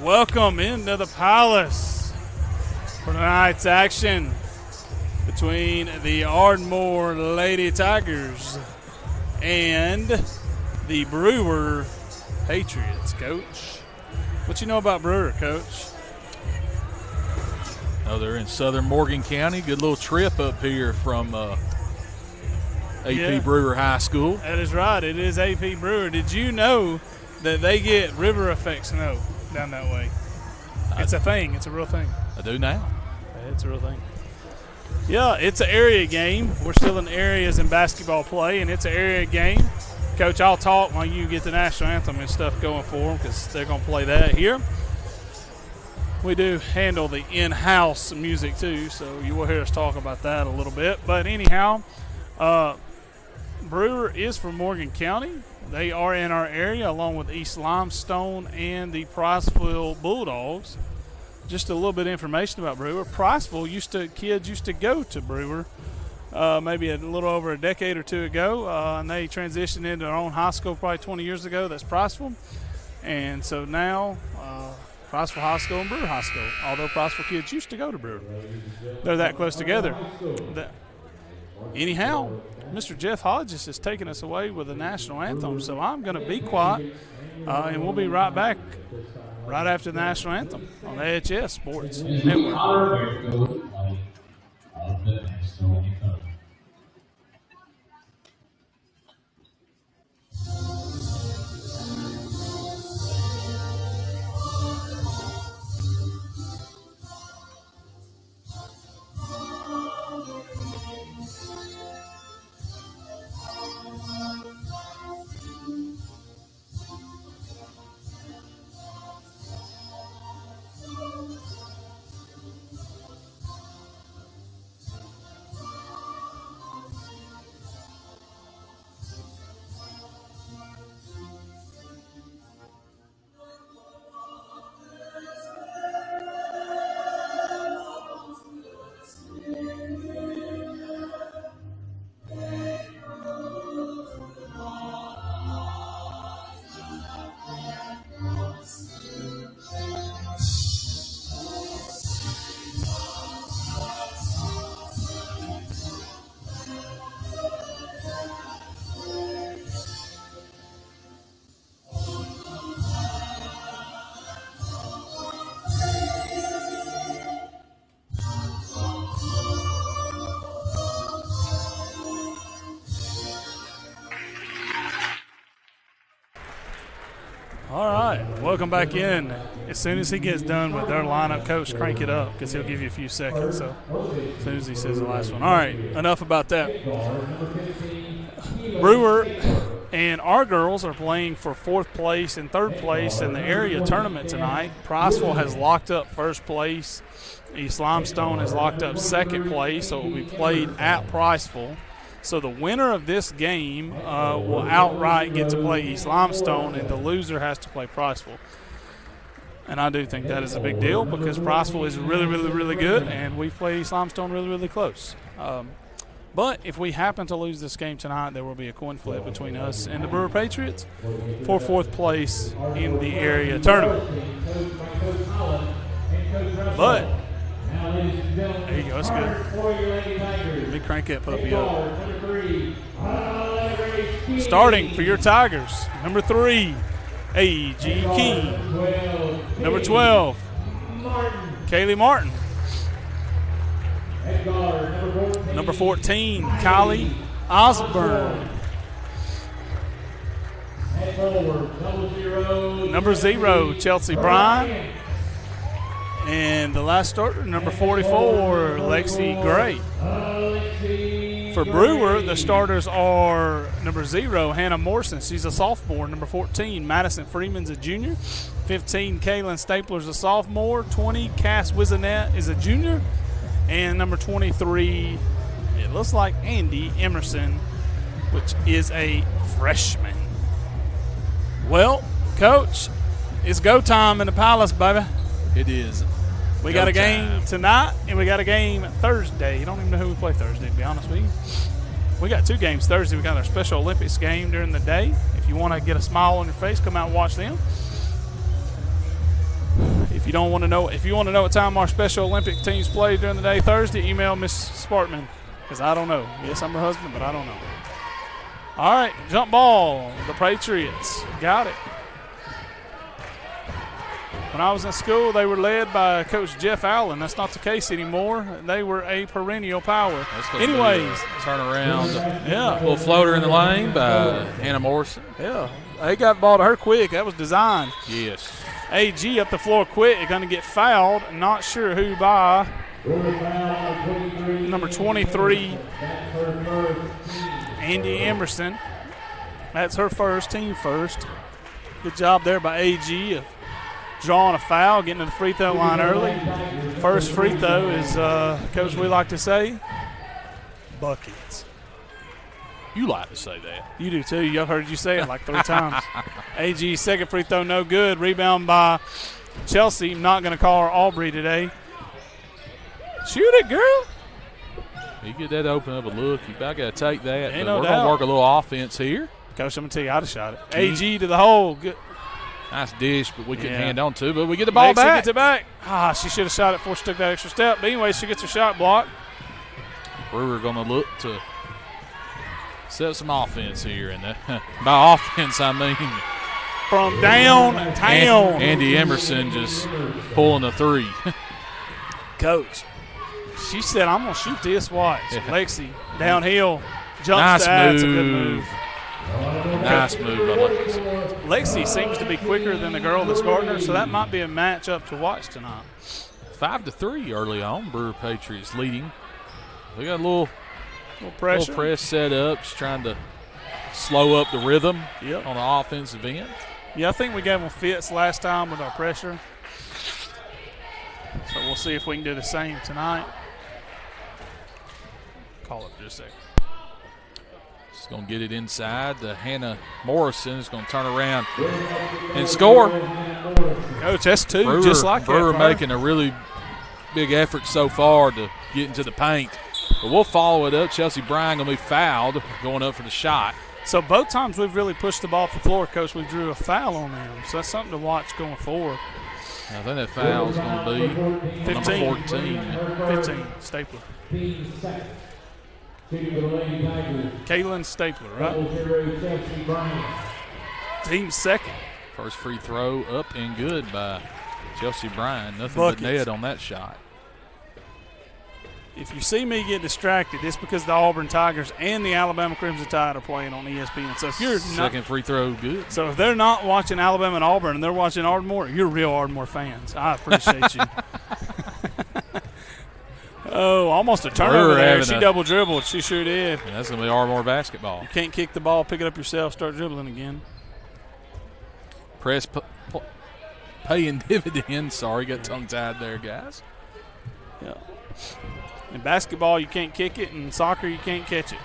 Welcome into the Palace for tonight's action between the Ardmore Lady Tigers and the Brewer Patriots. Coach, what you know about Brewer, Coach? Oh, they're in southern Morgan County. Good little trip up here from AP Brewer High School. That is right. It is AP Brewer. Did you know that they get river effect snow down that way? It's a thing. It's a real thing. I do now. It's a real thing. Yeah, it's an area game. We're still in areas in basketball play, and it's an area game. Coach, I'll talk while you get the national anthem and stuff going for them because they're going to play that here. We do handle the in-house music too, so you will hear us talk about that a little bit. But anyhow, Brewer is from Morgan County. They are in our area along with East Limestone and the Priceville Bulldogs. Just a little bit of information about Brewer. Priceville kids used to go to Brewer maybe a little over a decade or two ago, and they transitioned into their own high school probably 20 years ago. That's Priceville. And so now Priceville High School and Brewer High School, although Priceville kids used to go to Brewer. They're that close together. Anyhow, Mr. Jeff Hodges is taking us away with the national anthem, so I'm going to be quiet, and we'll be right back right after the national anthem on AHS Sports Network. All right, welcome back in. As soon as he gets done with their lineup, Coach, crank it up because he'll give you a few seconds. So as soon as he says the last one. All right, enough about that. Brewer and our girls are playing for 4th place and 3rd place in the area tournament tonight. Priceville has locked up 1st place. East Limestone has locked up 2nd place, so it will be played at Priceville. So the winner of this game will outright get to play East Limestone, and the loser has to play Priceville. And I do think that is a big deal because Priceville is really, really, really good, and we play East Limestone really, really close. But if we happen to lose this game tonight, there will be a coin flip between us and the Brewer Patriots for 4th place in the area tournament. But there you go, that's good. Let me crank that puppy up. Starting for your Tigers, number 3, A.G. King. Number 12, Kaylee Martin. Number 14, Kylie Osborne. Number 0, Chelsea Bryan. And the last starter, number 44, Lexi Gray. For Brewer, the starters are number 0, Hannah Morrison. She's a sophomore. Number 14, Madison Freeman's a junior. 15, Kaylin Stapler's a sophomore. 20, Cass Wizenette is a junior. And number 23, it looks like Andy Emerson, which is a freshman. Well, Coach, it's go time in the Palace, baby. It is. We got a game tonight, and we got a game Thursday. You don't even know who we play Thursday, to be honest with you. We got 2 games Thursday. We got our Special Olympics game during the day. If you want to get a smile on your face, come out and watch them. If you want to know what time our Special Olympic teams play during the day Thursday, email Miss Spartman, because I don't know. Yes, I'm her husband, but I don't know. All right, jump ball, the Patriots. Got it. When I was in school, they were led by Coach Jeff Allen. That's not the case anymore. They were a perennial power. Anyways. Turn around. Yeah. Little floater in the lane by Hannah Morrison. Yeah. They got the ball to her quick. That was designed. Yes. AG up the floor quick. They're going to get fouled. Not sure who by. Number 23, Andy Emerson. That's her first, team first. Good job there by AG of drawing a foul, getting to the free throw line early. First free throw is, Coach, we like to say, buckets. You like to say that. You do too. I've heard you say it like 3 times. AG's second free throw, no good. Rebound by Chelsea. Not going to call her Aubrey today. Shoot it, girl. You get that open up a look. You about got to take that. Ain't but no we're doubt. going to work a little offense here. Coach, I'm going to tell you, I'd have shot it. AG to the hole. Good. Nice dish, but we couldn't hand on to. But we get the ball Lexi back. Gets it back. She should have shot it before she took that extra step. But anyway, she gets her shot blocked. Brewer going to look to set some offense here. And by offense, I mean from downtown. Andy Emerson just pulling a 3. Coach, she said, I'm going to shoot this. Watch. Lexi, downhill. Jump Nice stats. It's a move. good move. Nice move by Lexi. Lexi seems to be quicker than the girl that's guarding her, so that might be a matchup to watch tonight. 5-3 early on. Brewer Patriots leading. They got a little pressure. Little press set up. Just trying to slow up the rhythm Yep. on the offensive end. Yeah, I think we gave them fits last time with our pressure. So we'll see if we can do the same tonight. Call it for just a second. Just going to get it inside. The Hannah Morrison is going to turn around and score. Coach, that's 2, Brewer, just like Brewer that. making a really big effort so far to get into the paint. But we'll follow it up. Chelsea Bryan going to be fouled going up for the shot. So both times we've really pushed the ball off the floor, Coach, we drew a foul on them. So that's something to watch going forward. I think that foul is going to be 15. number 14. 15, Stapler. Kaylin Stapler, right? Team second. First free throw up and good by Chelsea Bryan. Nothing Buckets. but net on that shot. If you see me get distracted, it's because the Auburn Tigers and the Alabama Crimson Tide are playing on ESPN. So if you're Second free throw, good. So if they're not watching Alabama and Auburn and they're watching Ardmore, you're real Ardmore fans. I appreciate you. Oh, almost a turnover there. She double dribbled. She sure did. And that's going to be Ardmore basketball. You can't kick the ball, pick it up yourself, start dribbling again. Press paying dividends. Sorry, got tongue-tied there, guys. Yeah. In basketball, you can't kick it. In soccer, you can't catch it.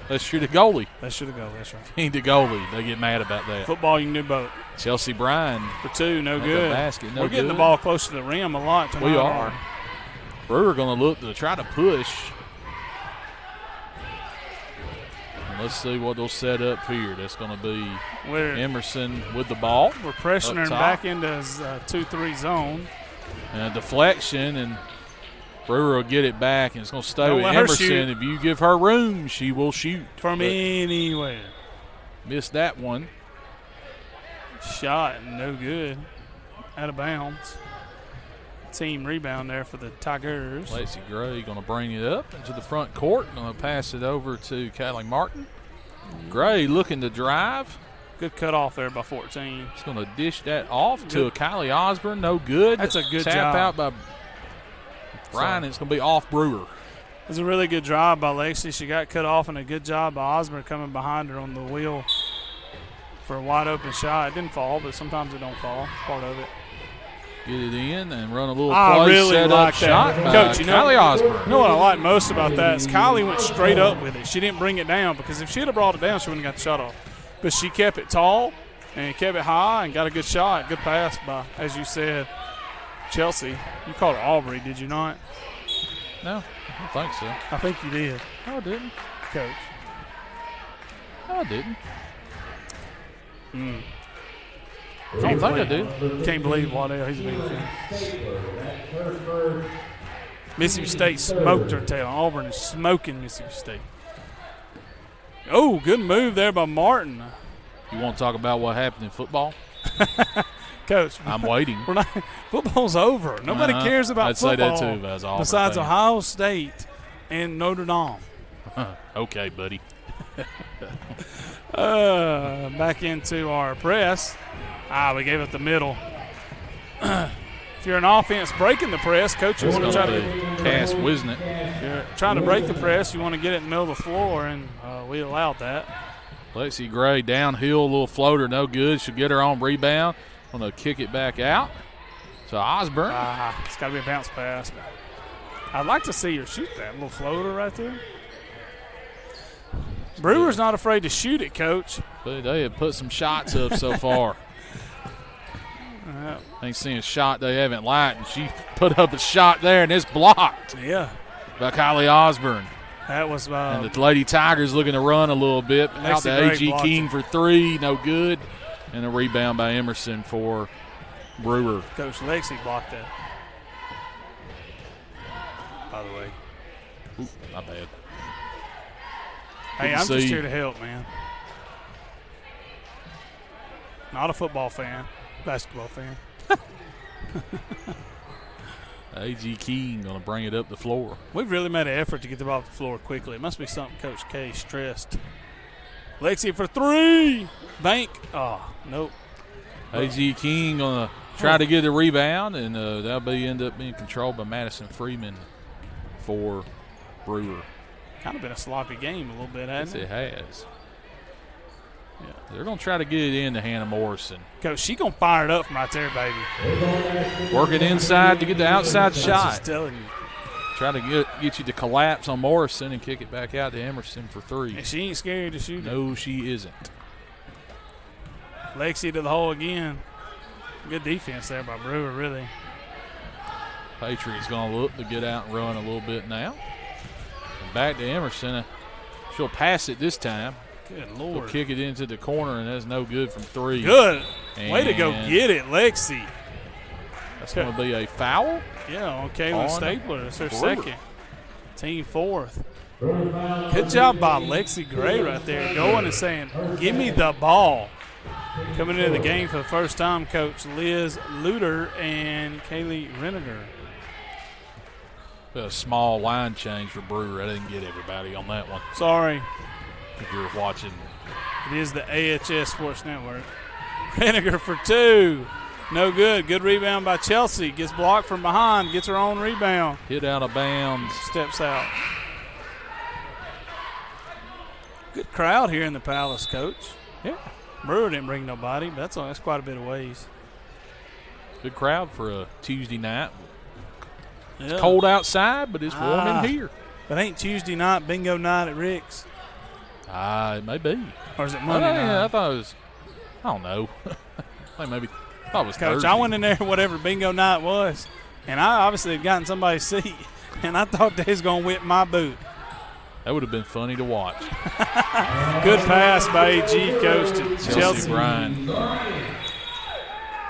Let's shoot a goalie. Let's shoot a goal. That's right. Ain't the goalie. They get mad about that. Football, you can do both. Chelsea Bryan. For 2, no At good. the basket, no We're getting good. the ball close to the rim a lot tonight. We are. Brewer going to look to try to push. And let's see what they'll set up here. That's going to be Emerson with the ball. We're pressuring her back into his 2-3 zone. And a deflection, and Brewer will get it back, and it's going to stay Don't with let her Emerson. shoot. If you give her room, she will shoot. From anywhere. Missed that one. Shot, no good. Out of bounds. Team rebound there for the Tigers. Lacey Gray going to bring it up into the front court. Going to pass it over to Kylie Martin. Gray looking to drive. Good cut off there by 14. He's going to dish that off to Kylie Osborne. No good. That's a good Tap job. out by Bryan. It's going to be off Brewer. It was a really good drive by Lexi. She got cut off, and a good job by Osborne coming behind her on the wheel for a wide open shot. It didn't fall, but sometimes it don't fall. It's part of it. Get it in and run a little I play really set like up that. shot by Coach, Kylie Osborne. You know what I like most about that is Kylie went straight up with it. She didn't bring it down, because if she had brought it down, she wouldn't have got the shot off. But she kept it tall and kept it high and got a good shot. Good pass by, as you said, Chelsea. You called her Aubrey, did you not? No, I don't think so. I think you did. No, I didn't. Coach. No, I didn't. I don't think I do. Can't believe Waddell. He's a big fan. Mississippi State smoked her tail. Auburn is smoking Mississippi State. Oh, good move there by Martin. You want to talk about what happened in football? Coach, I'm waiting. Football's over. Nobody cares about I'd football. say that too, as Auburn besides fan. Ohio State and Notre Dame. Okay, buddy. Back into our press. We gave it the middle. If you're an offense breaking the press, coach, you want to try to Cass Wisnett. If you're trying to break the press, you want to get it in the middle of the floor, and we allowed that. Lexi Gray downhill, a little floater, no good. She'll get her own rebound. Going to kick it back out to Osborne. It's got to be a bounce pass. I'd like to see her shoot that little floater right there. Brewer's not afraid to shoot it, Coach. But they have put some shots up so far. Ain't seen a shot they haven't liked, and she put up a shot there, and it's blocked. Yeah. By Kylie Osborne. That was. And the Lady Tigers looking to run a little bit. Out to A.G. King for three, no good. And a rebound by Emerson for Brewer. Coach Lexi blocked that. By the way. Ooh, my bad. Hey, I'm just here to help, man. Not a football fan, basketball fan. A.G. King going to bring it up the floor. We've really made an effort to get the ball off the floor quickly. It must be something Coach K stressed. Lexi for three. Bank. Oh, nope. A.G. King going to try to get a rebound, and that'll end up being controlled by Madison Freeman for Brewer. Kind of been a sloppy game a little bit, hasn't it? Yes, it has. Yeah. They're going to try to get it into Hannah Morrison. Coach, she going to fire it up from right there, baby. Work it inside to get the outside shot. Just telling you. Try to get you to collapse on Morrison and kick it back out to Emerson for three. And she ain't scared to shoot it. No, she isn't. Lexi to the hole again. Good defense there by Brewer, really. Patriots going to look to get out and run a little bit now. And back to Emerson. She'll pass it this time. Good Lord. She'll kick it into the corner, and that's no good from three. Good. And way to go get it, Lexi. That's going to be a foul. Yeah, on Kaylin Stapler. That's her Brewer. second. Team fourth. Good job by Lexi Gray right there, going and saying, give me the ball. Coming into the game for the first time, Coach Liz Luter and Kaylee Reniger. A small line change for Brewer. I didn't get everybody on that one. Sorry. If you're watching. It is the AHS Sports Network. Reniger for two. No good. Good rebound by Chelsea. Gets blocked from behind. Gets her own rebound. Hit out of bounds. Steps out. Good crowd here in the Palace, Coach. Yeah. Brewer didn't bring nobody, but that's quite a bit of ways. Good crowd for a Tuesday night. Yeah. It's cold outside, but it's warm in here. But ain't Tuesday night bingo night at Rick's? It may be. Or is it Monday night? I thought it was, I don't know. I thought it was Coach, Thursday. I went in there whatever bingo night was, and I obviously had gotten somebody's seat, and I thought they was going to whip my boot. That would have been funny to watch. Good pass by AG, Coach, to Chelsea. Bryan.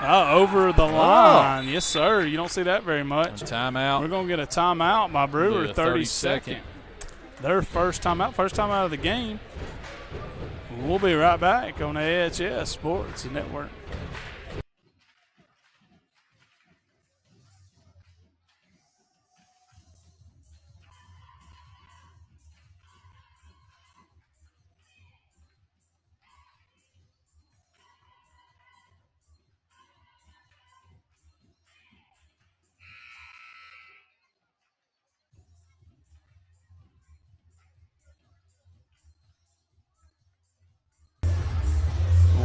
Over the line. Yes, sir. You don't see that very much. Timeout. We're going to get a timeout by Brewer, Yeah, 32nd. Their first time out of the game. We'll be right back on AHS Sports Network.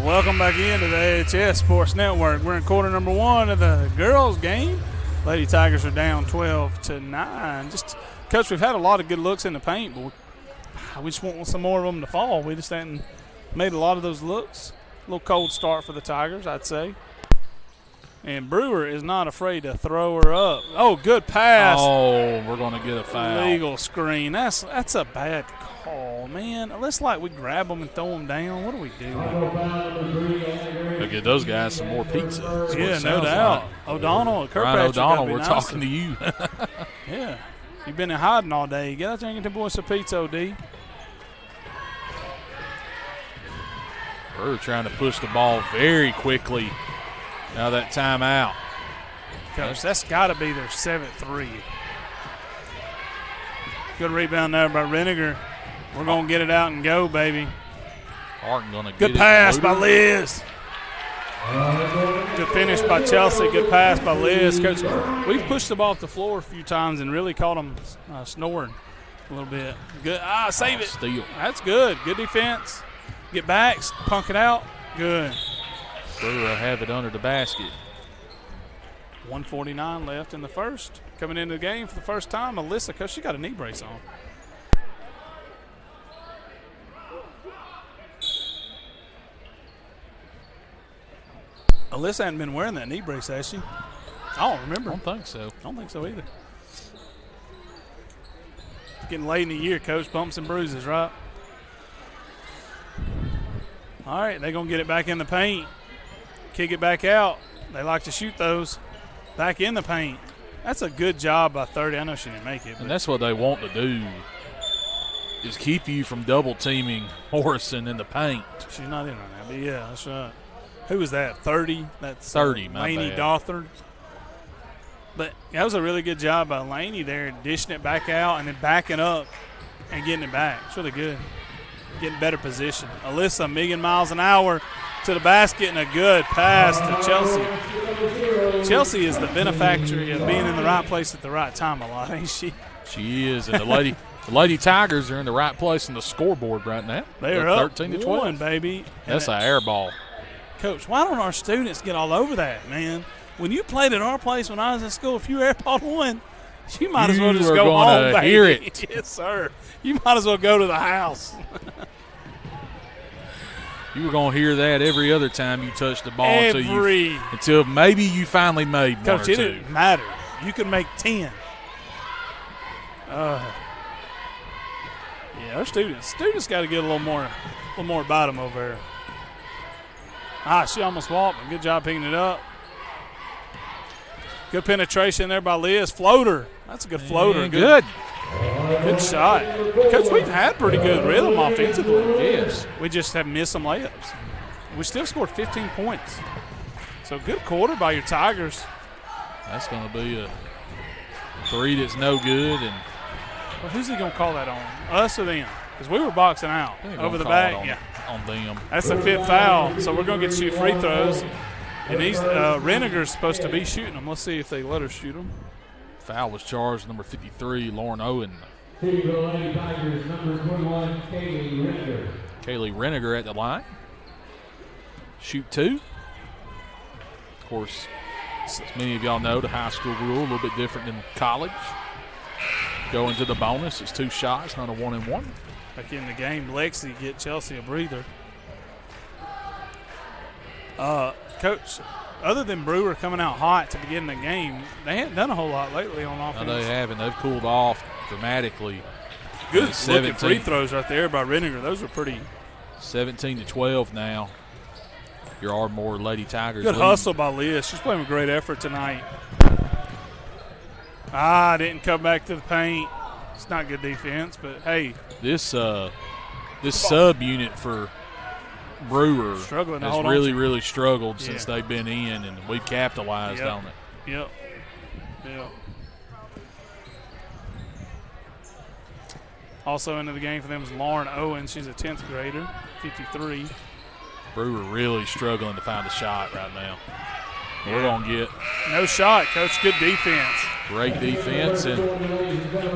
Welcome back into the AHS Sports Network. We're in quarter number one of the girls' game. Lady Tigers are down 12-9. Just, Coach, we've had a lot of good looks in the paint, but we just want some more of them to fall. We just hadn't made a lot of those looks. A little cold start for the Tigers, I'd say. And Brewer is not afraid to throw her up. Oh, good pass. Oh, we're going to get a foul. Legal screen. That's a bad call, man. Let's we grab them and throw them down. What are we doing? We'll get those guys some more pizza. Yeah, no doubt. Like. O'Donnell, Ryan O'Donnell, we're talking to you. Yeah. You've been in hiding all day. Get out there and get the boys some pizza, OD. We're trying to push the ball very quickly. Now that timeout. Coach, that's got to be their 7th-3. Good rebound there by Reniger. We're going to get it out and go, baby. Harton going to get good pass by Liz. Good finish by Chelsea. Good pass by Liz. Coach, we've pushed the ball off the floor a few times and really caught them snoring a little bit. Good. Save it. Steal. That's good. Good defense. Get back. Punk it out. Good. Brewer have it under the basket. 1:49 left in the first. Coming into the game for the first time, Alyssa, because she got a knee brace on. Alyssa hadn't been wearing that knee brace, has she? I don't remember. I don't think so. I don't think so either. It's getting late in the year, Coach. Bumps and bruises, right? All right, they're going to get it back in the paint. Kick it back out. They like to shoot those back in the paint. That's a good job by 30. I know she didn't make it. And that's what they want to do, is keep you from double-teaming Morrison in the paint. She's not in right now, but yeah, that's right. Who was that, 30? That's 30, my Laney bad. Dothard. But that was a really good job by Laney there, dishing it back out and then backing up and getting it back. It's really good. Getting better position. Alyssa, 1,000,000 miles an hour to the basket and a good pass to Chelsea. Chelsea is the benefactor of being in the right place at the right time a lot, ain't she? She is, and the Lady Tigers are in the right place on the scoreboard right now. They're up 13-12, baby. That's an air ball. Coach, why don't our students get all over that, man? When you played at our place when I was in school, if you airballed one, you might as well just go home, baby. Hear it. Yes, sir. You might as well go to the house. You were going to hear that every other time you touched the ball until maybe you finally made one Coach, or it two. didn't matter. You could make 10. Yeah, our students got to get a little more about them over there. She almost walked. Good job picking it up. Good penetration there by Liz. Floater. That's a good floater. Good. Good shot. Coach, we've had pretty good rhythm offensively. Yes. We just have missed some layups. We still scored 15 points. So good quarter by your Tigers. That's going to be a three that's no good. And well, who's he going to call that on? Us or them? Because we were boxing out over the back. On them. That's the 5th foul. So we're going to get to shoot free throws. And these Reniger's supposed to be shooting them. Let's see if they let her shoot them. Foul was charged, number 53, Lauren Owen. Tigers, number 21, Kaylee Reniger. Kaylee Reniger at the line. Shoot two. Of course, as many of y'all know, the high school rule a little bit different than college. Going to the bonus, it's 2 shots, not a 1-and-1. Back in the game, Lexi get Chelsea a breather. Coach, other than Brewer coming out hot to begin the game, they haven't done a whole lot lately on offense. No, they haven't. They've cooled off dramatically. Good looking free throws right there by Reniger. Those are pretty. 17-12 now. Your Ardmore Lady Tigers Good lead. hustle by Liz. She's playing with great effort tonight. Didn't come back to the paint. It's not good defense, but hey. This sub unit for Brewer has really struggled since they've been in, and we've capitalized on it. Yep. Also into the game for them is Lauren Owen. She's a 10th grader, 53. Brewer really struggling to find a shot right now. We're going to get no shot, Coach. Good defense. Great defense, and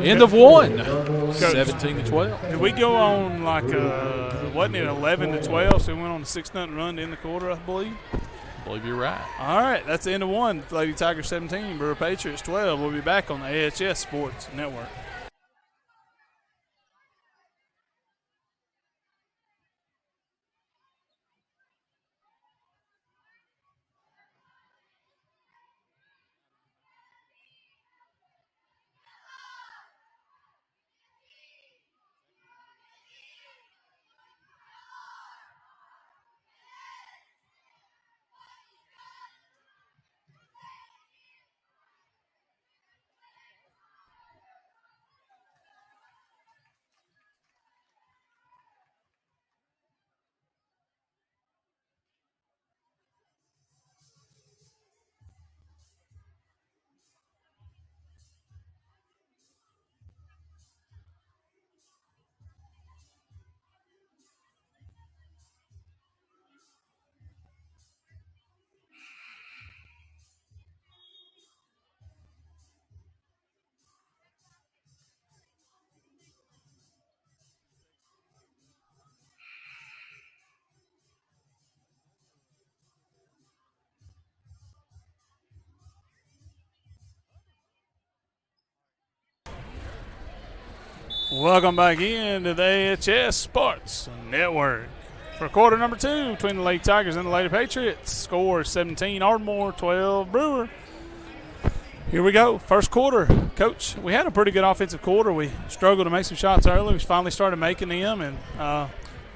end of one. 17-12. Did we go on wasn't it 11-12? So we went on a 6-0 run to end the quarter, I believe. I believe you're right. All right, that's the end of one. Lady Tigers 17, Brewer Patriots 12. We'll be back on the AHS Sports Network. Welcome back into the AHS Sports Network for quarter number 2 between the Lady Tigers and the Lady Patriots. Score 17 Ardmore, 12 Brewer. Here we go, first quarter. Coach, we had a pretty good offensive quarter. We struggled to make some shots early. We finally started making them and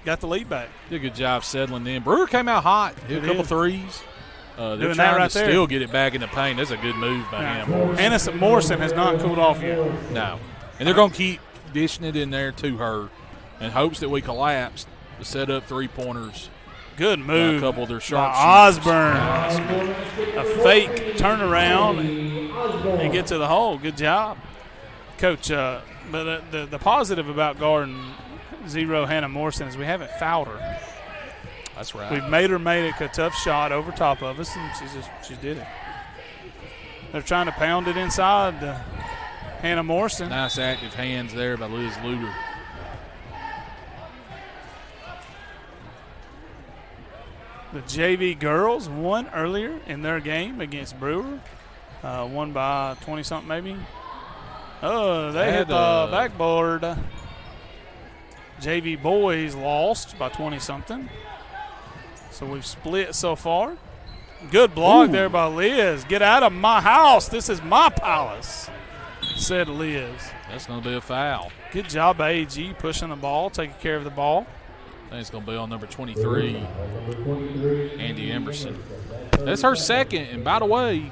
got the lead back. Did a good job settling in. Brewer came out hot, hit a couple threes. They're Doing trying that right to there. still get it back in the paint. That's a good move by him. Anderson Morrison has not cooled off yet. No. And they're going to keep dishing it in there to her in hopes that we collapse to set up three-pointers. Good move. A couple of their sharp Osborne. A fake turnaround and get to the hole. Good job. Coach, but the positive about guarding zero Hannah Morrison is we haven't fouled her. That's right. We've made her make a tough shot over top of us, and she did it. They're trying to pound it inside Hannah Morrison. Nice active hands there by Liz Luder. The JV girls won earlier in their game against Brewer. Won by 20-something maybe. Oh, they hit the backboard. JV boys lost by 20-something. So we've split so far. Good block there by Liz. Get out of my house. This is my palace, said Liz. That's going to be a foul. Good job by AG pushing the ball, taking care of the ball. I think it's going to be on number 23, Andy Emerson. That's her second, and by the way,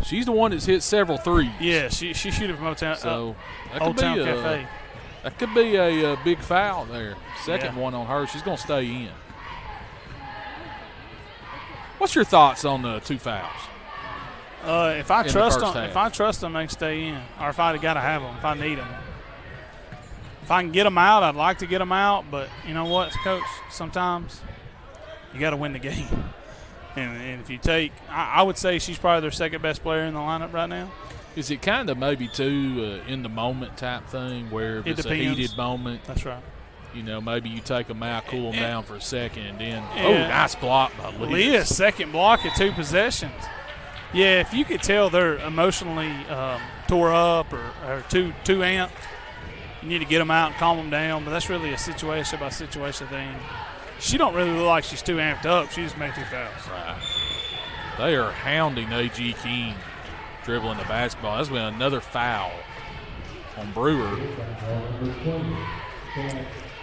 she's the one that's hit several threes. Yeah, she shooting from Old Town, so Old Town Cafe. That could be a big foul there. Second one on her. She's going to stay in. What's your thoughts on the two fouls? If I trust them, they can stay in. Or if I got to have them, if I need them. If I can get them out, I'd like to get them out. But you know what, Coach? Sometimes you got to win the game. And if you take, I would say she's probably their second best player in the lineup right now. Is it kind of maybe too in the moment type thing where if it's a heated moment? That's right. You know, maybe you take them out, cool them down for a second, and then, nice block by Liz. Liz, second block at 2 possessions. Yeah, if you could tell they're emotionally tore up or too amped, you need to get them out and calm them down. But that's really a situation by situation thing. She don't really look like she's too amped up. She just made 2 fouls. Right. They are hounding A.G. King, dribbling the basketball. That's been another foul on Brewer.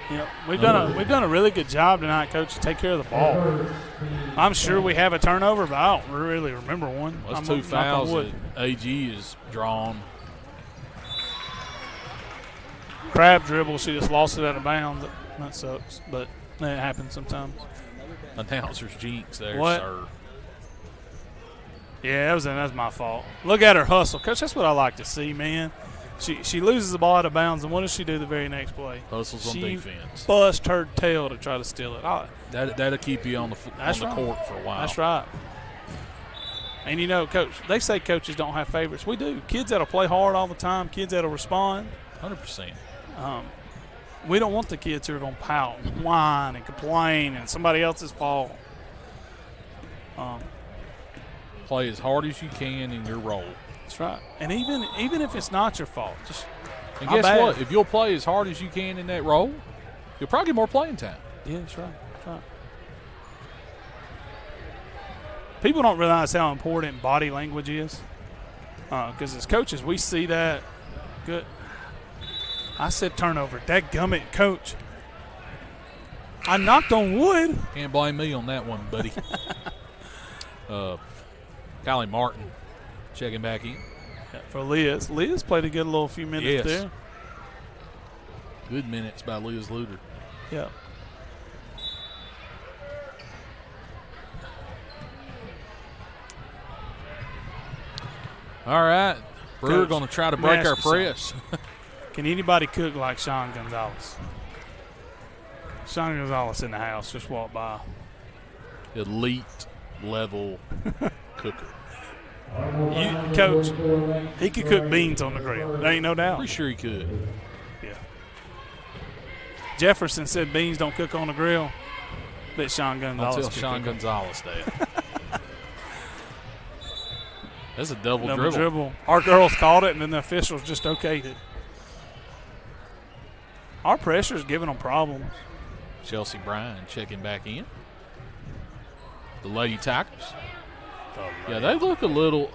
Yep, we've done a really good job tonight, Coach, to take care of the ball. I'm sure we have a turnover, but I don't really remember one. Those 2 fouls that AG is drawn. Crab dribble, she just lost it out of bounds. That sucks, but it happens sometimes. Announcer's jinx there, what? Sir. Yeah, that's my fault. Look at her hustle. Coach, that's what I like to see, man. She loses the ball out of bounds, and what does she do the very next play? Hustles on defense. Bust her tail to try to steal it. That'll keep you on the court for a while. That's right. And, you know, Coach, they say coaches don't have favorites. We do. Kids that'll play hard all the time, kids that'll respond. 100%. We don't want the kids who are going to pout and whine and complain and somebody else's fault. Play as hard as you can in your role. That's right. And even if it's not your fault, just and guess what? If you'll play as hard as you can in that role, you'll probably get more playing time. Yeah, that's right. That's right. People don't realize how important body language is. Because as coaches, we see that. Good. I said turnover. Dadgummit, Coach. I knocked on wood. Can't blame me on that one, buddy. Kylie Martin checking back in. For Liz. Liz played a good little few minutes there. Good minutes by Liz Luder. Yeah. All right. Brewer going to try to break our press. Can anybody cook like Sean Gonzalez? Sean Gonzalez in the house just walked by. Elite level cooker. Coach, he could cook beans on the grill. There ain't no doubt. Pretty sure he could. Yeah. Jefferson said beans don't cook on the grill. Bet Sean Gonzalez. I'll tell Sean Gonzalez that. That's a double dribble. Our girls called it, and then the officials just okayed it. Our pressure is giving them problems. Chelsea Bryan checking back in. The Lady Tigers. Yeah, they look a little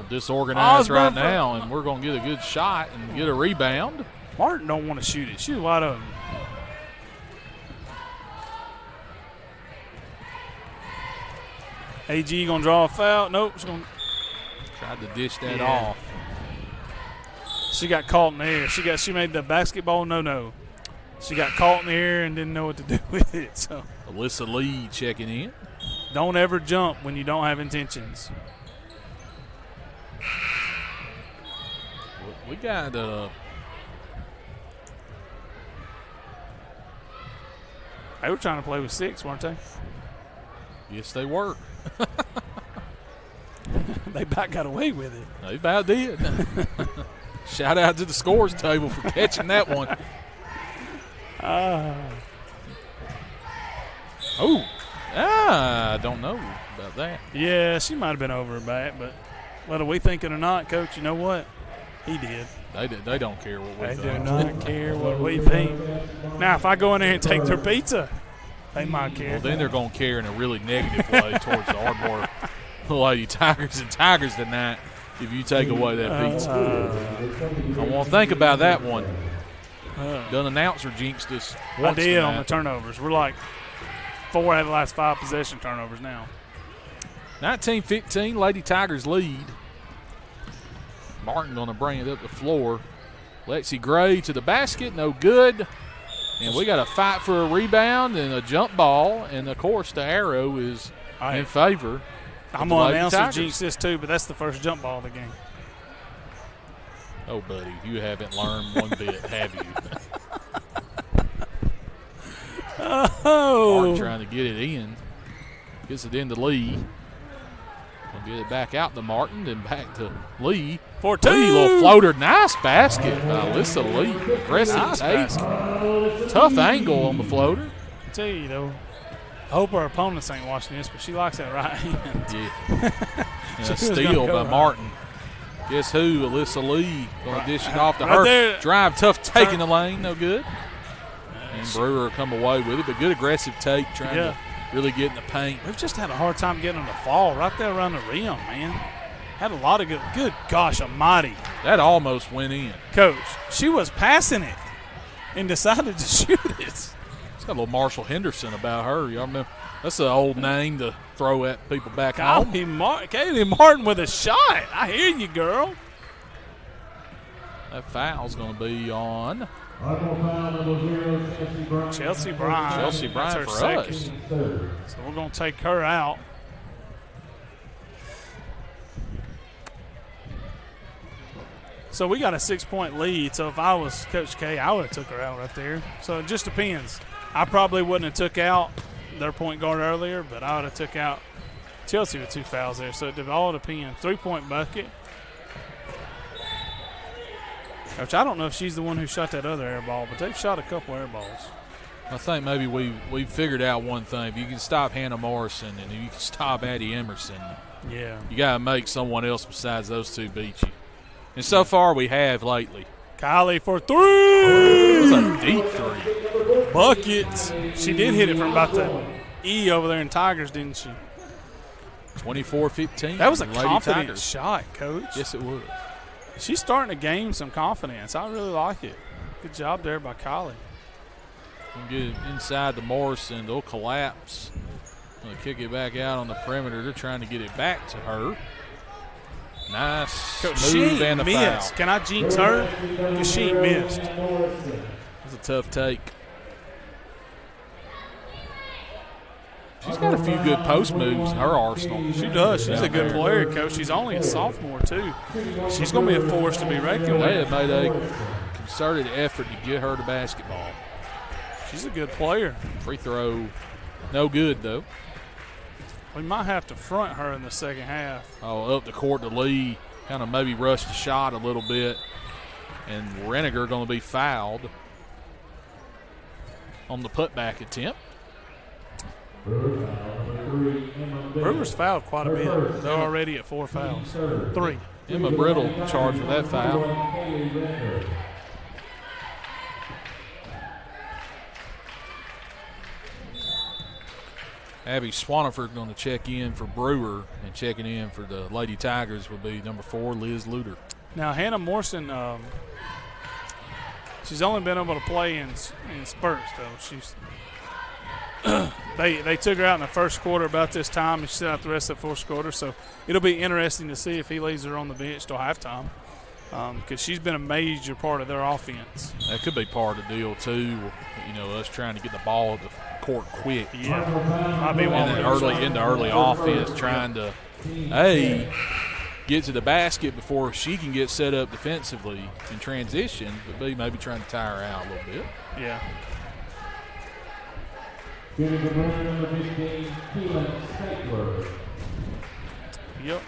disorganized right now, and we're going to get a good shot and get a rebound. Martin don't want to shoot it. Shoot wide open. AG going to draw a foul. Nope. She's going to. Tried to dish that off. She got caught in the air. She made the basketball no. She got caught in the air and didn't know what to do with it. So Alyssa Lee checking in. don't ever jump when you don't have intentions. We got They were trying to play with 6, weren't they? yes, they were. They about got away with it. They about did. Shout out to the scores table for catching that one. I don't know about that. Yeah, she might have been over her back, but whether we think it or not, Coach, you know what? He did. They don't care what we They think. do not care what we think. Now, if I go in there and take their pizza, they might care. Well, then they're going to care in a really negative way towards the Ardmore Lady Tigers and Tigers tonight if you take away that pizza. I want to think about that one. Done announcer jinxed us I once did tonight. on the turnovers. We're like 4 out of the last 5 possession turnovers now. 19-15, Lady Tigers lead. Martin going to bring it up the floor. Lexi Gray to the basket, no good. And we got to fight for a rebound and a jump ball. And, of course, the arrow is in favor. I'm the going to Lady announce Tigers. the jinx this too, but that's the first jump ball of the game. Oh, buddy, you haven't learned one bit, have you? Oh. Martin trying to get it in. Gets it into Lee. We'll get it back out to Martin, then back to Lee. For 2. Lee, little floater. Nice basket by Alyssa Lee. Aggressive Nice take. basket. Tough angle on the floater. I tell you, though, I hope our opponents ain't watching this, but she likes that right hand. Yeah. And She a was steal gonna go by right. Martin. Guess who? Alyssa Lee going to dish it off to Right her. there. Drive, tough take in the lane. No good. And Brewer will come away with it, but good aggressive take trying to really get in the paint. We've just had a hard time getting them to fall right there around the rim, man. Had a lot of good gosh almighty. That almost went in. Coach, she was passing it and decided to shoot it. It's got a little Marshall Henderson about her. Y'all remember? That's an old name to throw at people back home. Kaylee Martin with a shot. I hear you, girl. That foul's going to be on Chelsea Bryan. Chelsea That's Bryan her for second. us. So we're going to take her out. So we got a 6-point lead. So if I was Coach K, I would have took her out right there. So it just depends. I probably wouldn't have took out their point guard earlier, but I would have took out Chelsea with 2 fouls there. So it all depends. 3-point bucket. Coach, I don't know if she's the one who shot that other air ball, but they've shot a couple air balls. I think maybe we figured out one thing. If you can stop Hannah Morrison and if you can stop Addie Emerson, Yeah. you got to make someone else besides those two beat you. And so far we have lately. Kylie for 3. It was a deep 3. Buckets. She did hit it from about the E over there in Tigers, didn't she? 24-15. That was a Lady confident Tigers. shot, Coach. Yes, it was. She's starting to gain some confidence. I really like it. Good job there by Kylie. We'll get it inside to Morrison. They'll collapse. They'll kick it back out on the perimeter. They're trying to get it back to her. Nice, Coach, smooth, she and a missed. foul. Can I jinx her? Because she missed. That's a tough take. She's got a few good post moves in her arsenal. She does. She's a good player, Coach. She's only a sophomore, too. She's going to be a force to be reckoned They with. have made a concerted effort to get her to basketball. She's a good player. Free throw, no good, though. We might have to front her in the second half. Oh, up the court to Lee. Kind of maybe rushed the shot a little bit. And Reniger going to be fouled on the putback attempt. Brewer's fouled quite a bit. They're already at 4 fouls. 3. Emma Brittle charged with that foul. Abby Swaniford going to check in for Brewer, and checking in for the Lady Tigers will be number 4, Liz Luter. Now, Hannah Morrison, she's only been able to play in spurts, though. She's they took her out in the first quarter about this time, and she sat out the rest of the fourth quarter. So it'll be interesting to see if he leaves her on the bench till halftime, because she's been a major part of their offense. That could be part of the deal too. You know, us trying to get the ball at the court quick. Yeah, might be one And then early offense, trying to get to the basket before she can get set up defensively in transition, but B, maybe trying to tire her out a little bit. Yeah. Yep.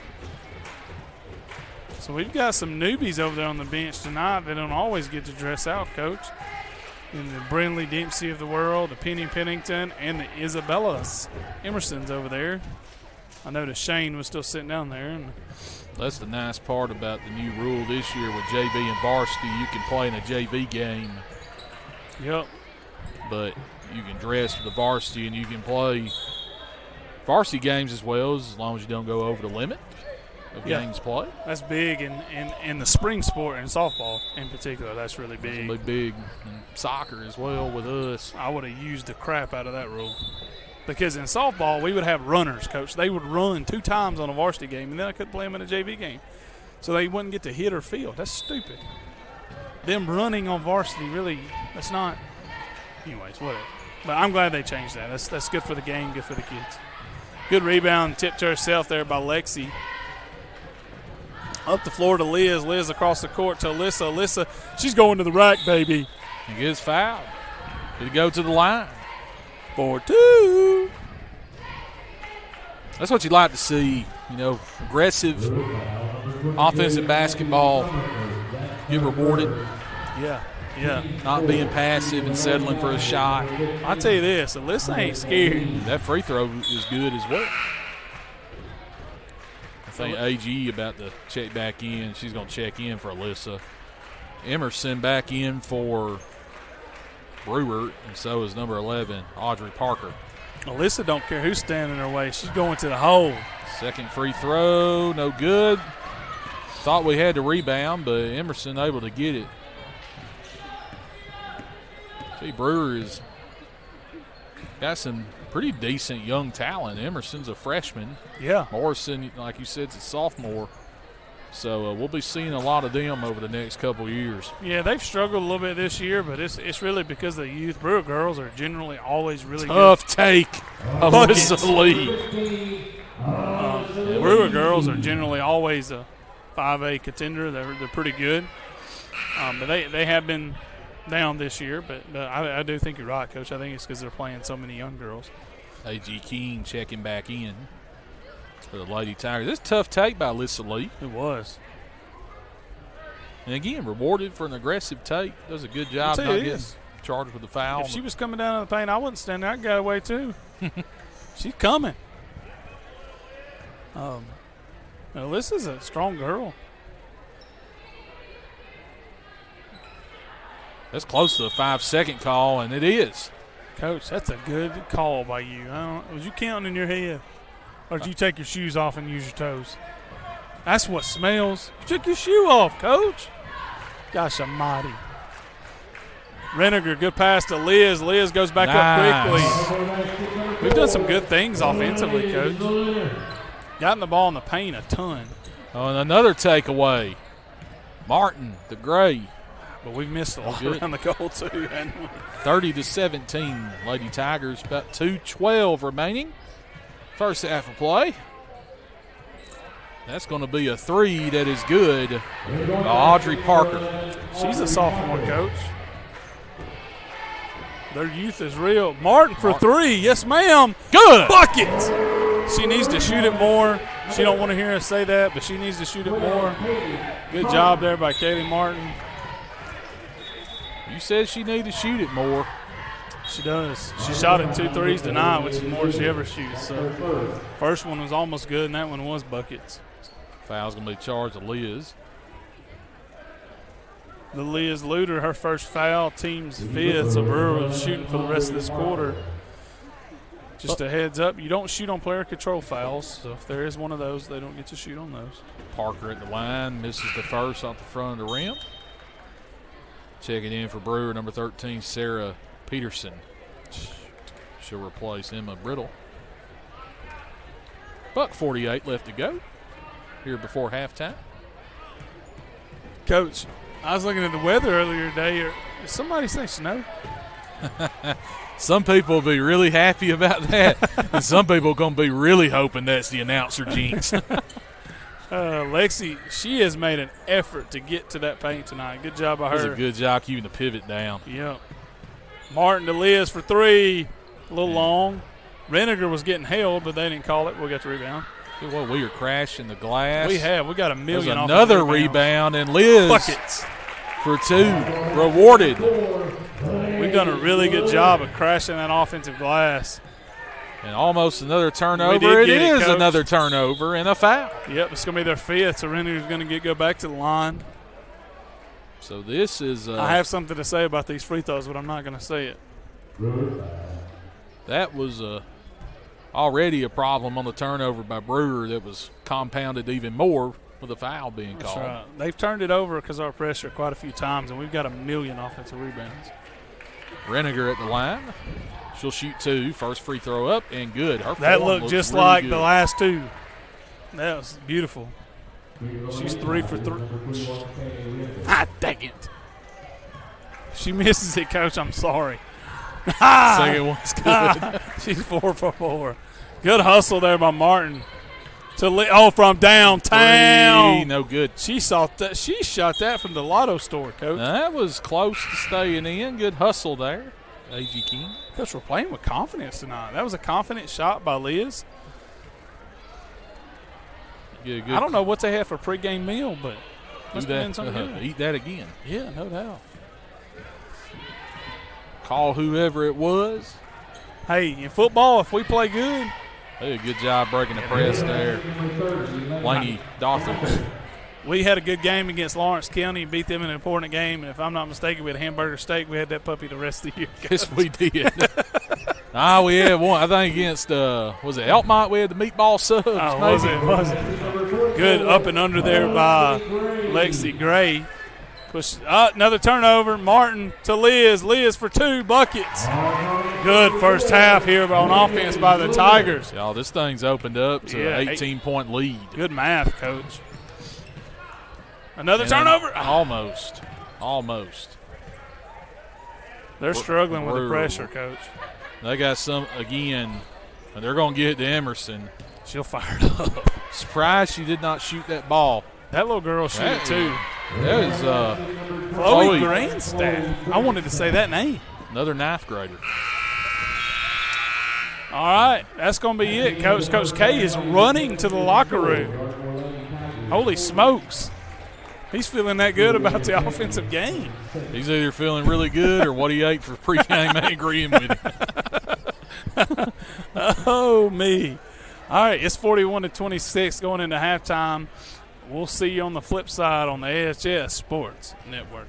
So we've got some newbies over there on the bench tonight. They don't always get to dress out, Coach. In the Brindley Dempsey of the world, the Penny Pennington, and the Isabella's Emerson's over there. I noticed Shane was still sitting down there. And that's the nice part about the new rule this year with JV and varsity. You can play in a JV game. Yep. But you can dress for the varsity, and you can play varsity games as well, as long as you don't go over the limit of games played. That's big in the spring sport and softball in particular. That's really big. It's really big in soccer as well with us. I would have used the crap out of that rule. Because in softball, we would have runners, Coach. They would run 2 times on a varsity game, and then I couldn't play them in a JV game. So they wouldn't get to hit or field. That's stupid. Them running on varsity, really, that's not – anyways, whatever. But I'm glad they changed that. That's good for the game, good for the kids. Good rebound, tip to herself there by Lexi. Up the floor to Liz. Liz across the court to Alyssa. Alyssa, she's going to the rack, baby. He gets fouled. Did he go to the line? 4-2. That's what you like to see, you know, aggressive offensive basketball get rewarded. Yeah. Not being passive and settling for a shot. I'll tell you this, Alyssa ain't scared. That free throw is good as well. I think AG about to check back in. She's going to check in for Alyssa. Emerson back in for Brewer, and so is number 11, Audrey Parker. Alyssa don't care who's standing in her way. She's going to the hole. Second free throw, no good. Thought we had the rebound, but Emerson able to get it. See, Brewer has got some pretty decent young talent. Emerson's a freshman. Yeah. Morrison, like you said, is a sophomore. So we'll be seeing a lot of them over the next couple of years. Yeah, they've struggled a little bit this year, but it's really because the youth. Brewer girls are generally always really Tough good. take of Alyssa Lee. Brewer girls are generally always a 5A contender. They're pretty good. But they have been down this year, but I do think you're right, Coach. I think it's because they're playing so many young girls. A.G. King checking back in for the Lady Tigers. This is a tough take by Alyssa Lee. It was. And again, rewarded for an aggressive take. Does a good job not getting charged with the foul. If she was coming down in the paint, I wouldn't stand there. I'd go away too. She's coming. Alyssa's a strong girl. That's close to a 5-second call, and it is. Coach, that's a good call by you. Was you counting in your head? Or did you take your shoes off and use your toes? That's what smells. You took your shoe off, Coach. Gosh almighty. Renninger, good pass to Liz. Liz goes back up quickly. We've done some good things offensively, Coach. Gotten the ball in the paint a ton. Oh, and another takeaway. Martin, the gray. But we've missed a lot around the goal, too, haven't we? 30-17, Lady Tigers. About 2:12 remaining. First half of play. That's going to be a three that is good by Audrey Parker. She's a sophomore, Coach. Their youth is real. Martin for three. Yes, ma'am. Good. Buckets. She needs to shoot it more. She don't want to hear us say that, but she needs to shoot it more. Good job there by Kaylee Martin. You said she needed to shoot it more. She does. She shot it 2 threes tonight, which is more than she ever shoots. So first one was almost good, and that one was buckets. Foul's going to be charged to Liz. The Liz Luter, her first foul, team's fifth. So Brewer was shooting for the rest of this quarter. Just a heads up, you don't shoot on player control fouls, so if there is one of those, they don't get to shoot on those. Parker at the line, misses the first off the front of the rim. Checking in for Brewer, number 13, Sarah Peterson. She'll replace Emma Brittle. $1:48 left to go here before halftime. Coach, I was looking at the weather earlier today. Did somebody say snow? Some people will be really happy about that, and some people are going to be really hoping that's the announcer jinx. Lexi, she has made an effort to get to that paint tonight. Good job by her. It was a good job keeping the pivot down. Yep. Martin to Liz for three. A little long. Reniger was getting held, but they didn't call it. We got the rebound. Well, we are crashing the glass. We have. We got a million. There's off another of rebound, and Liz buckets for two. Rewarded. We've done a really good job of crashing that offensive glass. And almost another turnover. It is another turnover and a foul. Yep, it's going to be their fifth, so Reniger's going to go back to the line. So this is I have something to say about these free throws, but I'm not going to say it. That was already a problem on the turnover by Brewer that was compounded even more with a foul being called. That's right. They've turned it over because of our pressure quite a few times, and we've got a million offensive rebounds. Reniger at the line. She'll shoot two. First free throw up and good. That looked just really like good. the last two. That was beautiful. She's 3 for 3. Ah, dang it. If she misses it, Coach, I'm sorry. Second one's good. She's 4 for 4. Good hustle there by Martin. From downtown. Three, no good. She shot that from the lotto store, Coach. That was close to staying in. Good hustle there, A.G. King. Coach, we're playing with confidence tonight. That was a confident shot by Liz. Good. I don't know what they had for pregame meal, but must have been something good. Eat that again. Yeah, no doubt. Call whoever it was. Hey, in football, if we play good. Hey, good job breaking the press there. Laney Dawson. We had a good game against Lawrence County and beat them in an important game. And if I'm not mistaken, we had a hamburger steak. We had that puppy the rest of the year. Yes, we did. We had one. I think against, was it Elkmont? We had the meatball subs. Oh, was it? Good up and under there by Lexi Gray. Push another turnover. Martin to Liz. Liz for two buckets. Good first half here on offense by the Tigers. Y'all, this thing's opened up to an 18-point lead. Good math, Coach. Another turnover. Almost. They're struggling with the pressure, Coach. They got some again, and they're going to get it to Emerson. She'll fire it up. Surprised she did not shoot that ball. That little girl shoot it too. That is Chloe Grandstaff. I wanted to say that name. Another ninth grader. All right, that's going to be it, Coach. Coach K is running to the locker room. Holy smokes. He's feeling that good about the offensive game. He's either feeling really good or what he ate for pregame ain't agreeing with him. Oh, me. All right, it's 41-26 going into halftime. We'll see you on the flip side on the AHS Sports Network.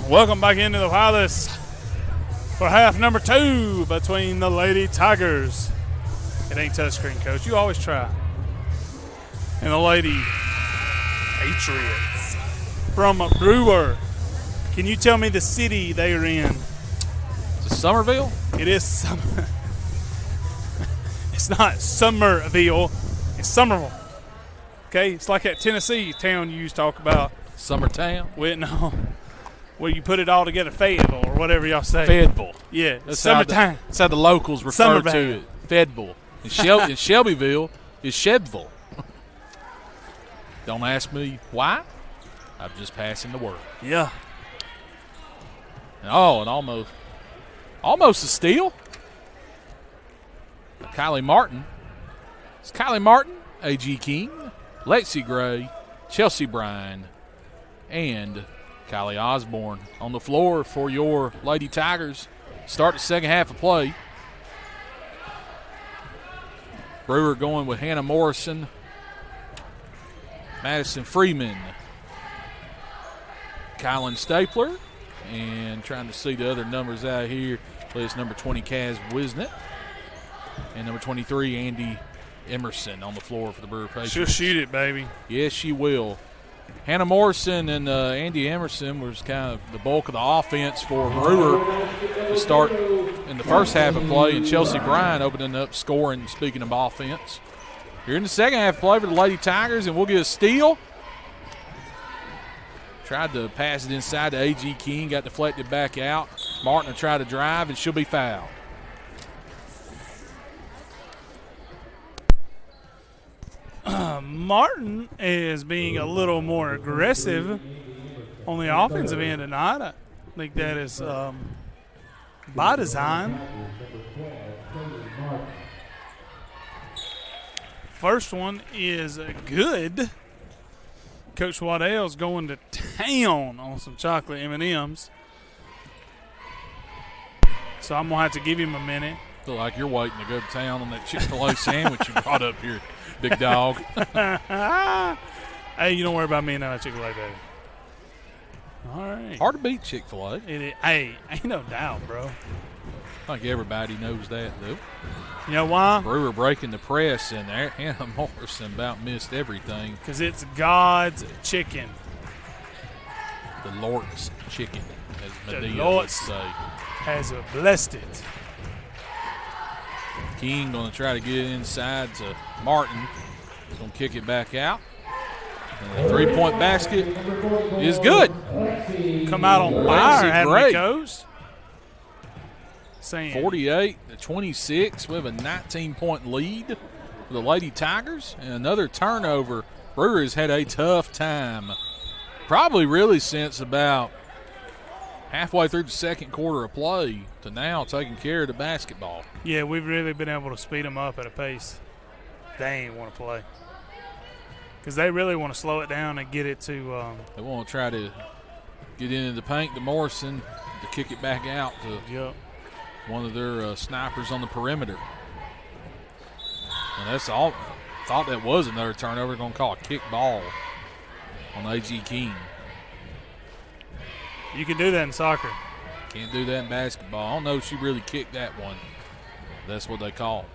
Welcome back into the Wireless for half number 2 between the Lady Tigers. It ain't touchscreen, Coach. You always try. And the Lady Patriots from Brewer. Can you tell me the city they are in? Is it Somerville? It is It's not Somerville. It's Somerville. Okay? It's like that Tennessee town you used to talk about. Summertown? No. Where you put it all together, Fayetteville or whatever y'all say. Fayetteville. Yeah, That's summertime. That's how the locals refer to it. Fayetteville. And Shelbyville is Shedville. Don't ask me why. I'm just passing the word. Yeah. And almost a steal. Kylie Martin. It's Kylie Martin, A.G. King, Lexi Gray, Chelsea Bryan, and Kylie Osborne on the floor for your Lady Tigers. Start the second half of play. Brewer going with Hannah Morrison, Madison Freeman, Kylan Stapler, and trying to see the other numbers out here. It's number 20, Kaz Wisnett, and number 23, Andy Emerson on the floor for the Brewer Patriots. She'll shoot it, baby. Yes, she will. Hannah Morrison and Andy Emerson was kind of the bulk of the offense for Brewer to start in the first half of play, and Chelsea Bryan opening up scoring, speaking of offense. Here in the second half of play for the Lady Tigers, and we'll get a steal. Tried to pass it inside to A.G. King, got deflected back out. Martin will try to drive, and she'll be fouled. Martin is being a little more aggressive on the offensive end tonight. I think that is by design. First one is good. Coach Waddell's going to town on some chocolate M&Ms. So I'm going to have to give him a minute. Feel like you're waiting to go to town on that Chick-fil-A sandwich you brought up here, big dog. Hey, you don't worry about me and that Chick-fil-A, baby. All right. Hard to beat Chick-fil-A. Hey, ain't no doubt, bro. I think everybody knows that, though. You know why? Brewer breaking the press, and Hannah Morrison about missed everything. Because it's God's chicken. The Lord's chicken, as The Medea Lord would say. has blessed it. King going to try to get it inside to Martin. He's going to kick it back out. And the three-point basket is good. Come out on fire, haven't we, Coach? 48-26. We have a 19-point lead for the Lady Tigers. And another turnover. Brewer has had a tough time. Probably really since about halfway through the second quarter of play to now taking care of the basketball. Yeah, we've really been able to speed them up at a pace they ain't want to play. Because they really want to slow it down and get it to they want to try to get into the paint to Morrison to kick it back out to one of their snipers on the perimeter. And that's all. Thought that was another turnover. Going to call a kick ball on A.G. King. You can do that in soccer. Can't do that in basketball. I don't know if she really kicked that one. That's what they call.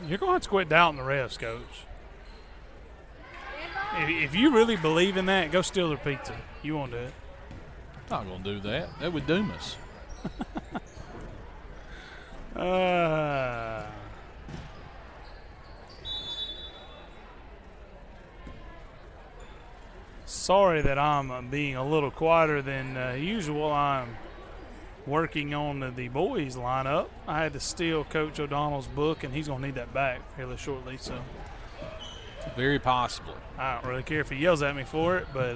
You're going to have to quit doubting the refs, Coach. If you really believe in that, go steal their pizza. You won't do it. Not going to do that. That would doom us. Sorry that I'm being a little quieter than usual. I'm working on the boys lineup. I had to steal Coach O'Donnell's book, and he's going to need that back fairly shortly. So very possibly. I don't really care if he yells at me for it, but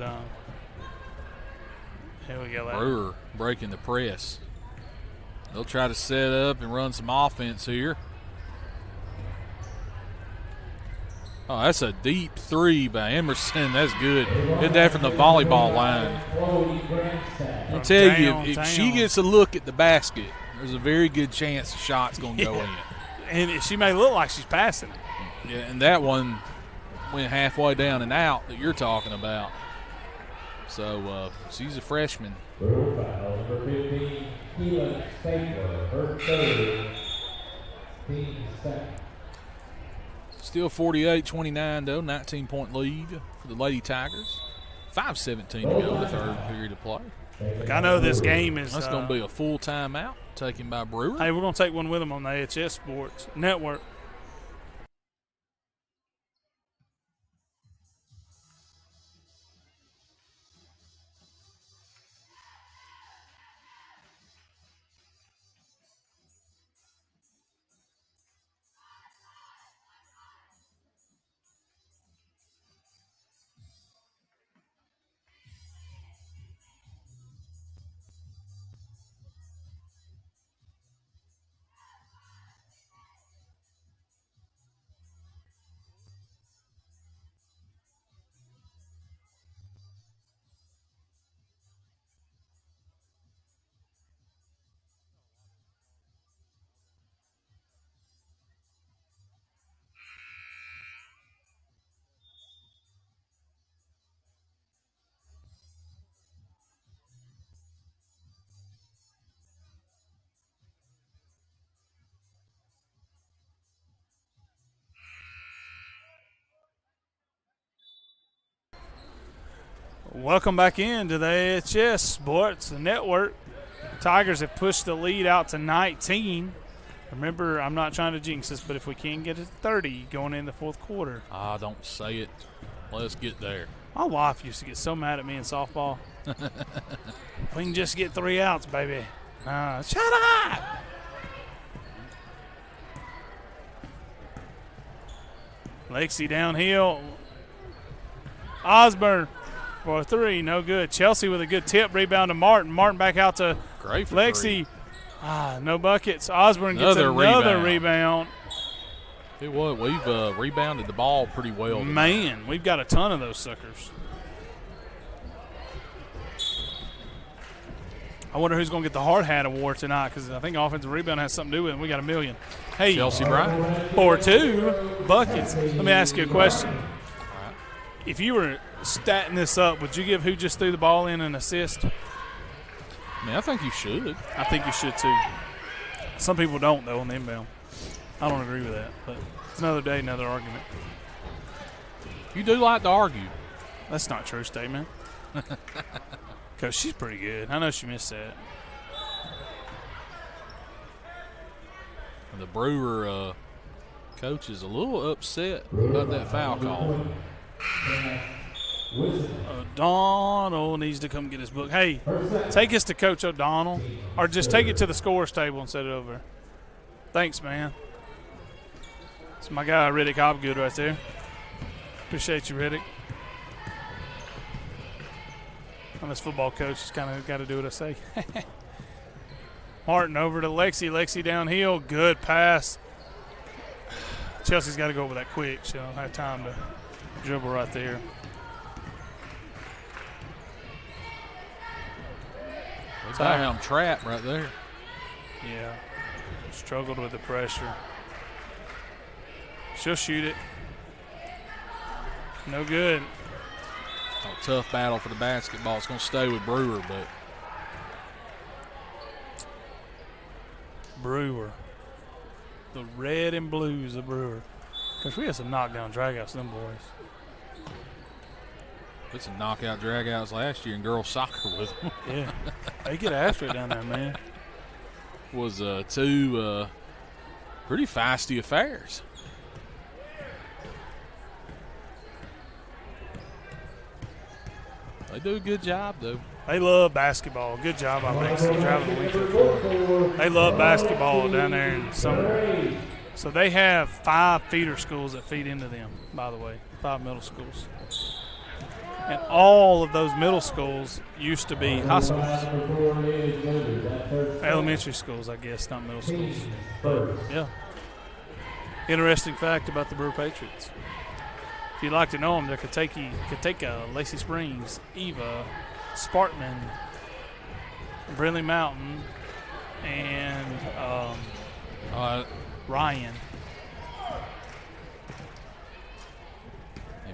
here we go. Brewer breaking the press. They'll try to set up and run some offense here. Oh, that's a deep three by Emerson. That's good. Hit that from the volleyball line. I'll tell you, if she gets a look at the basket, there's a very good chance the shot's going to go in. And she may look like she's passing it. Yeah, and that one went halfway down and out that you're talking about. So she's a freshman. Keelan Stapler, her third, team second. Still 48-29 though, 19-point lead for the Lady Tigers. 5:17 to go in the third period of play. Look, I know this game is. That's going to be a full timeout taken by Brewer. Hey, we're going to take one with them on the AHS Sports Network. Welcome back into the AHS Sports Network. Tigers have pushed the lead out to 19. Remember, I'm not trying to jinx this, but if we can get it to 30 going in the fourth quarter. Ah, don't say it. Let's get there. My wife used to get so mad at me in softball. We can just get 3 outs, baby. Shut up! Lexi downhill. Osborne for 3, no good. Chelsea with a good tip, rebound to Martin. Martin back out to Great for Lexi. 3. No buckets. Osborne gets another rebound. It was. We've rebounded the ball pretty well tonight. Man, we've got a ton of those suckers. I wonder who's going to get the hard hat award tonight, because I think offensive rebound has something to do with it. We got $1 million. Hey, Chelsea Bryant. For 2 buckets. Let me ask you a question. If you were statting this up, would you give who just threw the ball in an assist? I mean, I think you should. I think you should too. Some people don't, though, on the inbound. I don't agree with that, but it's another day, another argument. You do like to argue. That's not a true statement. Because she's pretty good. I know she missed that. And the Brewer coach is a little upset about that foul call. O'Donnell needs to come get his book. Hey, take us to Coach O'Donnell, or just take it to the scores table and set it over. Thanks, man. It's my guy, Riddick Hobgood, right there. Appreciate you, Riddick. I'm this football coach. Just kind of got to do what I say. Martin over to Lexi. Lexi downhill. Good pass. Chelsea's got to go over that quick. She don't have time to dribble right there. Down trap right there. Yeah. Struggled with the pressure. She'll shoot it. No good. A tough battle for the basketball. It's going to stay with Brewer, but Brewer. The red and blues of Brewer. Because we had some knockdown dragouts, them boys. put some knockout dragouts last year in girls soccer with them. Yeah. They get after it down there, man. Was 2 pretty feisty affairs. They do a good job, though. They love basketball. Good job on Lexi traveling the week before. They love basketball down there in summer. So they have 5 feeder schools that feed into them, by the way, 5 middle schools. And all of those middle schools used to be high schools. Elementary schools, I guess, not middle schools. But, yeah. Interesting fact about the Brewer Patriots. If you'd like to know them, they're Kateka, Lacey Springs, Eva, Sparkman, Brindley Mountain, and Ryan.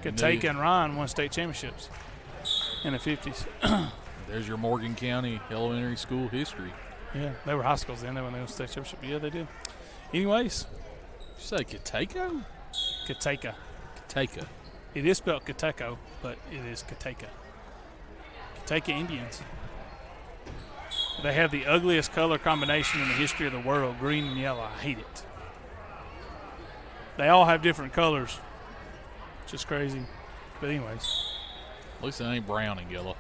Kateka and Ryan won state championships in the 50s. There's your Morgan County elementary school history. Yeah, they were high schools then. They won the state championship. Yeah, they did. Anyways. You say Katako? Kateka. Kateka. It is spelled Kateko, but it is Kateka. Kateka Indians. They have the ugliest color combination in the history of the world, green and yellow. I hate it. They all have different colors. Just crazy. But anyways. At least it ain't brown and yellow.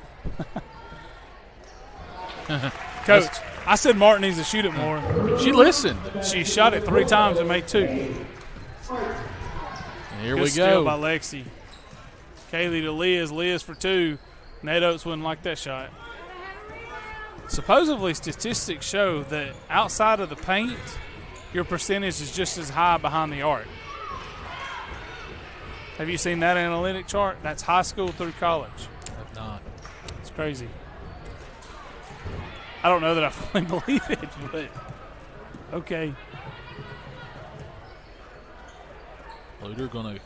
Coach, I said Martin needs to shoot it more. She listened. She shot it 3 times and made 2. And here Good we steal go. by Lexi. Kaylee to Liz. Liz for 2. Nate Oates wouldn't like that shot. Supposedly, statistics show that outside of the paint, your percentage is just as high behind the arc. Have you seen that analytic chart? That's high school through college. I've not. It's crazy. I don't know that I fully believe it, but okay. Luder going to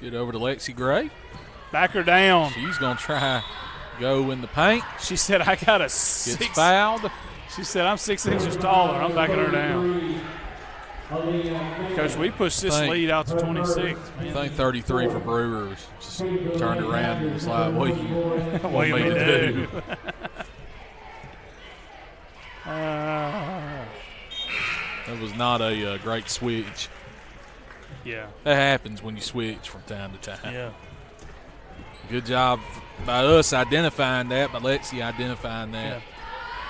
get over to Lexi Gray. Back her down. She's going to try go in the paint. She said, I got a 6. Gets fouled. She said, I'm 6 inches taller. I'm backing her down. Coach, we pushed this lead out to 26. Man. I think 33 for Brewer. Just turned around and was like, what do you want me to do? That was not a great switch. Yeah. That happens when you switch from time to time. Yeah. Good job by us identifying that, by Lexi identifying that. Yeah.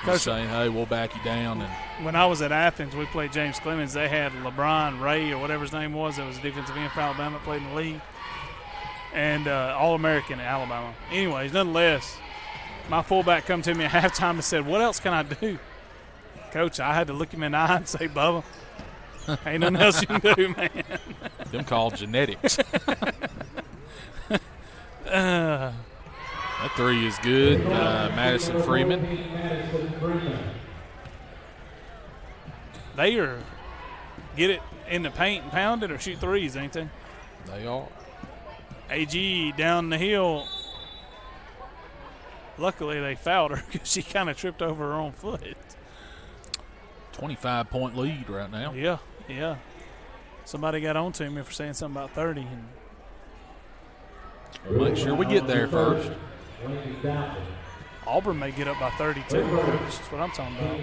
Just saying, hey, we'll back you down. And when I was at Athens, we played James Clemens. They had LeBron Ray or whatever his name was. That was a defensive end for Alabama, played in the league. And All-American at Alabama. Anyways, nonetheless, my fullback come to me at halftime and said, what else can I do? Coach, I had to look him in the eye and say, Bubba, ain't nothing else you can do, man. Them called genetics. That 3 is good. Madison Freeman. They are get it in the paint and pound it or shoot 3s, ain't they? They are. AG down the hill. Luckily, they fouled her because she kind of tripped over her own foot. 25-point lead right now. Yeah, yeah. Somebody got on to me for saying something about 30. And we'll make sure we get there first. Auburn may get up by 32. That's what I'm talking about.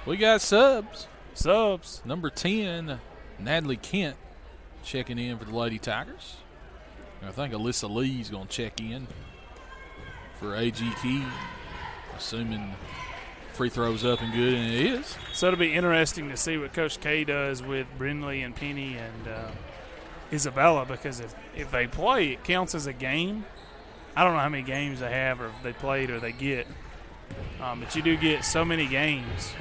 We got subs. Subs. Number 10, Natalie Kent, checking in for the Lady Tigers. I think Alyssa Lee's going to check in for AG Key, assuming free throws up and good, and it is. So it'll be interesting to see what Coach K does with Brindley and Penny and Isabella, because if they play, it counts as a game. I don't know how many games they have or if they played or they get, but you do get so many games.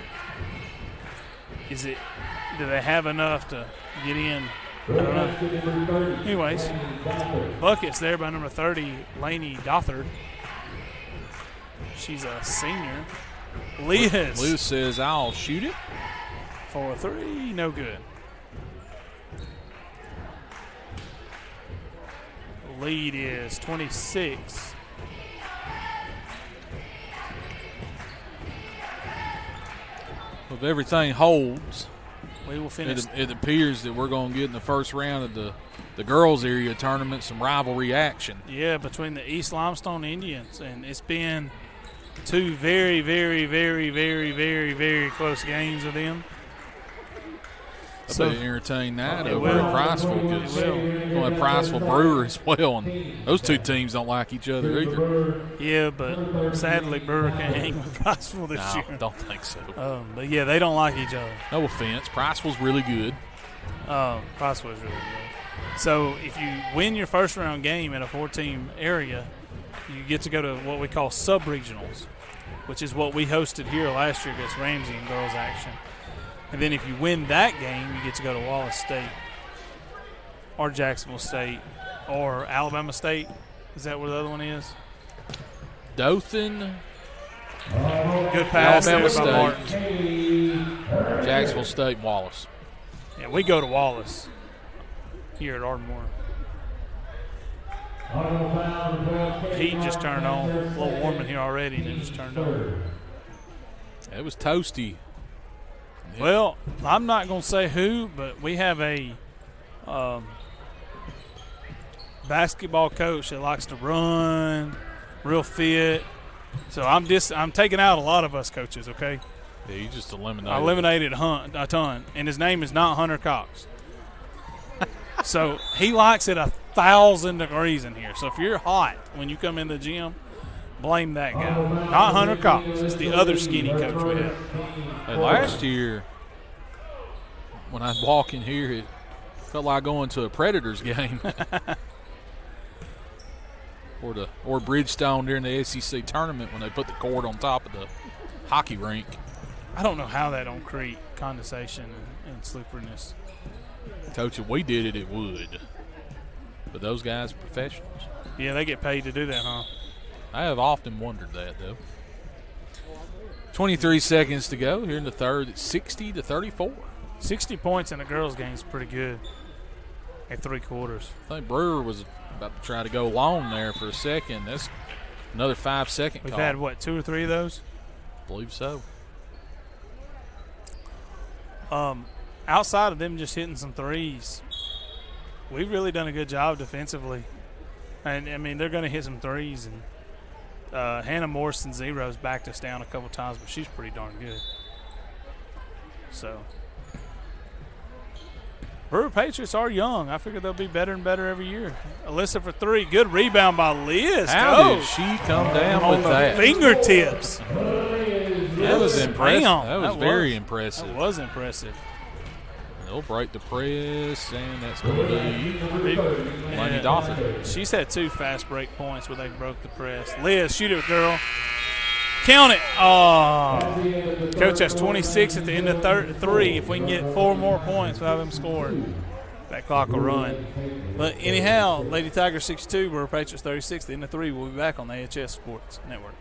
Do they have enough to get in? I don't know. Anyways, buckets there by number 30, Lainey Dothard. She's a senior. Liz says, I'll shoot it. For a 3, no good. Lead is 26. If everything holds, we will finish. It appears that we're going to get in the first round of the girls' area tournament some rivalry action. Yeah, between the East Limestone Indians, and it's been 2 very, very, very, very, very, very close games with them. That'll be an entertaining night over at Priceville, because we'll have Priceville Brewer as well, and those 2 teams don't like each other either. Yeah, but sadly Brewer can't hang with Priceville this year. I don't think so. But yeah, they don't like each other. No offense, Priceville's really good. Priceville's really good. So if you win your first round game in a 4-team area, you get to go to what we call sub-regionals, which is what we hosted here last year against Ramsey in girls action. And then if you win that game, you get to go to Wallace State or Jacksonville State or Alabama State. Is that where the other one is? Dothan. Good pass Alabama there by Martin. Jacksonville State, Wallace. Yeah, we go to Wallace here at Ardmore. Heat just turned on. A little warm in here already, and it just turned on. It was toasty. Well, I'm not going to say who, but we have a basketball coach that likes to run, real fit. So I'm taking out a lot of us coaches, okay? Yeah, you just eliminated. I eliminated a ton, and his name is not Hunter Cox. So he likes it 1,000 degrees in here. So if you're hot when you come in the gym, blame that guy. Not Hunter Cox. It's the other skinny coach we have. Hey, last year, when I walk in here, it felt like going to a Predators game. or Bridgestone during the SEC tournament when they put the court on top of the hockey rink. I don't know how that don't create condensation and slipperiness. Coach, if we did it, it would. But those guys are professionals. Yeah, they get paid to do that, huh? I have often wondered that, though. 23 seconds to go here in the third. It's 60-34. 60 points in a girls' game is pretty good at 3 quarters. I think Brewer was about to try to go long there for a second. That's another 5-second call. We've had, what, 2 or 3 of those? I believe so. Outside of them just hitting some threes, we've really done a good job defensively. And, I mean, they're going to hit some threes. And Hannah Morrison Zero's backed us down a couple times, but she's pretty darn good. So, Brewer Patriots are young. I figure they'll be better and better every year. Alyssa for 3. Good rebound by Liz. How did she come down on with the that? Fingertips. That was impressive. That was very impressive. That was impressive. They'll break the press, and that's going to be Lenny Dawson. She's had 2 fast break points where they broke the press. Liz, shoot it, girl. Count it. Oh. Coach has 26 at the end of 3. If we can get 4 more points, we'll have him scored. That clock will run. But anyhow, Lady Tiger 62, Brewer Patriots 36 at the end of 3. We'll be back on the AHS Sports Network.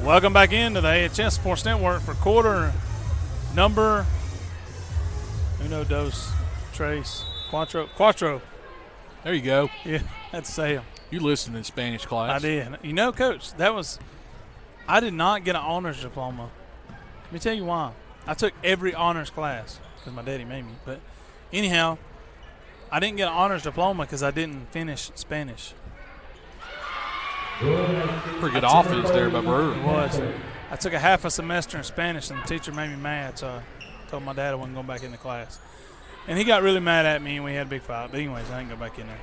Welcome back into the AHS Sports Network for quarter number uno, dos, tres, cuatro. There you go. Yeah, that's Sam. You listened in Spanish class. I did. You know, Coach, I did not get an honors diploma. Let me tell you why. I took every honors class because my daddy made me. But anyhow, I didn't get an honors diploma because I didn't finish Spanish. Pretty good offense there by Brewer. It was. I took a half a semester in Spanish, and the teacher made me mad, so I told my dad I wasn't going back into class. And he got really mad at me, and we had a big fight. But anyways, I didn't go back in there.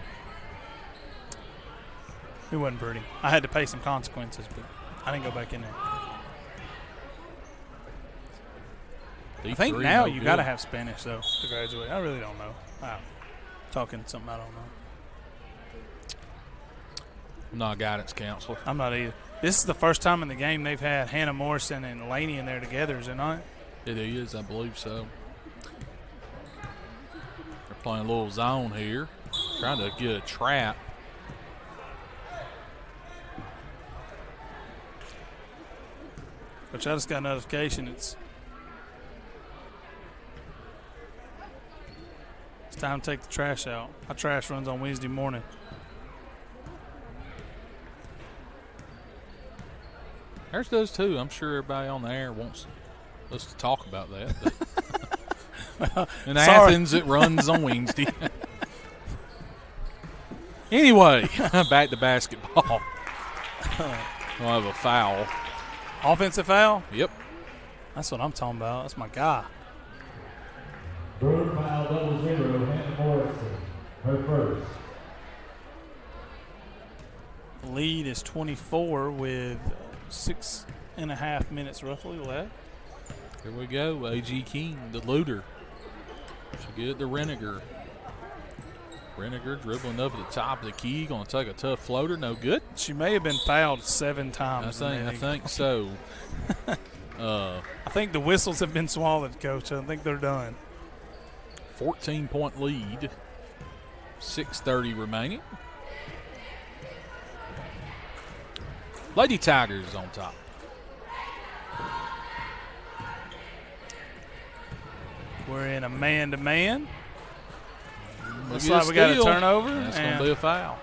It wasn't pretty. I had to pay some consequences, but I didn't go back in there. I think now you got to have Spanish, though, to graduate. I really don't know. I'm talking something I don't know. I'm not a guidance counselor. I'm not either. This is the first time in the game they've had Hannah Morrison and Laney in there together, is it not? It is, I believe so. They're playing a little zone here, trying to get a trap. Which I just got a notification. It's time to take the trash out. My trash runs on Wednesday morning. Ours does too. I'm sure everybody on the air wants us to talk about that. Well, in Athens, it runs on Wednesday. Anyway, back to basketball. We'll have a foul. Offensive foul? Yep. That's what I'm talking about. That's my guy. Brewer foul 0, Hannah Morrison. Her first. Lead is 24 with 6.5 minutes roughly left. Here we go. A.G. King, the looter. She get it to Reniger. Reniger dribbling up at the top of the key. Going to take a tough floater. No good. She may have been fouled 7 times. I think so. I think the whistles have been swallowed, Coach. I think they're done. 14-point lead. 6:30 remaining. Lady Tigers on top. We're in a man-to-man. Looks Maybe like we got a steal. turnover. That's going to be a foul.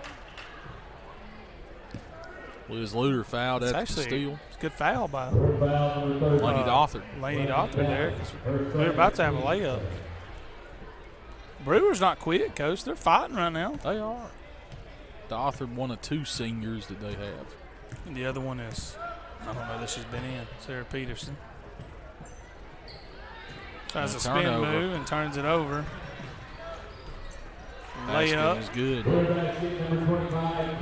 Liz Luter fouled It's at the actually steal. it's a good foul by Brewer foul number 30. Laney Dothard. Laney Doctor there, 'cause we're about to have a layup. Brewer's not quit, Coach. They're fighting right now. They are. Dothard, one of 2 seniors that they have. And the other one is, I don't know that she's been in, Sarah Peterson. Tries a spin turnover. move and turns it over. Lay it Basket up. is good. Brewer basket number 25,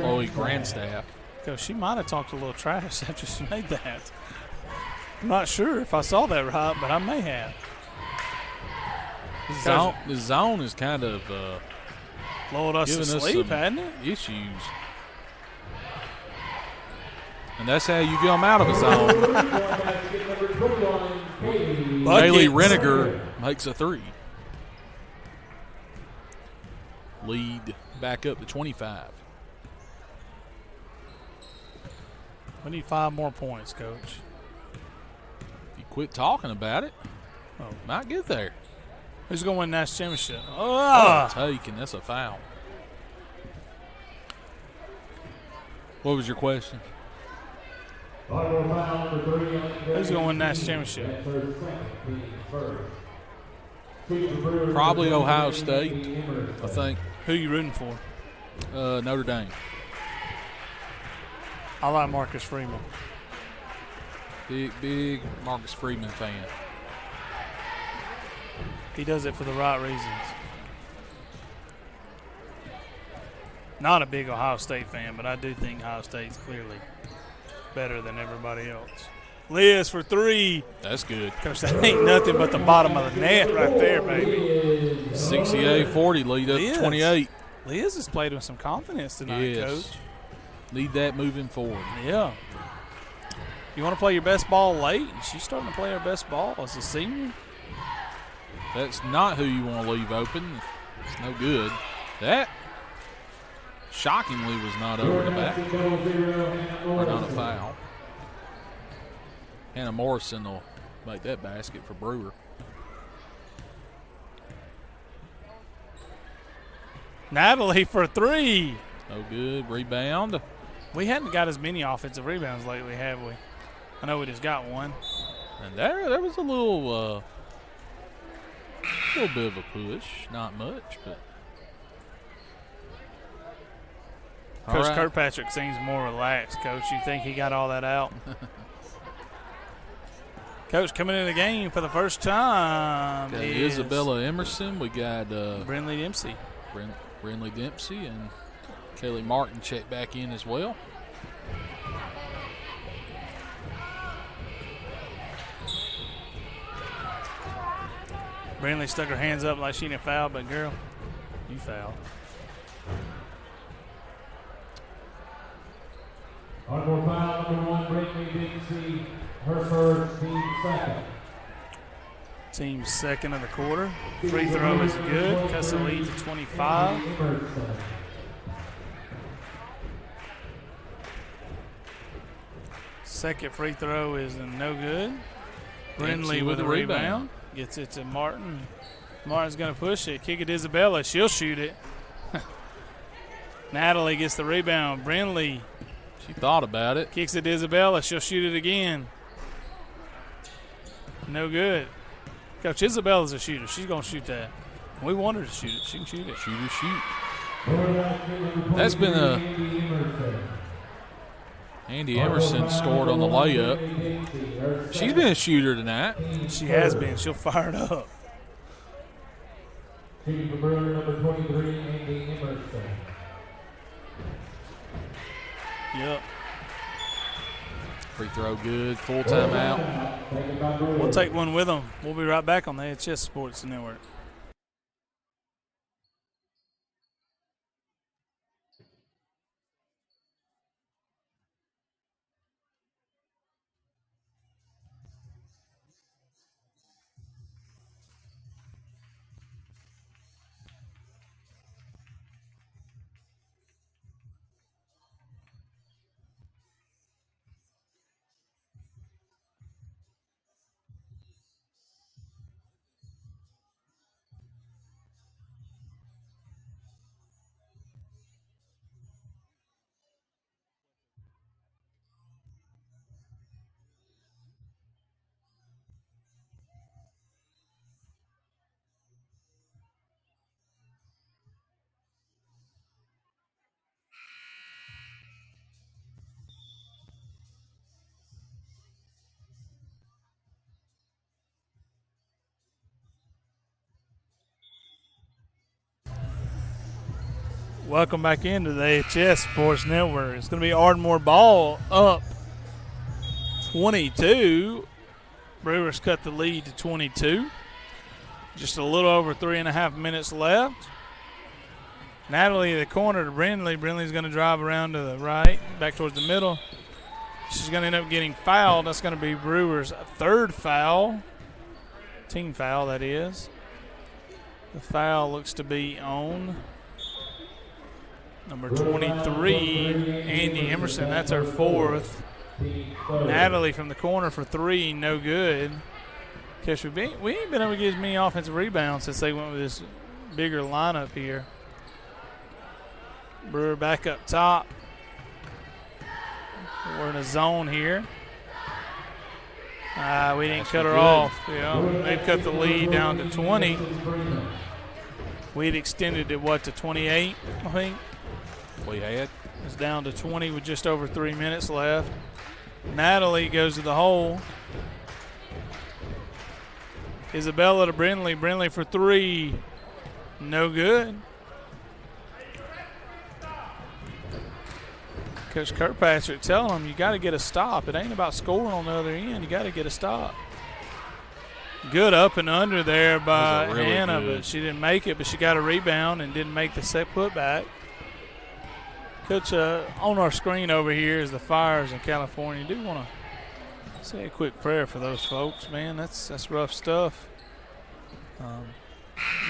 Chloe Grandstaff. Coach, she might have talked a little trash after she made that. I'm not sure if I saw that right, but I may have. The zone is kind of Lulled us to giving us sleep, some hadn't it? issues. And that's how you get them out of a zone. basket number 21, Katie. Bailey Buckets. Reniger makes a 3. Lead back up to 25. We need 5 more points, Coach. If you quit talking about it, Oh. might get there. Who's going to win national championship? Oh, taken. That's a foul. What was your question? Ardmore foul number 3 on the Who's going to win national championship? That's her second, team first. Steve Brewer, Probably number Ohio 23, State, Emerson. I think. Who you rooting for? Notre Dame. I like Marcus Freeman. Big Marcus Freeman fan. He does it for the right reasons. Not a big Ohio State fan, but I do think Ohio State's clearly better than everybody else. Liz for 3. That's good. Coach, that ain't nothing but the bottom of the net right there, baby. 68-40, lead up Liz. to 28. Liz has played with some confidence tonight, Yes. Coach. Need that moving forward. Yeah. You want to play your best ball late? She's starting to play her best ball as a senior. That's not who you want to leave open. It's no good. That shockingly was not over the back. Or not a foul. Hannah Morrison will make that basket for Brewer. Natalie for 3. No good. Rebound. We hadn't got as many offensive rebounds lately, have we? I know we just got one. And there was a little bit of a push. Not much, but. All Coach right. Kirkpatrick seems more relaxed, Coach. You think he got all that out? Coach coming in the game for the first time Got is Isabella Emerson. We got Brinley Dempsey. Brinley Dempsey and Kaylee Martin check back in as well. Brinley stuck her hands up like she didn't foul, but girl, you fouled. Ardmore foul number 1, Brittany Dixie. Her first, team second. Team second of the quarter. Free throw is good. Cuts the lead to 25. Emerson. Second free throw is no good. Brindley Dempsey with with a the rebound. rebound. Gets it to Martin. Martin's going to push it. Kick it to Isabella. She'll shoot it. Natalie gets the rebound. Brindley She thought about it. kicks it to Isabella. She'll shoot it again. No good. Coach, Isabella's a shooter. She's going to shoot that. We want her to shoot it. She can shoot it. Shoot or shoot. That's been a Andy Emerson scored on the layup. She's been a shooter tonight. She has been. She'll fire it up. Shooting for Brewer, number 23, Andy Emerson. Yep. Free throw good. Full timeout. We'll take one with them. We'll be right back on the HS Sports Network. Welcome back into the HS Sports Network. It's going to be Ardmore ball up 22. Brewers cut the lead to 22. Just a little over 3.5 minutes left. Natalie, the corner to Brindley. Brindley's going to drive around to the right, back towards the middle. She's going to end up getting fouled. That's going to be Brewer's third foul. Team foul, that is. The foul looks to be on number 23, Andy Emerson. That's her fourth. Natalie from the corner for three, no good. Because we ain't been able to get as many offensive rebounds since they went with this bigger lineup here. Brewer back up top. We're in a zone here. We didn't cut her off. Yeah, they've cut the lead down to 20. We'd extended it, to 28, I think? We had. It's down to 20 with just over 3 minutes left. Natalie goes to the hole. Isabella to Brindley. Brindley for three. No good. Coach Kirkpatrick telling them, you got to get a stop. It ain't about scoring on the other end. You got to get a stop. Good up and under there by really Hannah, good. but she didn't make it. But she got a rebound and didn't make the set putback. Coach, on our screen over here is the fires in California. I do want to say a quick prayer for those folks, man. That's rough stuff.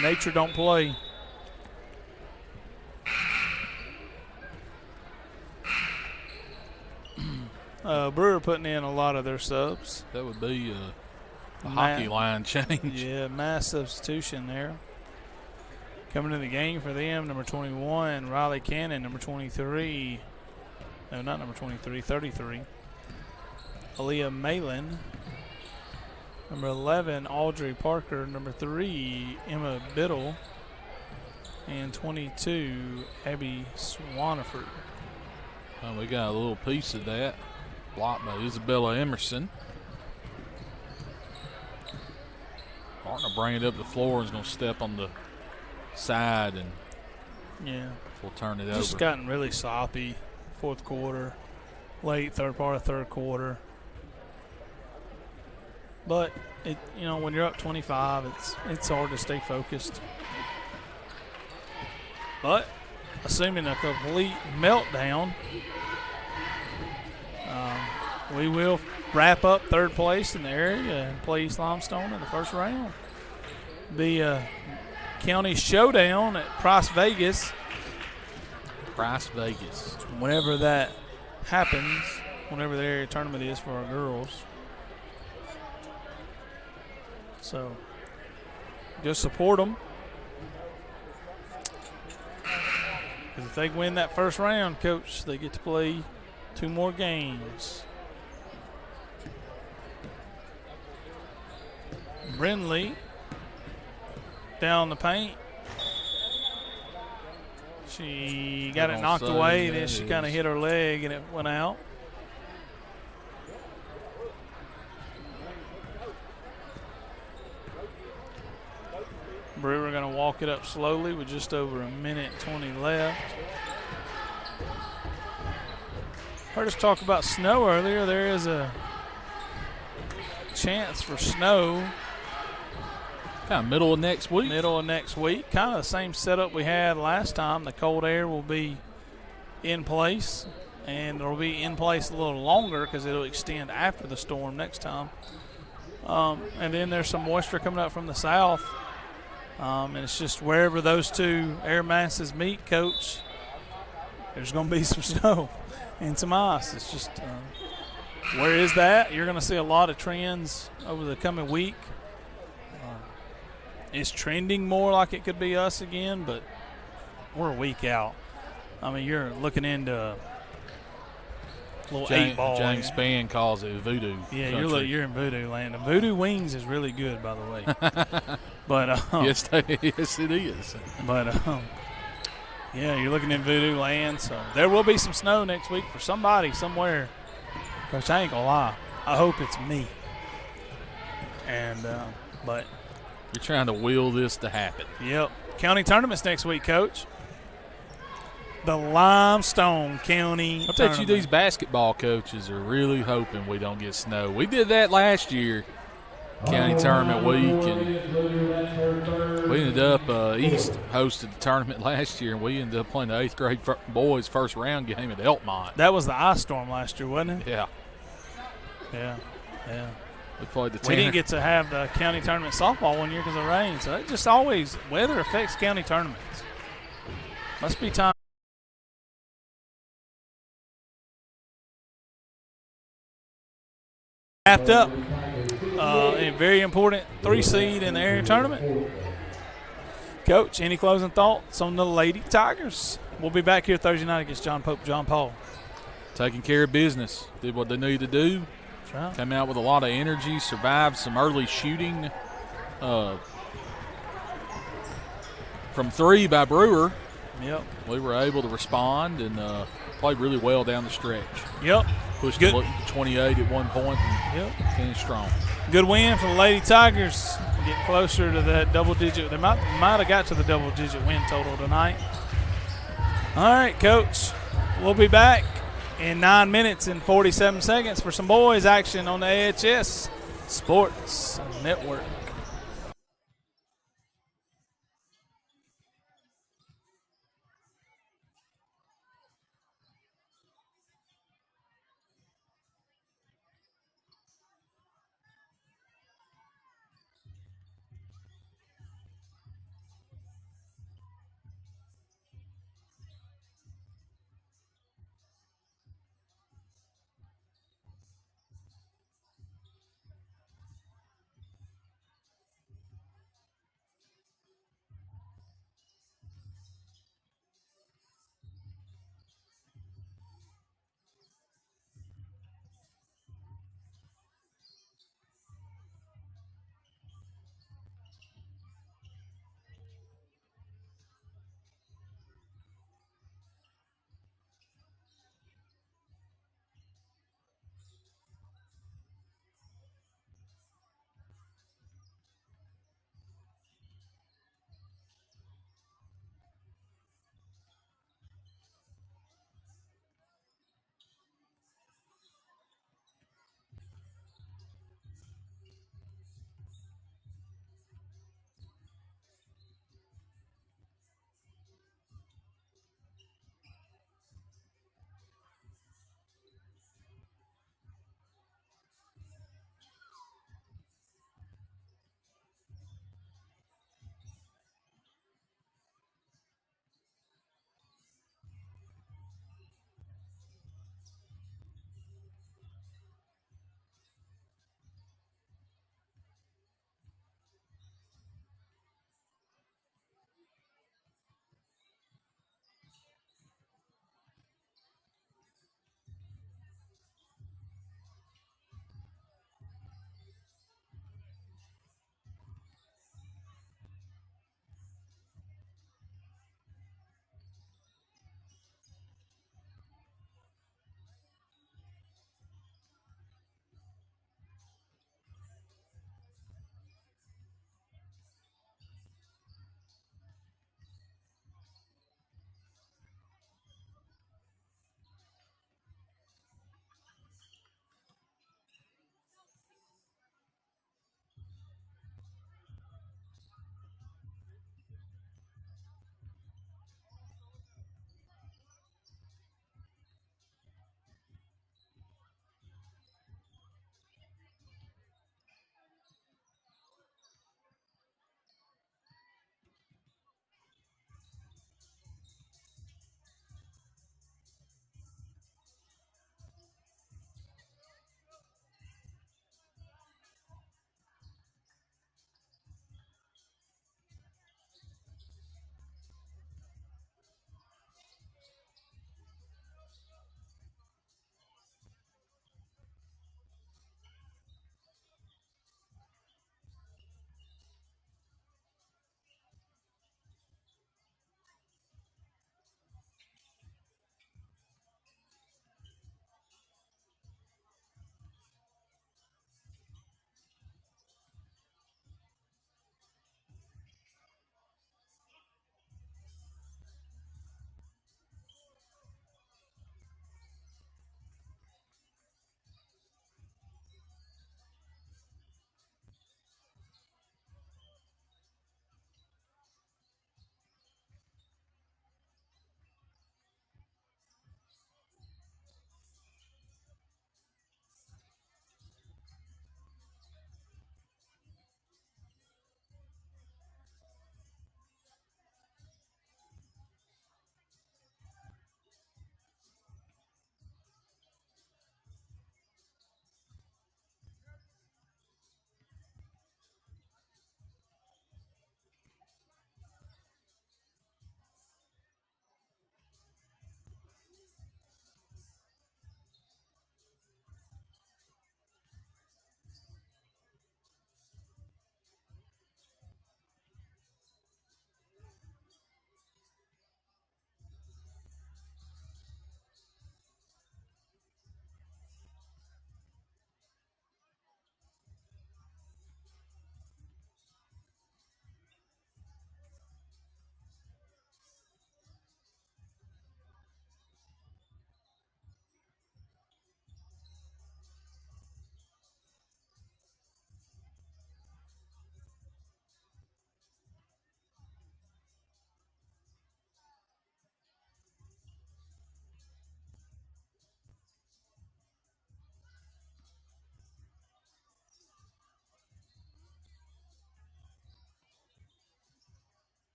Nature don't play. Brewer putting in a lot of their subs. That would be a hockey line change. Yeah, mass substitution there. Coming to the game for them, number 21, Riley Cannon, number 23. No, not number 23, 33. Aaliyah Malin. Number 11, Audrey Parker. Number 3, Emma Biddle. And 22, Abby Swaniford. Oh, we got a little piece of that. Blocked by Isabella Emerson. Partner bring it up the floor and is going to step on the side and we'll turn it over. Just gotten really sloppy fourth quarter, late third part of third quarter. But when you're up 25, it's hard to stay focused. But assuming a complete meltdown, we will wrap up third place in the area and play East Limestone in the first round. The county showdown at Price Vegas. Whenever that happens, whenever the area tournament is for our girls. So just support them. Because if they win that first round, Coach, they get to play 2 more games. Brindley down the paint. She got They're it gonna knocked say away, that then she is- kind of hit her leg and it went out. Brewer going to walk it up slowly with just over a minute 20 left. Heard us talk about snow earlier. There is a chance for snow. Kind of middle of next week. Middle of next week. Kind of the same setup we had last time. The cold air will be in place, and it'll be in place a little longer because it'll extend after the storm next time. And then there's some moisture coming up from the south. And it's just wherever those two air masses meet, Coach, there's going to be some snow and some ice. It's just where is that? You're going to see a lot of trends over the coming week. It's trending more like it could be us again, but we're a week out. I mean, you're looking into a little 8-ball. James Spann calls it voodoo. Yeah, country. you're in voodoo land. The voodoo wings is really good, by the way. But yes, yes, it is. But yeah, you're looking in voodoo land. So there will be some snow next week for somebody somewhere. Coach, I ain't gonna lie. I hope it's me. And but You're trying to will this to happen. yep, county tournaments next week, Coach. The Limestone County. I bet you tournament. these basketball coaches are really hoping we don't get snow. We did that last year, county tournament week, and we ended up East hosted the tournament last year, and we ended up playing the 8th grade boys first round game at Elkmont. That was the ice storm last year, wasn't it? Yeah, Yeah, yeah. we played the. We didn't get to have the county tournament softball one year because of rain. So it just always weather affects county tournaments. Must be time. Wrapped up. A very important 3-seed in the area tournament. Coach, any closing thoughts on the Lady Tigers? We'll be back here Thursday night against John Pope, John Paul. taking care of business. Did what they needed to do. That's right. Came out with a lot of energy. Survived some early shooting from 3 by Brewer. Yep. We were able to respond and played really well down the stretch. Yep. Pushed Good. to 28 at one point and Yep. finished strong. Good win for the Lady Tigers. Get closer to that double digit. They might have got to the double digit win total tonight. All right, Coach. We'll be back in 9 minutes and 47 seconds for some boys action on the AHS Sports Network.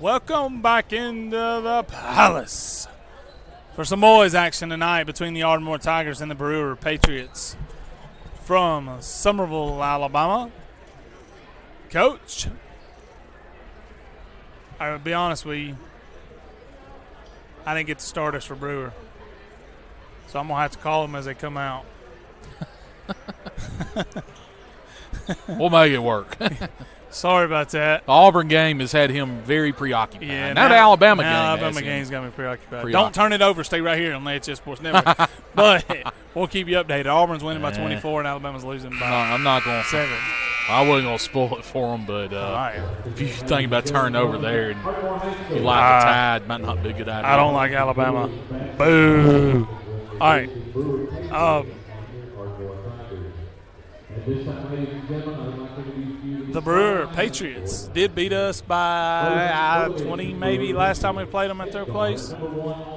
Welcome back into the Palace for some boys action tonight between the Ardmore Tigers and the Brewer Patriots from Summerville, Alabama. Coach, I'll be honest with you, I didn't get the starters for Brewer, so I'm going to have to call them as they come out. We'll make it work. Sorry about that. The Auburn game has had him very preoccupied. Yeah, now the Alabama game. Alabama game's got me preoccupied. Don't turn it over. Stay right here on the HS Sports Network. But we'll keep you updated. Auburn's winning by 24 and Alabama's losing by I'm not going 7. I wasn't going to spoil it for them, but right. If you think about turning over there and you like the Tide, might not be a good idea. I don't like Alabama. Boo. All right. The Brewer Patriots did beat us by 20 maybe last time we played them at their place.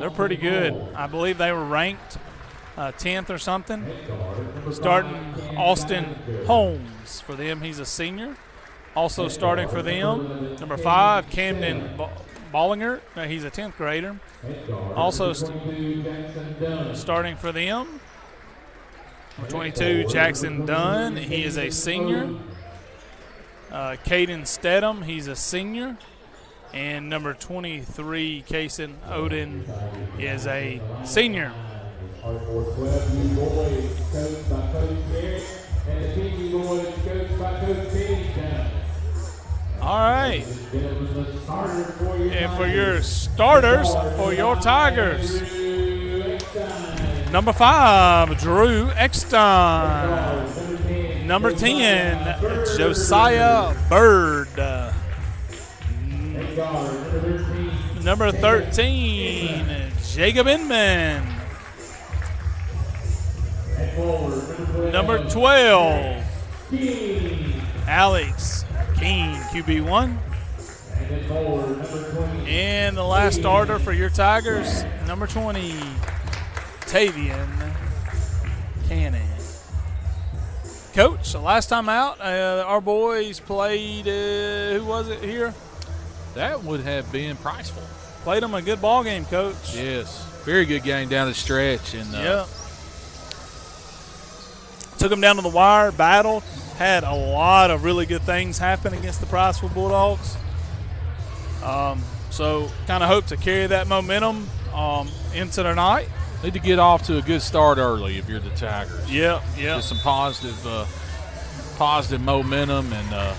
They're pretty good. I believe they were ranked 10th or something. Starting Austin Holmes for them. He's a senior. Also starting for them, number 5, Camden Ballinger. He's a 10th grader. Also starting for them, number 22, Jackson Dunn. He is a senior. Caden Stedham, he's a senior. And number 23, Kason Odin, is a senior. All right. And for your starters, for your Tigers, number 5, Drew Eckstein. Number 10, Josiah Bird. Number 13, Jacob Inman. Number 12, Alex King, QB1. And the last starter for your Tigers, number 20, Tavian Cannon. Coach, the last time out, our boys played, who was it here? That would have been Priceville. Played them a good ball game, Coach. Yes, very good game down the stretch. And yeah. Took them down to the wire, battled, had a lot of really good things happen against the Priceville Bulldogs. So kind of hope to carry that momentum into tonight. Need to get off to a good start early if you're the Tigers. Yeah. Get some positive momentum, and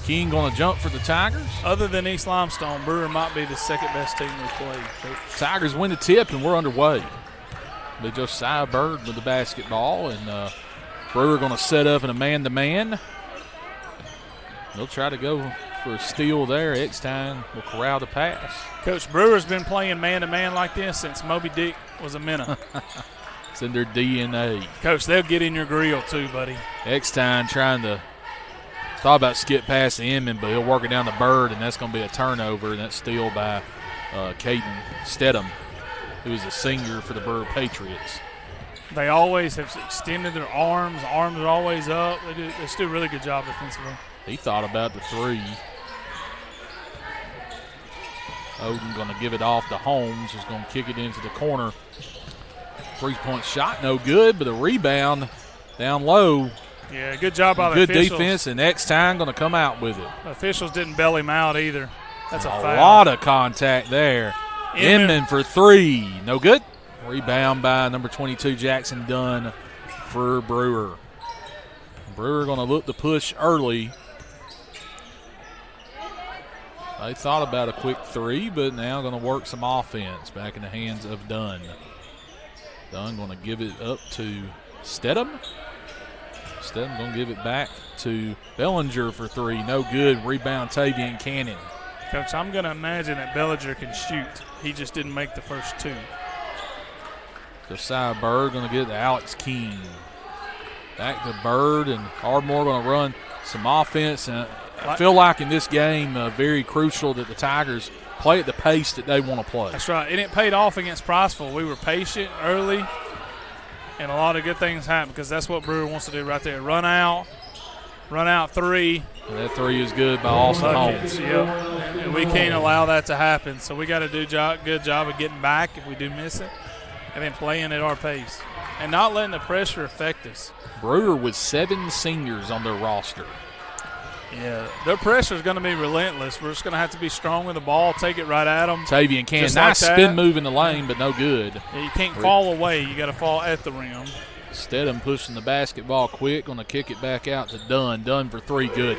King going to jump for the Tigers. Other than East Limestone, Brewer might be the second best team we played, Coach. Tigers win the tip, and we're underway. But Josiah Bird with the basketball, and Brewer going to set up in a man-to-man. They'll try to go for a steal there. Eckstein will corral the pass. Coach, Brewer's been playing man-to-man like this since Moby Dick was a minnow. It's in their DNA. Coach, they'll get in your grill too, buddy. Eckstein trying to thought about skip past Inman, but he'll work it down the Bird, and that's going to be a turnover, and that's steal by Caden Stedham, who is a senior for the Brewer Patriots. They always have extended their arms. Arms are always up. They do a really good job defensively. He thought about the 3. Odin going to give it off to Holmes, who's going to kick it into the corner. 3-point shot, no good, but a rebound down low. Yeah, good job by the Good officials. defense, and Eckstein going to come out with it. The officials didn't bail him out either. That's a foul. A lot of contact there. Inman for 3, no good. Rebound by number 22, Jackson Dunn for Brewer. Brewer going to look to push early. They thought about a quick 3, but now going to work some offense back in the hands of Dunn. Dunn going to give it up to Stedham. Stedham going to give it back to Bellinger for 3. No good. Rebound, Tavian Cannon. Coach, I'm going to imagine that Bellinger can shoot. He just didn't make the first 2. Josiah Bird going to get it to Alex King. Back to Bird, and Ardmore going to run some offense. And I feel like in this game, very crucial that the Tigers play at the pace that they want to play. That's right. And it paid off against Priceville. We were patient early, and a lot of good things happened because that's what Brewer wants to do right there. Run out 3. And that 3 is good by Austin Holmes. Yep. And we can't allow that to happen. So we got to do a good job of getting back if we do miss it, and then playing at our pace and not letting the pressure affect us. Brewer with 7 seniors on their roster. Yeah, their pressure is going to be relentless. We're just going to have to be strong with the ball, take it right at them. Tavian can. Just Nice like spin move in the lane, but no good. Yeah, you can't fall away. You got to fall at the rim. Stedham pushing the basketball quick. Going to kick it back out to Dunn. Dunn for 3, good.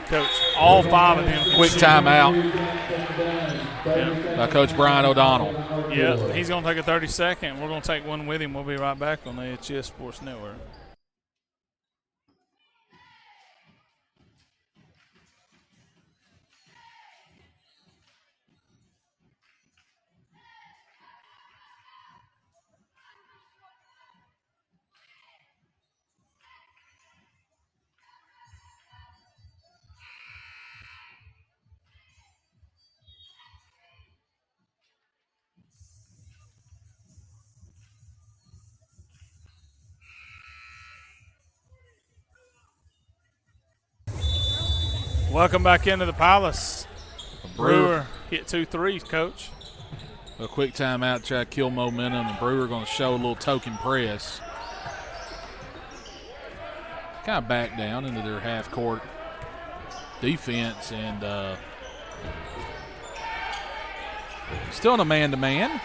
Coach, all 5 of them. Quick timeout Yeah. by Coach Brian O'Donnell. Yeah, he's going to take a 30-second. We're going to take one with him. We'll be right back on the HGS Sports Network. Welcome back into the Palace. Brewer hit 2 threes, Coach. A quick timeout to try to kill momentum, and Brewer going to show a little token press. Kind of back down into their half-court defense, and still in a man-to-man.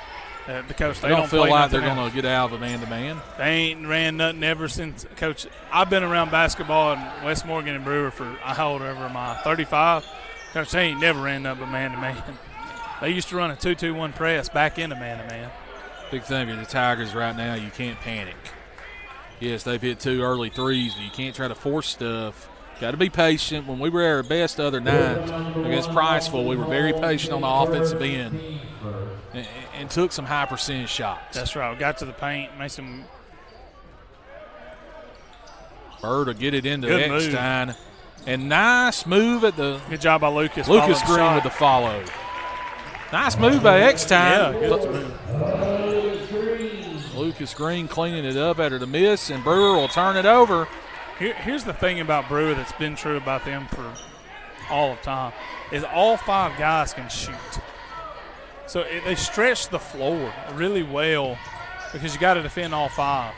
The coach, they don't feel like they're going to get out of a man-to-man. They ain't ran nothing ever since. Coach, I've been around basketball in West Morgan and Brewer for, how old ever am I, 35? Coach, they ain't never ran nothing but man-to-man. They used to run a 2-2-1 press back into man-to-man. Big thing for the Tigers right now, you can't panic. Yes, they've hit 2 early threes, but you can't try to force stuff. Got to be patient. When we were at our best the other night against Priceville, we were very patient on the offensive end and took some high percentage shots. That's right. We got to the paint, made some. Bird will get it into Good Eckstein. And nice move at the. Good job by Lucas. Lucas Green with the follow. Nice move by Eckstein. Yeah, good move. Lucas Green cleaning it up after the miss, and Brewer will turn it over. Here's the thing about Brewer that's been true about them for all of time is all 5 guys can shoot. So they stretch the floor really well because you got to defend all 5.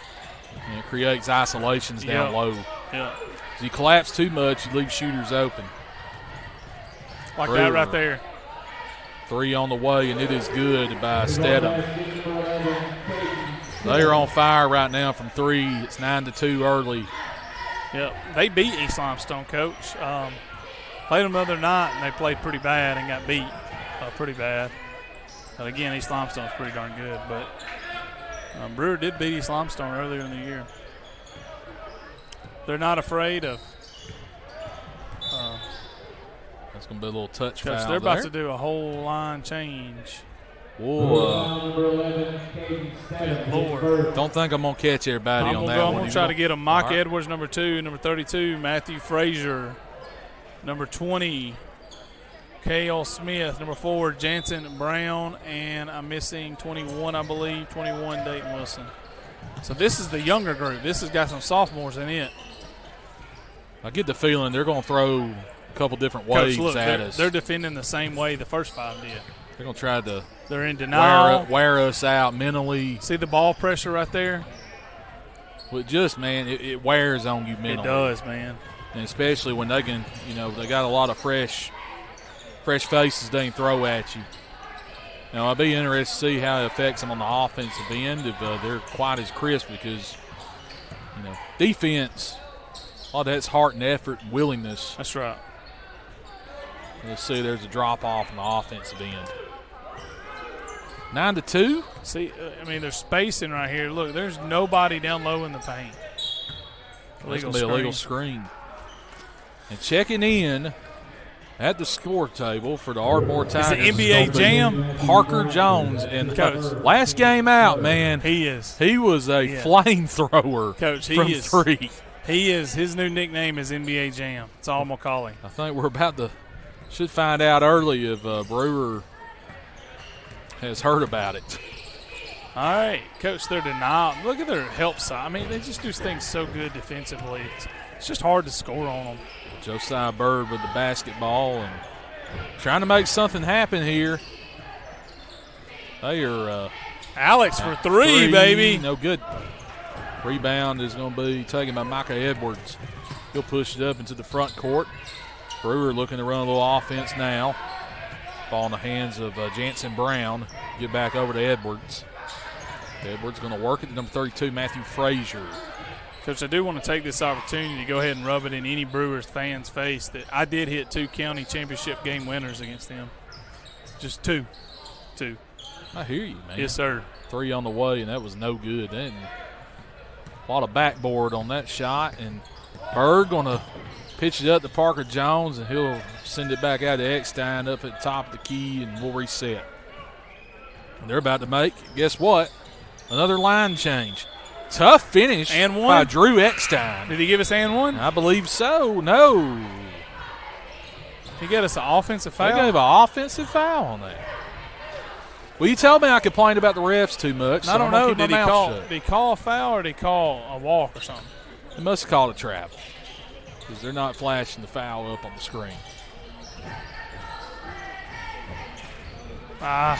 And it creates isolations down low. Yeah. If you collapse too much, you leave shooters open. Like Brewer. that right there. 3 on the way, and it is good by Stedham. They are on fire right now from 3. It's 9-2 early. Yeah, they beat East Limestone, Coach. Played them the other night, and they played pretty bad and got beat pretty bad. But again, East Limestone's pretty darn good. But Brewer did beat East Limestone earlier in the year. They're not afraid of. That's going to be a little touch foul. They're about to do a whole line change. Whoa. Good Lord. Don't think I'm going to catch everybody on that one. I'm going to try to get them. Mike Edwards, number 2. Number 32, Matthew Frazier. Number 20, K.L. Smith. Number 4, Jansen Brown. And I'm missing 21, I believe. 21, Dayton Wilson. So this is the younger group. This has got some sophomores in it. I get the feeling they're going to throw a couple different waves at us. They're defending the same way the first 5 did. They're going to try to they're in denial. Wear us out mentally. See the ball pressure right there? Well, just, man, it wears on you mentally. It does, man. And especially when they can, they got a lot of fresh faces they can throw at you. Now, I'll be interested to see how it affects them on the offensive end if they're quite as crisp because, defense, all that's heart and effort and willingness. That's right. Let's see, there's a drop-off on the offensive end. 9-2. See, there's spacing right here. Look, there's nobody down low in the paint. That's going to be a legal screen. And checking in at the score table for the Ardmore Tigers. It's the NBA Jam. Parker Jones. And Coach, last game out, man. He is. He was a flamethrower. Coach, he from is. 3. He is. His new nickname is NBA Jam. That's all I'm going to call him. I think we're about to – should find out early if Brewer has heard about it. All right, Coach, their denial. Look at their help side. They just do things so good defensively. It's just hard to score on them. Josiah Bird with the basketball, and trying to make something happen here. They are Alex for three, baby. No good. Rebound is going to be taken by Micah Edwards. He'll push it up into the front court. Brewer looking to run a little offense now. Ball in the hands of Jansen Brown. Get back over to Edwards. Edwards going to work it to number 32, Matthew Frazier. Coach, I do want to take this opportunity to go ahead and rub it in any Brewers fans' face that I did hit 2 county championship game winners against them. Just two. I hear you, man. Yes, sir. 3 on the way, and that was no good. And a lot of backboard on that shot, and Berg going to pitch it up to Parker Jones, and he'll send it back out to Eckstein up at the top of the key, and we'll reset. And they're about to make, guess what, another line change. Tough finish and one by Drew Eckstein. Did he give us and one? I believe so. No. He gave us an offensive foul? They gave an offensive foul on that. Well, you told me I complained about the refs too much. So I don't know. Did he call a foul or did he call a walk or something? He must have called a travel because they're not flashing the foul up on the screen. That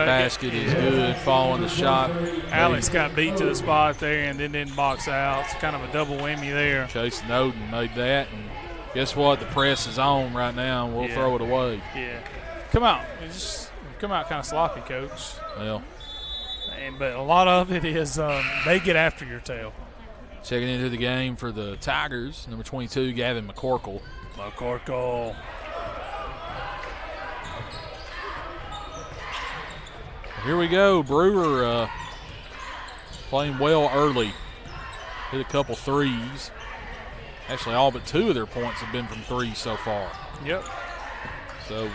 basket is good, following the shot. Alex got beat to the spot there and then didn't box out. It's kind of a double whammy there. Chase Noden made that, and guess what? The press is on right now, and we'll throw it away. Yeah. Come out. Come out kind of sloppy, Coach. Well. But a lot of it is they get after your tail. Checking into the game for the Tigers, number 22, Gavin McCorkle. Here we go. Brewer playing well early. Hit a couple threes. Actually, all but 2 of their points have been from 3 so far. Yep. So,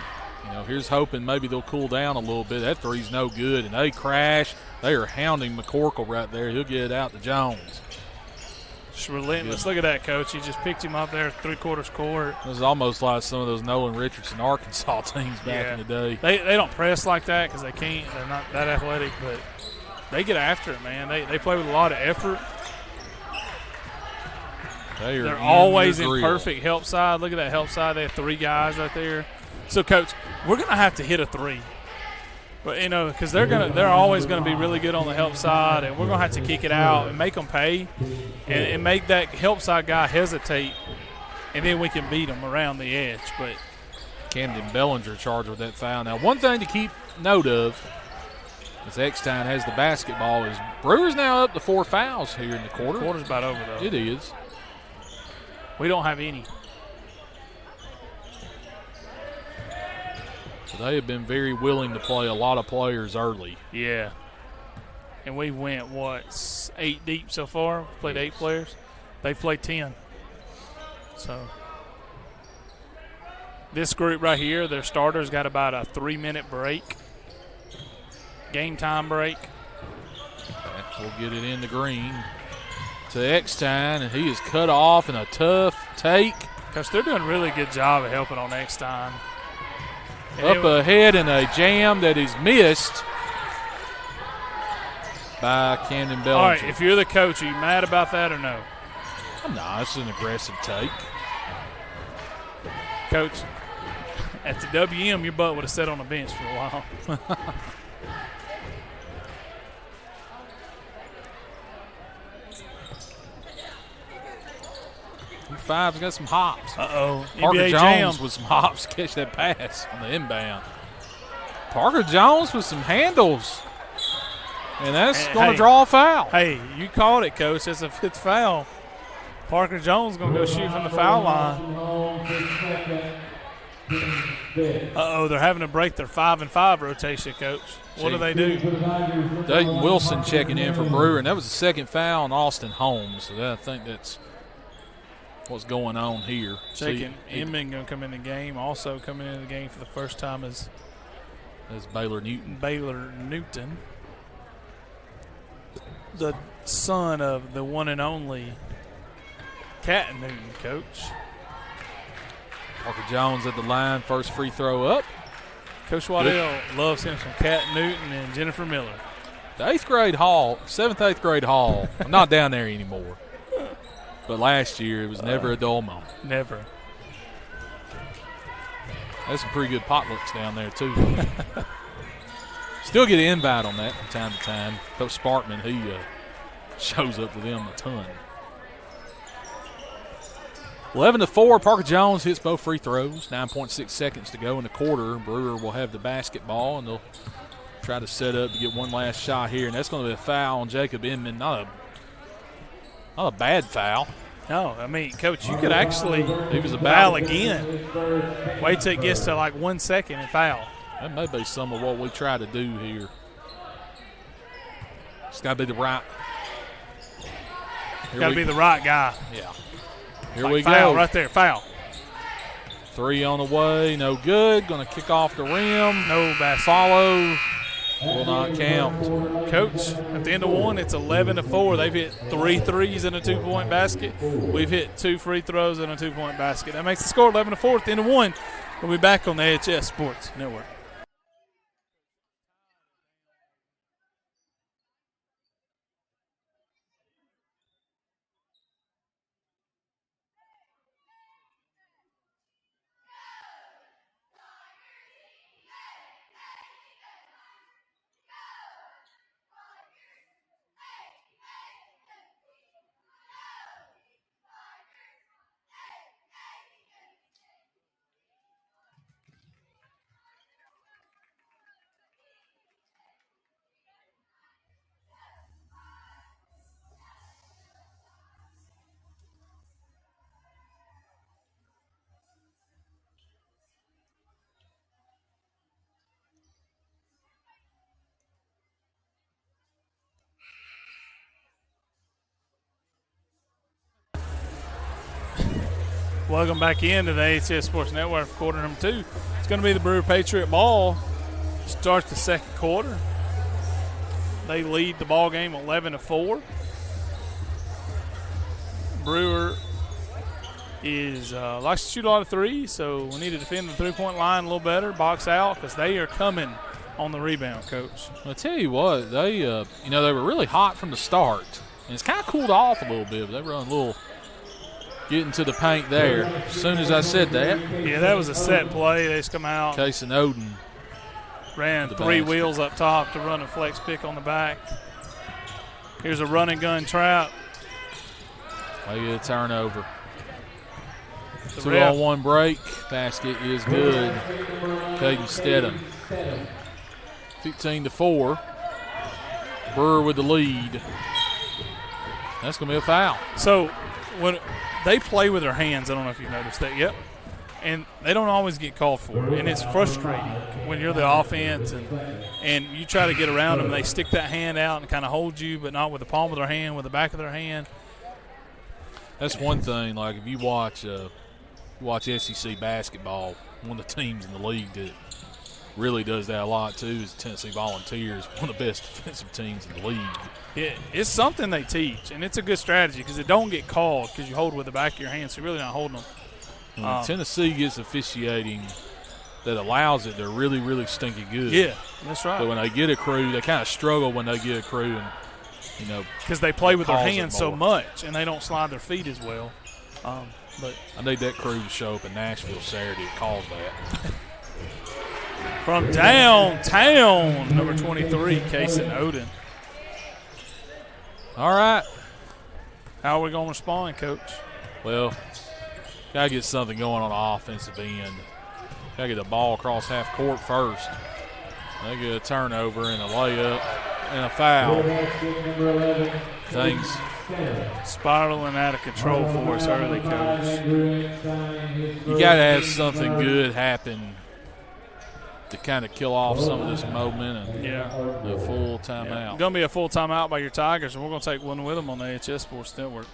here's hoping maybe they'll cool down a little bit. That 3's no good, and they crash. They are hounding McCorkle right there. He'll get it out to Jones. Just relentless. Look at that, Coach. He just picked him up there 3/4 court. It was almost like some of those Nolan Richardson Arkansas teams back in the day. They don't press like that because they can't. They're not that athletic, but they get after it, man. They play with a lot of effort. They're always in perfect help side. Look at that help side. They have 3 guys right there. So, Coach, we're going to have to hit a 3. But, because they're always going to be really good on the help side, and we're going to have to kick it out and make them pay and make that help side guy hesitate, and then we can beat them around the edge. But Camden Bellinger charged with that foul. Now, one thing to keep note of, as Eckstein has the basketball, is Brewer's now up to 4 fouls here in the quarter. The quarter's about over, though. It is. We don't have any. So they have been very willing to play a lot of players early. Yeah. And we went, 8 deep so far? Played 8 players. They played 10. So this group right here, their starters got about a 3-minute break. Game time break. Okay, we'll get it in the green to Eckstein, and he is cut off in a tough take. Because they're doing a really good job of helping on Eckstein. Up ahead in a jam that is missed by Camden Bellinger. All right, if you're the coach, are you mad about that or no? I'm not. It's an aggressive take. Coach, at the WM, your butt would have sat on the bench for a while. Five's got some hops. Uh-oh. Parker NBA Jones jam. with some hops to catch that pass on the inbound. Parker Jones with some handles. And that's going to draw a foul. Hey, you called it, Coach. That's a 5th foul. Parker Jones going to go shoot from the foul line. Uh-oh, they're having to break their 5-and-5 rotation, Coach. What do they do? Dayton Wilson checking in for Brewer, and that was the 2nd foul on Austin Holmes. So I think that's what's going on here. Checking Inman going to come in the game. Also coming in the game for the first time is Baylor Newton. Baylor Newton, the son of the one and only Cat Newton, Coach. Parker Jones at the line, first free throw up. Coach Waddell loves him some Cat Newton and Jennifer Miller. The 8th grade hall, 7th, 8th grade hall. I'm not down there anymore. But last year, it was never a dull moment. Never. That's some pretty good potlucks down there, too. Still get an invite on that from time to time. Coach Sparkman, he shows up with them a ton. 11-4, Parker Jones hits both free throws. 9.6 seconds to go in the quarter. Brewer will have the basketball, and they'll try to set up to get one last shot here. And that's going to be a foul on Jacob Inman. Not a bad foul. No, I mean, Coach, you could actually He was foul about again. Wait till it gets to like 1 second and foul. That may be some of what we try to do here. It's got to be the right. Got to be the right guy. Yeah. Here like we foul go. right there, foul. 3 on the way, no good. Going to kick off the rim. No basket. Follow. Will not count. Coach, at the end of one, it's 11-4. They've hit 3 threes in a 2-point basket. We've hit 2 free throws in a 2-point basket. That makes the score 11-4 at the end of one. We'll be back on the AHS Sports Network. Welcome back into the AHS Sports Network for quarter number 2. It's going to be the Brewer Patriot ball. Starts the second quarter. They lead the ball game 11-4. Brewer is likes to shoot a lot of threes, so we need to defend the three-point line a little better, box out, because they are coming on the rebound, Coach. I'll tell you what, they they were really hot from the start, and it's kind of cooled off a little bit. But they were on a little getting to the paint there. As soon as I said that, Yeah, that was a set play. They just come out. Case and Odin Ran the 3 basket. wheels up top to run a flex pick on the back. Here's a run and gun trap. they get a turnover. The 2 ref- on 1 break. Basket is good. Caden Stedham. 15-4. Brewer with the lead. That's going to be a foul. So when they play with their hands, I don't know if you noticed that yet, and they don't always get called for it, and it's frustrating when you're the offense and you try to get around them. They stick that hand out and kind of hold you, but not with the palm of their hand, with the back of their hand. That's one thing. Like if you watch SEC basketball, one of the teams in the league that really does that a lot too is Tennessee Volunteers, one of the best defensive teams in the league. It's something they teach, and it's a good strategy because it don't get called because you hold with the back of your hand, so you're really not holding them. When Tennessee gets officiating that allows it, they're really, really stinky good. Yeah, that's right. But when they get a crew, they kind of struggle when they get a crew, and because they play with their calls it hands so more. much, and they don't slide their feet as well. But I need that crew to show up in Nashville Saturday and call that. from downtown, number 23, Kason Odin. All right. How are we going to respond, Coach? Well, got to get something going on the offensive end. Got to get the ball across half court first. They get a turnover and a layup and a foul. Things Spiraling out of control for us early, Coach. you got to have something good happen to kind of kill off some of this momentum. Yeah. A full timeout. Going to be a full timeout by your Tigers, and we're going to take one with them on the AHS Sports Network.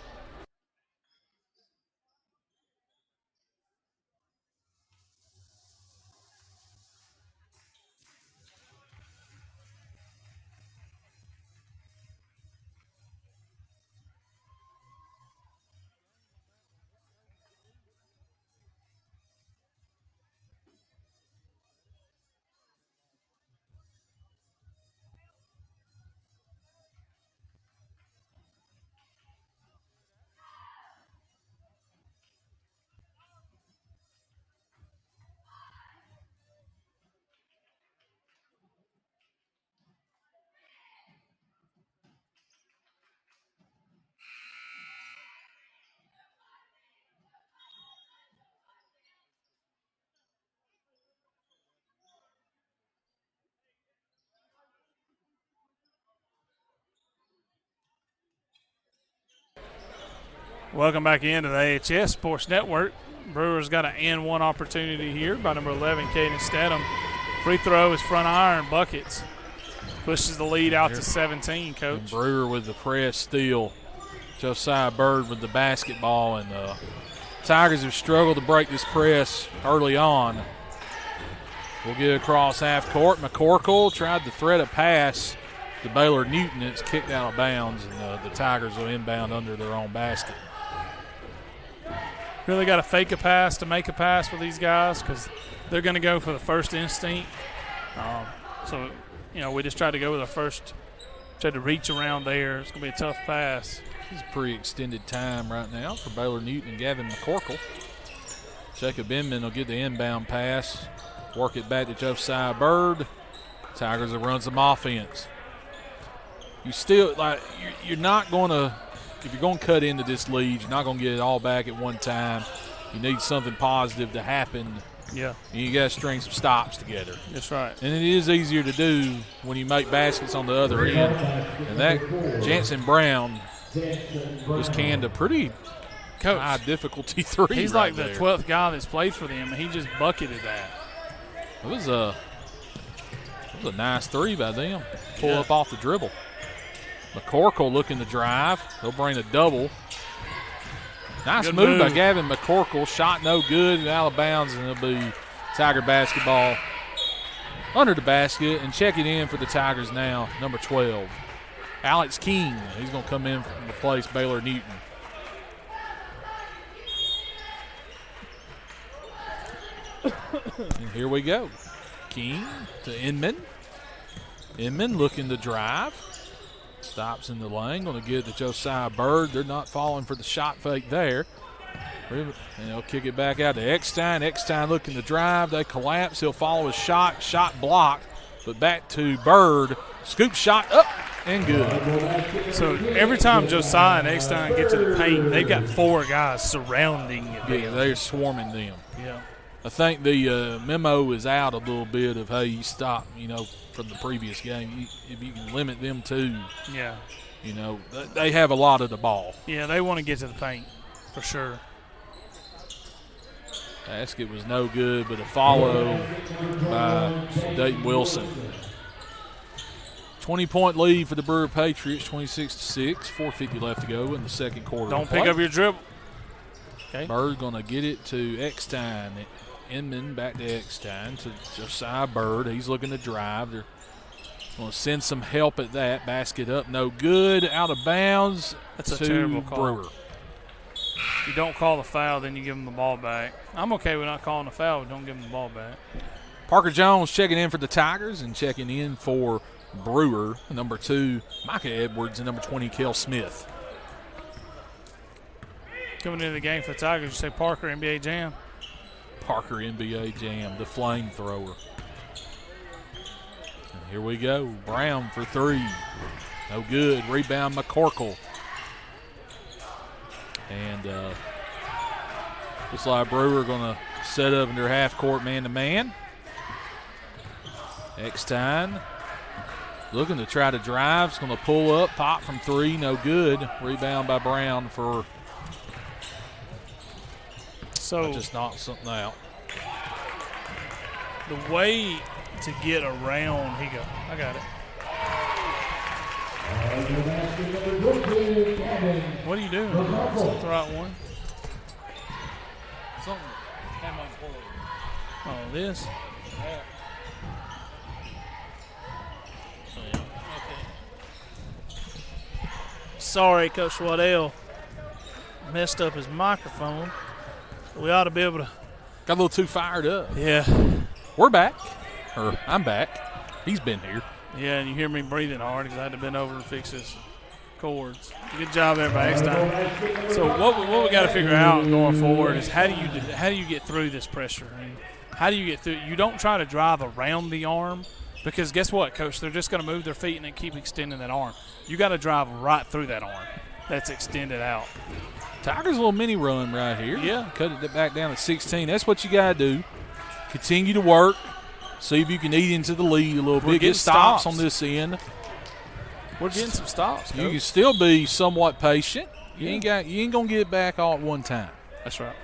Welcome back into the AHS Sports Network. Brewer's got an and one opportunity here by number 11, Caden Stedham. Free throw is front iron, buckets. Pushes the lead out to 17, Coach. And Brewer with the press steal. Josiah Bird with the basketball, and Tigers have struggled to break this press early on. We'll get across half court. McCorkle tried to thread a pass to Baylor Newton. It's kicked out of bounds, and the Tigers will inbound under their own basket. Really got to fake a pass to make a pass with these guys because they're going to go for the first instinct. So, we just tried to go with our first, tried to reach around there. It's going to be a tough pass. It's a pretty extended time right now for Baylor Newton and Gavin McCorkle. Jacob Inman will get the inbound pass, work it back to Josiah Bird. Tigers will run some offense. You're not going to, if you're going to cut into this lead, you're not going to get it all back at one time. You need something positive to happen. Yeah. And you got to string some stops together. That's right. And it is easier to do when you make baskets on the other end. And that Jansen Brown was canned a pretty high difficulty three. He's right like the there. 12th guy that's played for them, and he just bucketed that. It was a nice three by them. Pull up off the dribble. McCorkle looking to drive. They'll bring a double. Nice Good move by move. Gavin McCorkle. Shot no good and out of bounds, and it'll be Tiger basketball under the basket. And check it in for the Tigers now, number 12. Alex King. He's going to come in and replace Baylor Newton. And here we go. King to Inman. Inman looking to drive. Stops in the lane. Going to give it to Josiah Bird. They're not falling for the shot fake there. And they'll kick it back out to Eckstein. Eckstein looking to drive. They collapse. He'll follow his shot. Shot blocked. But back to Bird. Scoop shot up and good. So every time Josiah and Eckstein get to the paint, they've got four guys surrounding them. Yeah, they're swarming them. Yeah. I think the memo is out a little bit of, hey, you stop, from the previous game. If you can limit them to, they have a lot of the ball. Yeah, they want to get to the paint for sure. Basket was no good, but a follow by Dayton Wilson. 20-point lead for the Brewer Patriots, 26-6. 4:50 left to go in the second quarter. Don't pick up your dribble. Okay. Bird going to get it to Eckstein. Inman back to Eckstein to Josiah Bird. He's looking to drive. They're going to send some help at that. Basket up, no good. Out of bounds. That's a terrible call. Brewer. You don't call the foul, then you give them the ball back. I'm okay with not calling the foul, but don't give them the ball back. Parker Jones checking in for the Tigers and checking in for Brewer. Number 2, Micah Edwards, and number 20, Kel Smith. Coming into the game for the Tigers, you say Parker, NBA Jam. Parker, NBA Jam, the flamethrower. And here we go. Brown for 3. No good. Rebound, McCorkle. And looks like Brewer going to set up in their half-court man-to-man. Eckstein looking to try to drive. It's going to pull up, pop from 3, no good. Rebound by Brown for just knocked something out. The way to get around, he go. I got it. What are you doing? Something the right one. Something came on forward. Oh, this? Yeah. Oh, yeah. Okay. Sorry, Coach Waddell messed up his microphone. We ought to be able to. Got a little too fired up. Yeah. We're back. Or I'm back. He's been here. Yeah, and you hear me breathing hard because I had to bend over and fix his cords. Good job, everybody. Next time. So what we got to figure out going forward is how do you get through this pressure? And how do you get through? You don't try to drive around the arm because guess what, Coach? They're just going to move their feet and then keep extending that arm. You got to drive right through that arm that's extended out. Tigers' little mini run right here. Yeah. Cut it back down to 16. That's what you got to do. Continue to work. See if you can eat into the lead a little bit. Get stops on this end. We're getting some stops, Coach. You can still be somewhat patient. You ain't gonna get it back all at one time. That's right.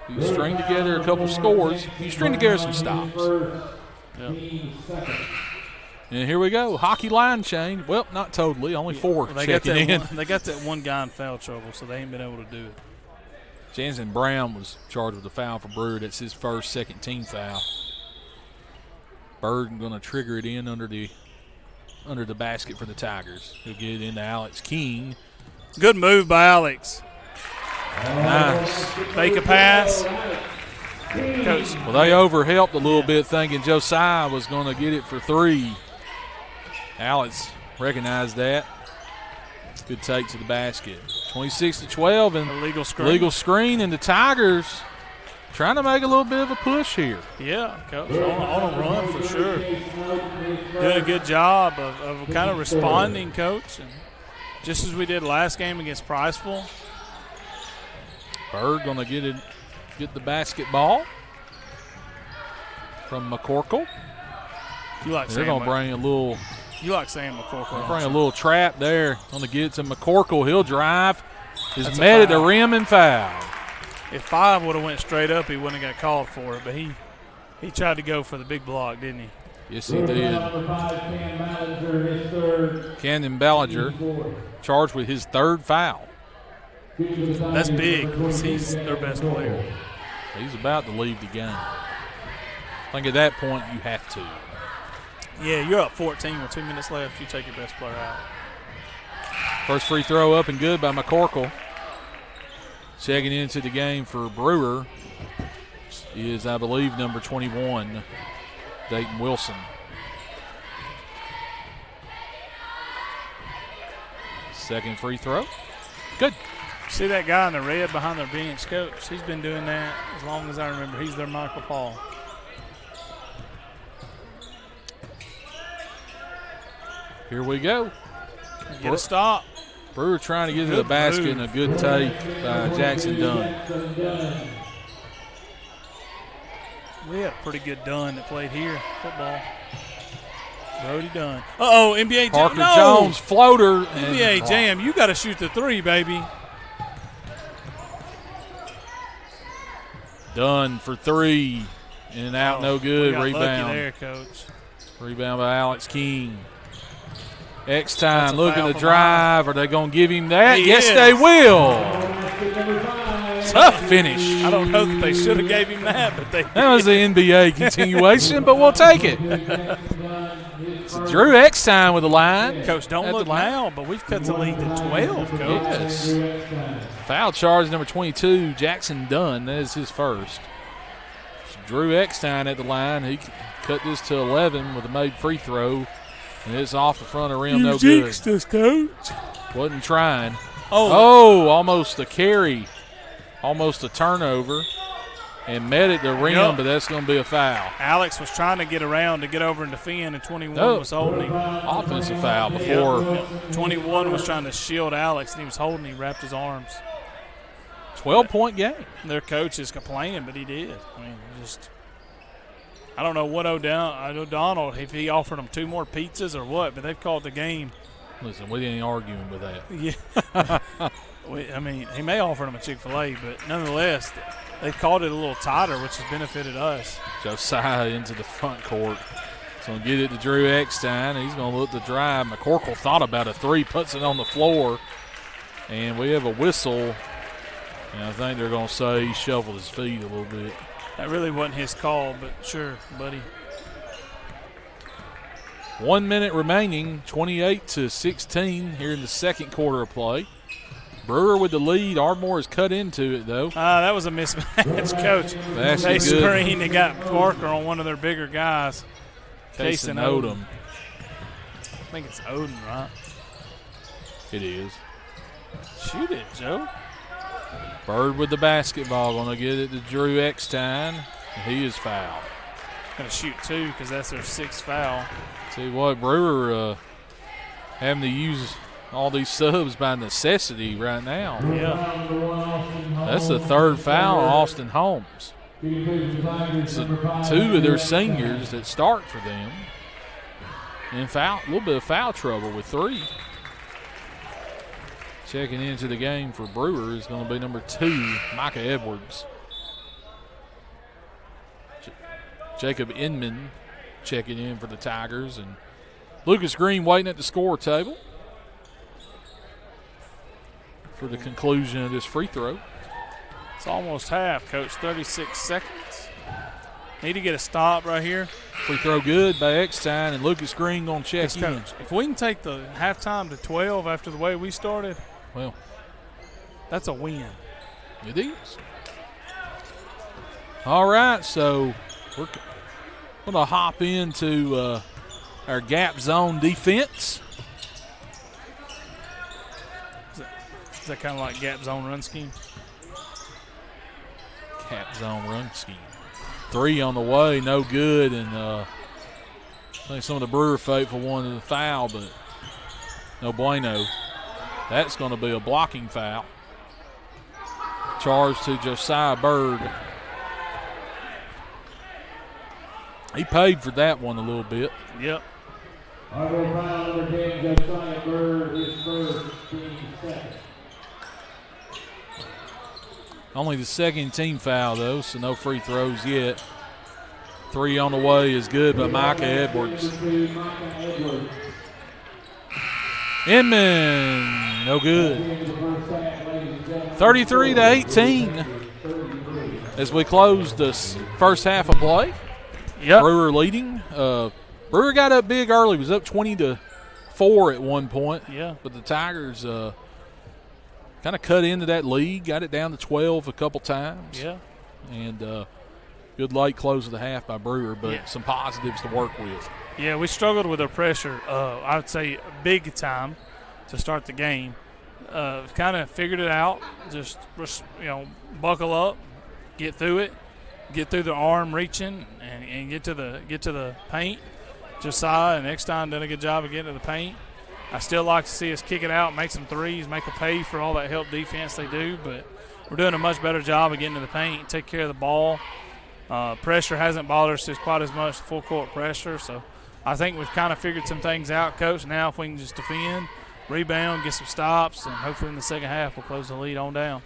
You string together a couple scores. You string together some stops. Yeah. And here we go. Hockey line change. Well, not totally. Only 4 They checking in. They got that one guy in foul trouble, so they ain't been able to do it. Jansen Brown was charged with a foul for Brewer. That's his first second team foul. Bird going to trigger it in under the basket for the Tigers. He'll get it into Alex King. Good move by Alex. Nice. Fake a pass. Coach. Well, they overhelped a little bit, thinking Josiah was going to get it for 3. Alex recognized that. Good take to the basket. 26-12 and legal screen. And the Tigers trying to make a little bit of a push here. Yeah, Coach, on a run for sure. Doing a good job of kind of responding, Coach. And just as we did last game against Priceville. Bird going to get the basketball from McCorkle. They're going to bring a little. You like saying McCorkle. Bring a little trap there. Going to get it to McCorkle. He'll drive. Is met at the rim and foul. If 5 would have went straight up, he wouldn't have got called for it. But he tried to go for the big block, didn't he? Yes, he did. Camden Ballinger charged with his 3rd foul. That's big. He's their best player. He's about to leave the game. I think at that point you have to. Yeah, you're up 14 with 2 minutes left. You take your best player out. First free throw up and good by McCorkle. Checking into the game for Brewer is, I believe, number 21, Dayton Wilson. Second free throw. Good. See that guy in the red behind their bench, Coach? He's been doing that as long as I remember. He's their Michael Paul. Here we go. Get a stop. Brewer trying to get to the basket and a good take by Jackson Dunn. We had a pretty good Dunn that played here, football. Brody Dunn. Uh-oh, NBA Jam. Parker Jones, floater. NBA Jam, you got to shoot the 3, baby. Dunn for 3. In and out, no good. Rebound. Lucky there, Coach. Rebound by Alex King. X-Time looking to drive. Are they going to give him that? Yes, they will. Tough finish. I don't know that they should have gave him that, but they That was the NBA continuation, but we'll take it. So Drew X-Time with the line. Coach, don't look now, but we've cut the lead to 12, Coach. Yes. Foul charge number 22, Jackson Dunn. That is his first. So Drew X-Time at the line. He cut this to 11 with a made free throw. And it's off the front of the rim, no good. You jinxed us, Coach. Wasn't trying. Oh, almost a carry. Almost a turnover. And met at the rim, but that's going to be a foul. Alex was trying to get around to get over and defend, and 21 was holding him. Offensive foul before. 21 was trying to shield Alex, and he was holding him. He wrapped his arms. 12-point game. Their coach is complaining, but he did. I mean, just – I don't know what O'Donnell, if he offered them 2 more pizzas or what, but they've called the game. Listen, we ain't arguing with that. Yeah. I mean, he may offer them a Chick-fil-A, but nonetheless, they've called it a little tighter, which has benefited us. Josiah into the front court. He's going to get it to Drew Eckstein. He's going to look to drive. McCorkle thought about a 3, puts it on the floor. And we have a whistle. And I think they're going to say he shuffled his feet a little bit. That really wasn't his call, but sure, buddy. 1 minute remaining, 28-16 here in the second quarter of play. Brewer with the lead. Ardmore has cut into it, though. That was a mismatch, Coach. They screened and got Parker on one of their bigger guys. Casey Odom. I think it's Odom, right? It is. Shoot it, Joe. Bird with the basketball. Going to get it to Drew Eckstein. He is fouled. Going to shoot 2 because that's their 6th foul. See what, Brewer having to use all these subs by necessity right now. Yeah. That's the 3rd foul on Austin Holmes. It's 2 of their seniors that start for them. And a little bit of foul trouble with 3. Checking into the game for Brewer is going to be number 2, Micah Edwards. Jacob Inman checking in for the Tigers, and Lucas Green waiting at the score table for the conclusion of this free throw. It's almost half, Coach. 36 seconds. Need to get a stop right here. Free throw good by Eckstein, and Lucas Green going to check in. Coach, if we can take the halftime to 12 after the way we started, well, that's a win. It is. All right, so we're going to hop into our gap zone defense. Is that kind of like gap zone run scheme? Gap zone run scheme. 3 on the way, no good, and I think some of the Brewer faithful wanted the foul, but no bueno. That's going to be a blocking foul. Charge to Josiah Bird. He paid for that one a little bit. Yep. Auto foul number 10, Josiah Bird, his first, team second. Only the second team foul, though, so no free throws yet. 3 on the way is good by Micah Edwards. Inman, no good. 33-18 as we close this first half of play. Yep. Brewer leading. Brewer got up big early. Was up 20-4 at one point. Yeah. But the Tigers kind of cut into that lead, got it down to 12 a couple times. Yeah. And good late close of the half by Brewer, but Yeah. some positives to work with. Yeah, we struggled with our pressure, I would say big time to start the game. Kind of figured it out. Just, buckle up, get through it, get through the arm reaching, and get to the paint. Josiah and Eckstein done a good job of getting to the paint. I still like to see us kick it out, make some threes, make a pay for all that help defense they do, but we're doing a much better job of getting to the paint, take care of the ball. Pressure hasn't bothered us quite as much, full court pressure, so I think we've kind of figured some things out, Coach. Now if we can just defend, rebound, get some stops, and hopefully in the second half we'll close the lead on down.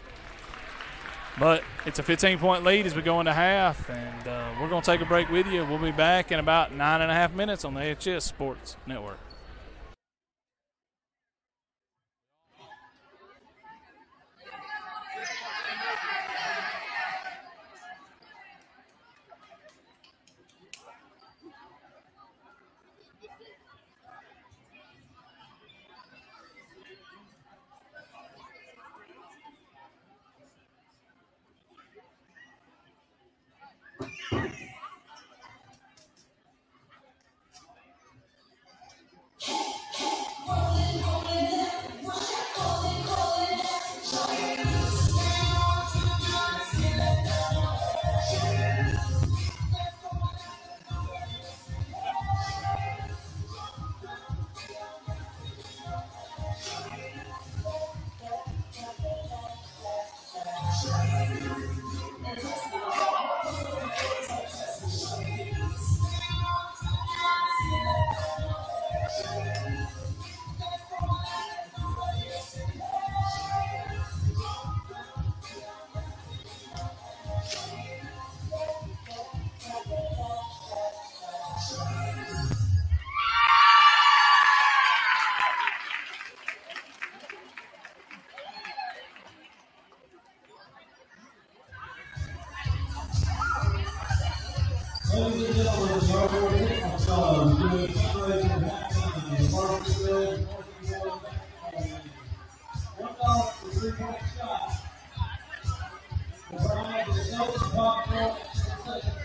But it's a 15-point lead as we go into half, and we're going to take a break with you. We'll be back in about 9.5 minutes on the AHS Sports Network. Ladies and gentlemen, the Ardmore Pickup Club is doing fundraising at halftime. The Varsity Girls, $1 for 3-point shot. The prize is no popcorn concession stand.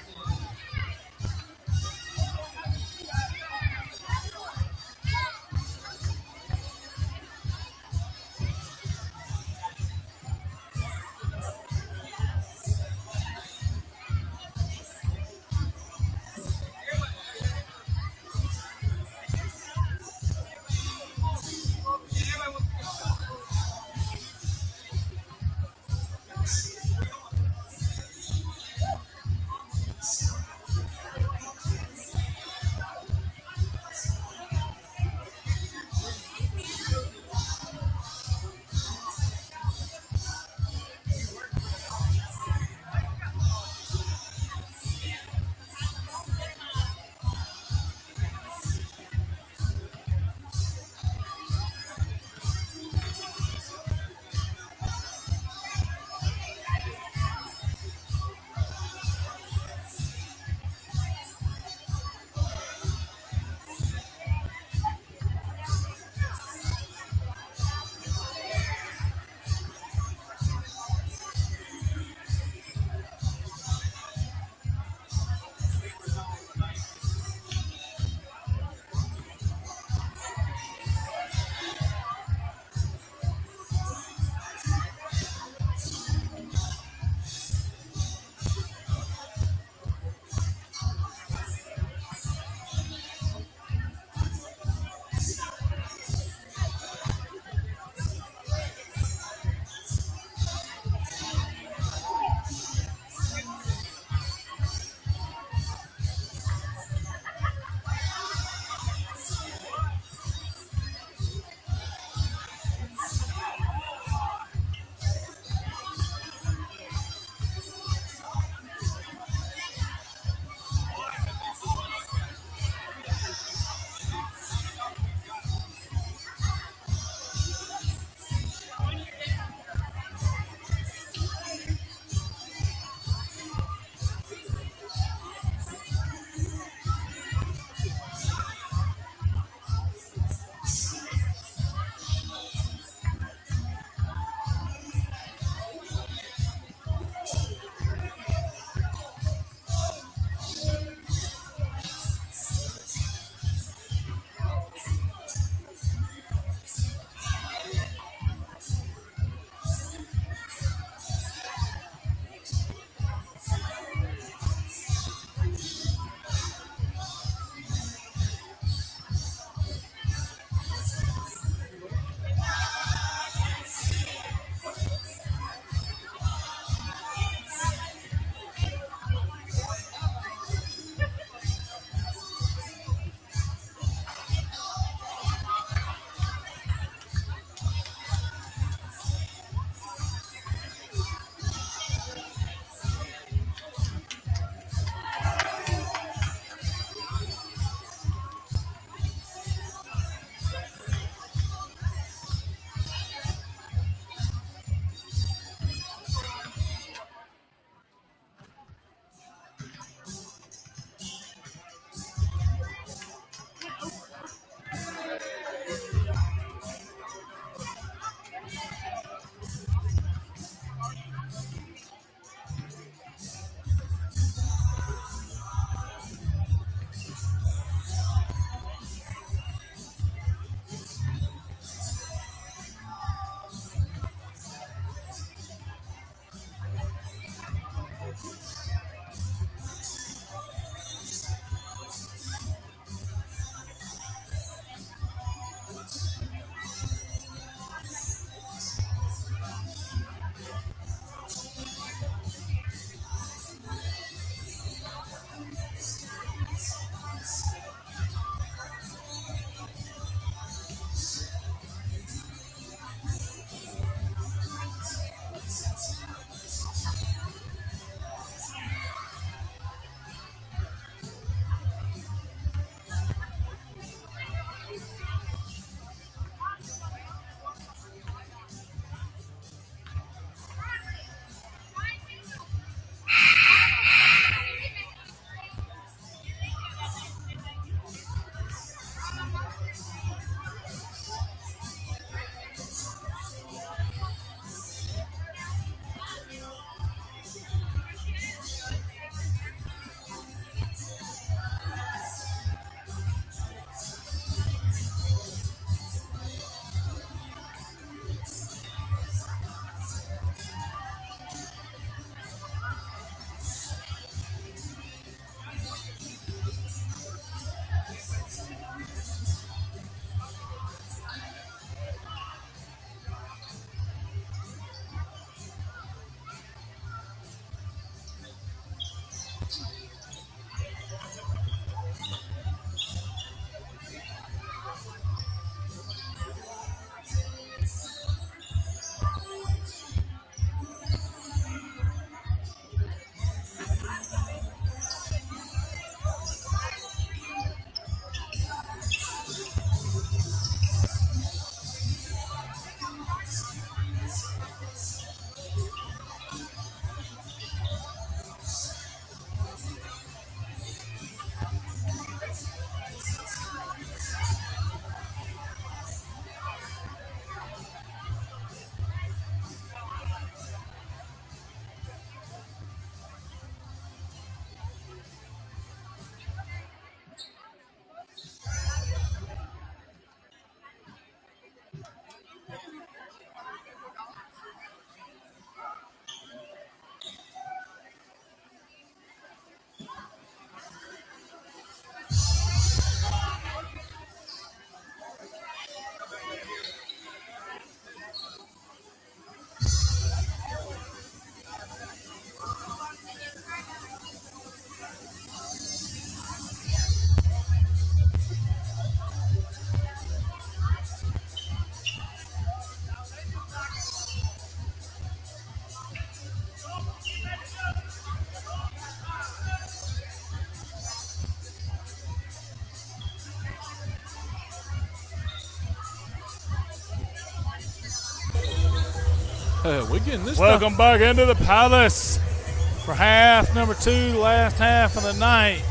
We're getting this Welcome back into the Palace for half number 2, last half of the night.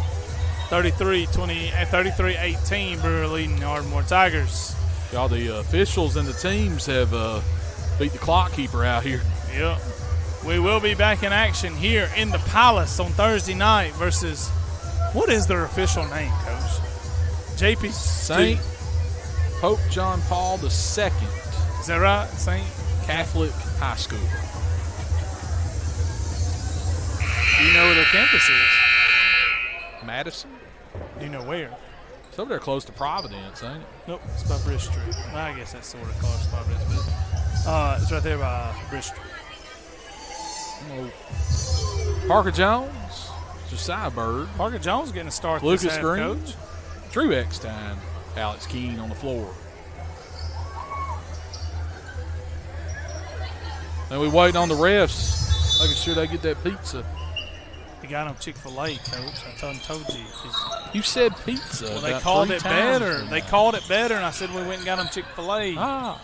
33-18, Brewer leading the Ardmore Tigers. Y'all, the officials and the teams have beat the clock keeper out here. Yep. We will be back in action here in the Palace on Thursday night versus, what is their official name, Coach? JP St. Pope John Paul II. Is that right? St. Catholic High School. Do you know where their campus is? Madison? Do you know where? It's over there close to Providence, ain't it? Nope, it's by Bridge Street. Well, I guess that's sort of close to Providence, but it's right there by Bridge Street. Oh. Parker Jones, Josiah Bird, Parker Jones getting a start Lucas this half, Green, Coach. Truex time, Alex Keene on the floor. And we waiting on the refs, making sure they get that pizza. He got him Chick-fil-A, Coach. I told you. You said pizza. Well, they called it better. They called it better, and I said we went and got him Chick-fil-A. Ah.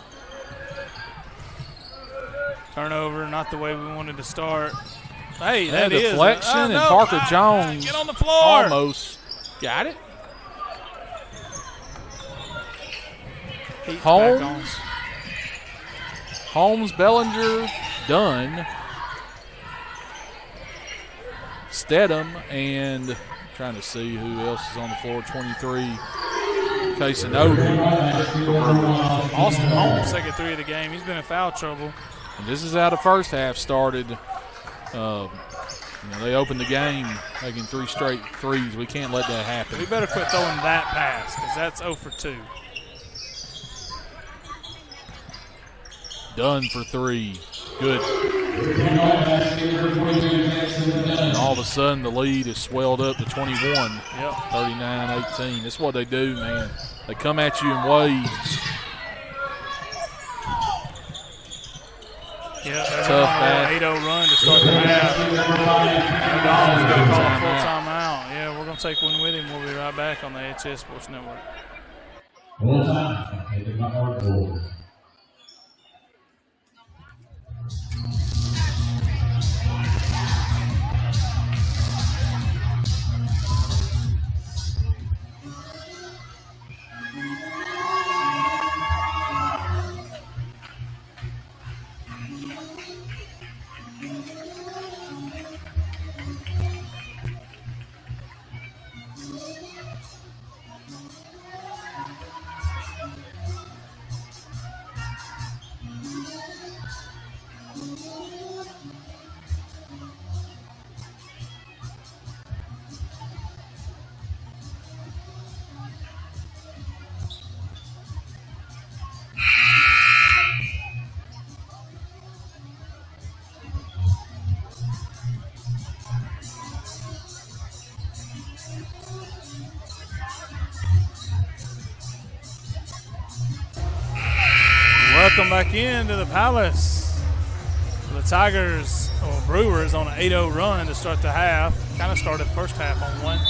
Turnover, not the way we wanted to start. Hey, That that is deflection, and no. Parker Jones Get on the floor. almost got it. Heat's back on. Holmes, Bellinger, Dunn, Stedham, and trying to see who else is on the floor. 23, Casanoda. Austin Holmes, second three of the game. He's been in foul trouble. And this is how the first half started. They opened the game making 3 straight threes. We can't let that happen. We better quit throwing that pass because that's 0 for 2. Dunn for 3. Good. And all of a sudden, the lead has swelled up to 21. Yep. 39-18. That's what they do, man. They come at you in waves. Yeah, Tough pass. 8-0 run to start the half. O'Donnell's going to call a full timeout. Yeah, we're going to take one with him. We'll be right back on the HS Sports Network. Full time. Taking my hard ball. Welcome back into the Palace. The Tigers, or Brewers, on an 8-0 run to start the half. Kind of started first half on one.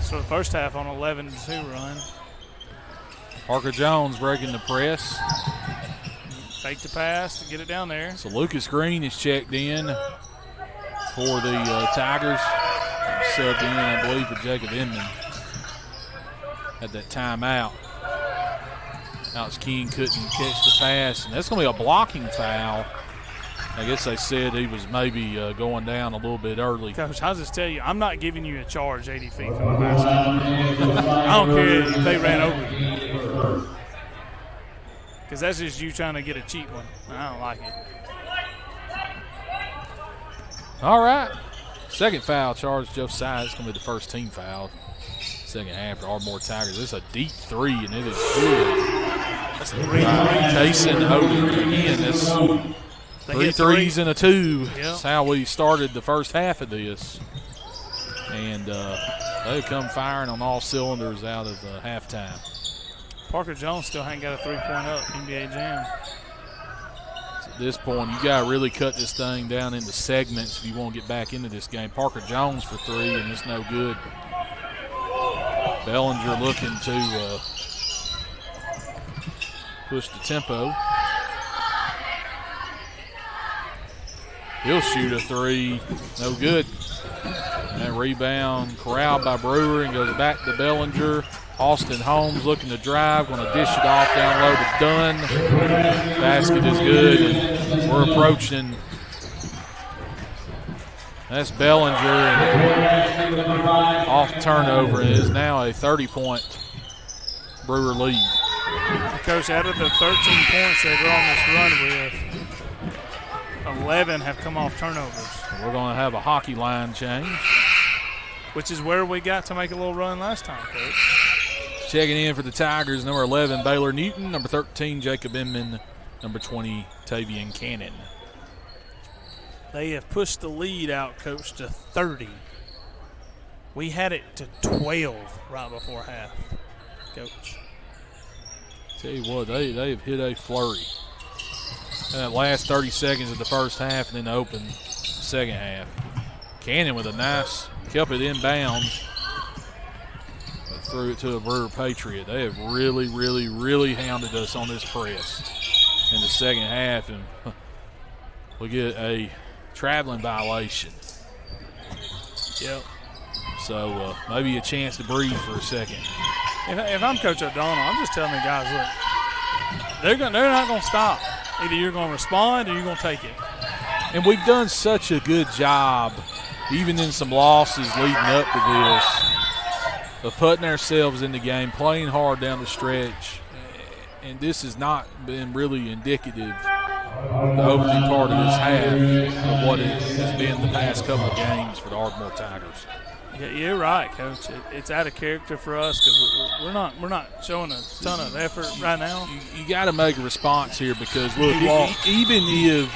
Started first half on an 11-2 run. Parker Jones breaking the press. Fake the pass to get it down there. So Lucas Green is checked in for the Tigers. Subbed in, I believe, for Jacob Inman. Had that timeout. Alex Keene couldn't catch the pass, and that's going to be a blocking foul. I guess they said he was maybe going down a little bit early. Coach, I'll just tell you, I'm not giving you a charge 80 feet from the basket. I don't care if they ran over you. Because that's just you trying to get a cheap one. I don't like it. All right. Second foul charge, Josiah. It's going to be the first team foul. Second half for Ardmore Tigers. This is a deep 3, and it is good. That's 3. Casanoda again. That's 3 threes and a 2. Yep. That's how we started the first half of this. And they've come firing on all cylinders out of halftime. Parker Jones still ain't got a 3-point up NBA Jam. So at this point, you got to really cut this thing down into segments if you want to get back into this game. Parker Jones for 3, and it's no good. Bellinger looking to push the tempo. He'll shoot a three. No good. And that rebound corralled by Brewer and goes back to Bellinger. Austin Holmes looking to drive, going to dish it off down low to Dunn. Basket is good, and we're approaching. That's Bellinger, and off turnover, and is now a 30-point Brewer lead. Coach, out of the 13 points that they're on this run with, 11 have come off turnovers. So we're going to have a hockey line change. Which is where we got to make a little run last time, Coach. Checking in for the Tigers, number 11, Baylor Newton, number 13, Jacob Inman, number 20, Tavian Cannon. They have pushed the lead out, Coach, to 30. We had it to 12 right before half, Coach. Tell you what, they have hit a flurry. And that last 30 seconds of the first half and then the open second half. Cannon with a nice, kept it inbounds. Threw it to a Brewer Patriot. They have really, really, really hounded us on this press in the second half, and we get a traveling violation. Yep. So maybe a chance to breathe for a second. If I'm Coach O'Donnell, I'm just telling the guys, look, they're not going to stop. Either you're going to respond or you're going to take it. And we've done such a good job, even in some losses leading up to this, of putting ourselves in the game, playing hard down the stretch, and this has not been really indicative, the opening part of this half, of what it has been the past couple of games for the Ardmore Tigers. Yeah, you're right, Coach. It's out of character for us because we're not showing a ton of effort right now. You got to make a response here because, look, even if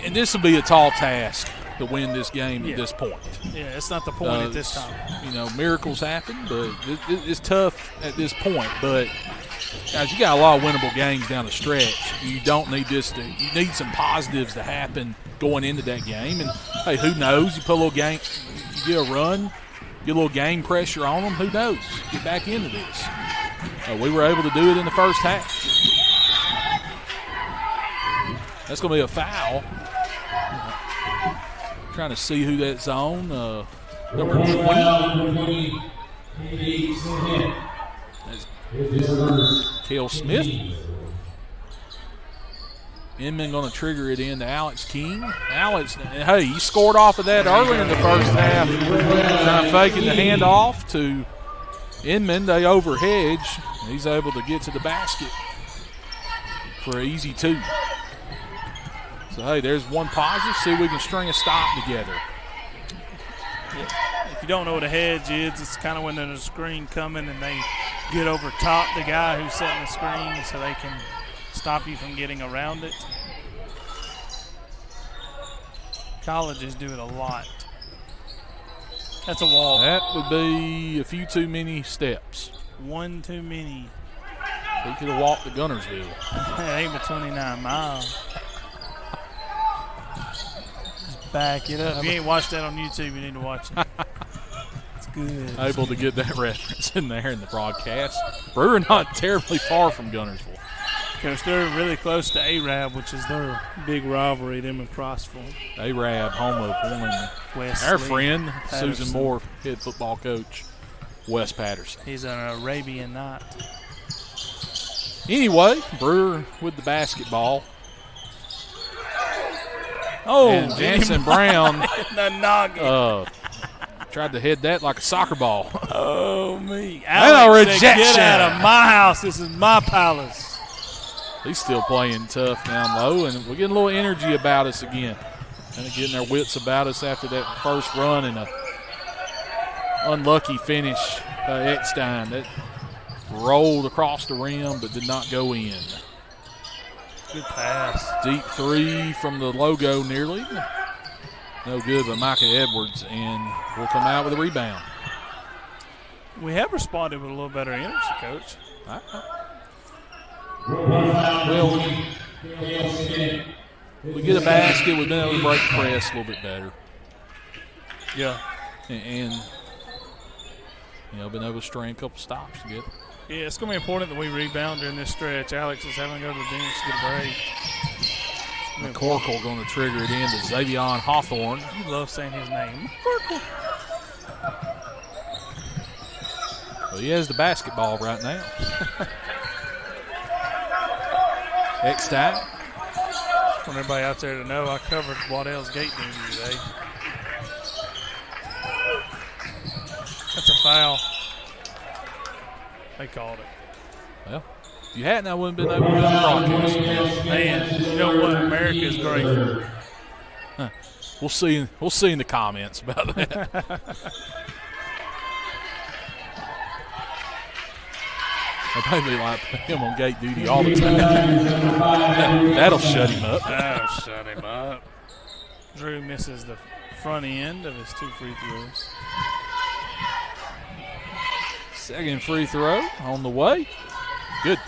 – and this will be a tall task to win this game at this point. Yeah, it's not the point at this time. You know, miracles happen, but it's tough at this point. But, guys, you got a lot of winnable games down the stretch. You don't need this to – you need some positives to happen going into that game. And, hey, who knows? You put a little game – you get a run, get a little game pressure on them. Who knows? Get back into this. We were able to do it in the first half. That's going to be a foul. Trying to see who that's on. Number 20. That's Cale Smith. Inman going to trigger it in to Alex King. Alex, hey, he scored off of that early in the first half. Trying to fake it the handoff to Inman. They overhedge. He's able to get to the basket for an easy two. So, hey, there's one positive. See if we can string a stop together. If you don't know what a hedge is, it's kind of when there's a screen coming and they get over top the guy who's setting the screen so they can stop you from getting around it. Colleges do it a lot. That's a wall. That would be a few too many steps. One too many. He could have walked to Gunnersville. That ain't but 29 miles. Just back it up. If you ain't watched that on YouTube, you need to watch it. It's good. Able to get that reference in there in the broadcast. Brewer not terribly far from Gunnersville. Because they're really close to Arab, which is their big rivalry, them and Crossville. Arab, home of one. Wesley Our friend, Patterson. Susan Moore, head football coach, Wes Patterson. He's an Arabian Night. Anyway, Brewer with the basketball. Oh, and Jansen Brown the noggin. tried to head that like a soccer ball. Oh, me. And a Alex said, rejection. get out of my house. This is my palace. He's still playing tough down low, and we're getting a little energy about us again. Kind of getting our wits about us after that first run and a unlucky finish by Eckstein. That rolled across the rim but did not go in. Good pass. Deep three from the logo nearly. No good by Micah Edwards, and we'll come out with a rebound. We have responded with a little better energy, Coach. Well, we get a basket. We've been able to break the press a little bit better. Yeah. And you know, been able to string a couple stops together. Yeah, it's going to be important that we rebound during this stretch. Alex is having to go to the bench to get a break. McCorkle going to trigger it in to Xavion Hawthorne. You love saying his name. Well, he has the basketball right now. Eckstein. I want everybody out there to know I covered Waddell's gate duty today. That's a foul. They called it. Well, if you hadn't, I wouldn't have been able to do the broadcast. Man, you know what? America is grateful. Huh. We'll see in the comments about that. I think they like put him on gate duty all the time. That'll shut him up. That'll shut him up. Drew misses the front end of his 2 free throws. Second free throw on the way. Good.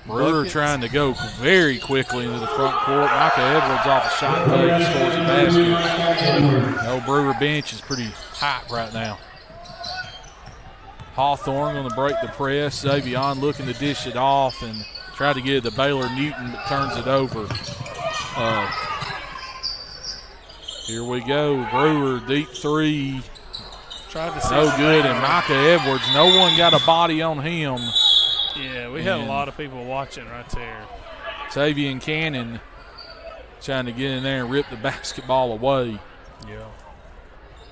Brewer trying to go very quickly into the front court. Micah Edwards off a shot fake scores a basket. No, Brewer bench is pretty hot right now. Hawthorne going to break the press. Xavion looking to dish it off and try to get it to Baylor Newton, but turns it over. Here we go. Brewer, deep three. No good, and Micah Edwards, no one got a body on him. Yeah, we had a lot of people watching right there. Tavian Cannon trying to get in there and rip the basketball away. Yeah.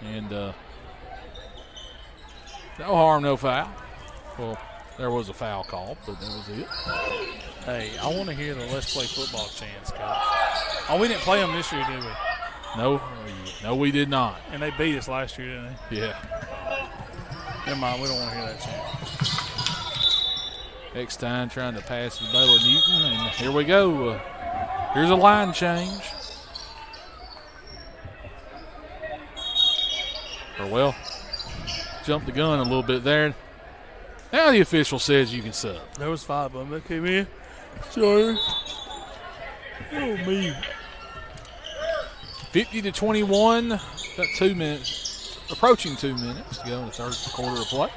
And no harm, no foul. Well, there was a foul call, but that was it. Hey, I want to hear the Let's Play Football chants, Coach. Oh, we didn't play them this year, did we? No, we did not. And they beat us last year, didn't they? Yeah. Never mind, we don't want to hear that chant. Eckstein trying to pass to Baylor Newton, and here we go. Here's a line change. Well, jumped the gun a little bit there. Now the official says you can sub. There was 5 of them that came in. Sorry. Oh, me. 50-21. About 2 minutes, approaching 2 minutes to go in the third quarter of play.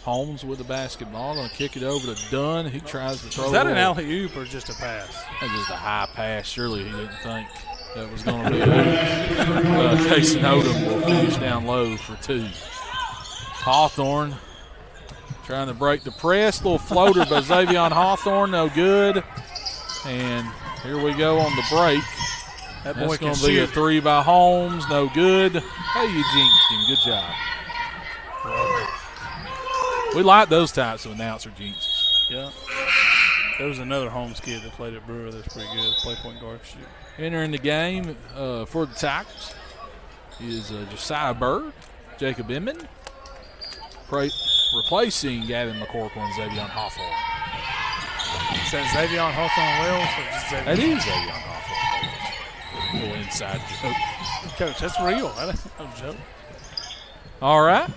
Holmes with the basketball, going to kick it over to Dunn. He tries to throw. Is that an alley-oop or just a pass? That's just a high pass. Surely he didn't think that was going to be a Casey Odom will finish down low for 2. Hawthorne trying to break the press. Little floater by Xavion Hawthorne, no good. And here we go on the break. That boy That's can going to be a 3 by Holmes, no good. Hey, you jinxed him. Good job. We like those types of announcer jinxes. Yeah. There was another Holmes kid that played at Brewer that's pretty good. Play point guard shoot. Entering the game for the Tigers is Josiah Bird, Jacob Inman, replacing Gavin McCorkle and Xavion Hawthorne. Is that Xavion Hawthorne Wells? Or just Xavion? That is Xavion Hawthorne Wells. A little inside joke. Coach, that's real. That's no joke. All right.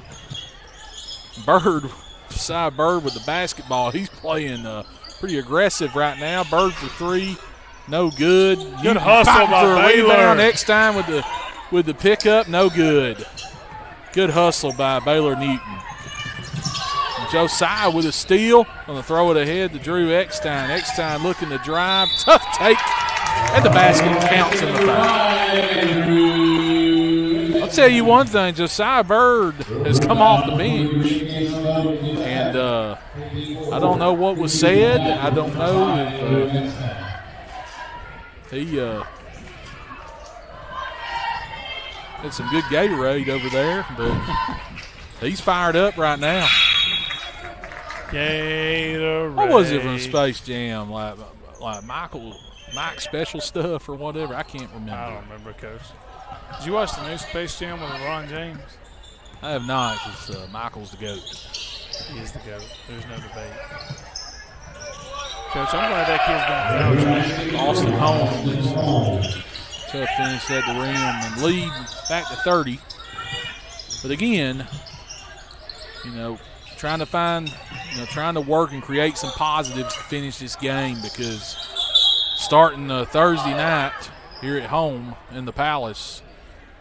Bird, Josiah Bird with the basketball. He's playing pretty aggressive right now. Bird for 3, no good. Good hustle by Baylor. Next time with the pickup, no good. Good hustle by Baylor Newton. And Josiah with a steal. Going to throw it ahead to Drew Eckstein. Eckstein looking to drive. Tough take. And the basket counts in the foul. I'll tell you one thing. Josiah Bird has come off the bench. And I don't know what was said. I don't know if he had some good Gatorade over there. But he's fired up right now. Gatorade. What was it from Space Jam? Like Mike special stuff or whatever? I can't remember. I don't remember, Coach. Did you watch the new Space Jam with LeBron James? I have not, because Michael's the GOAT. He is the GOAT. There's no debate. Coach, I'm glad that kid's been foul. Austin Holmes. Tough finish at the rim and lead back to 30. But again, trying to work and create some positives to finish this game, because starting Thursday night here at home in the Palace,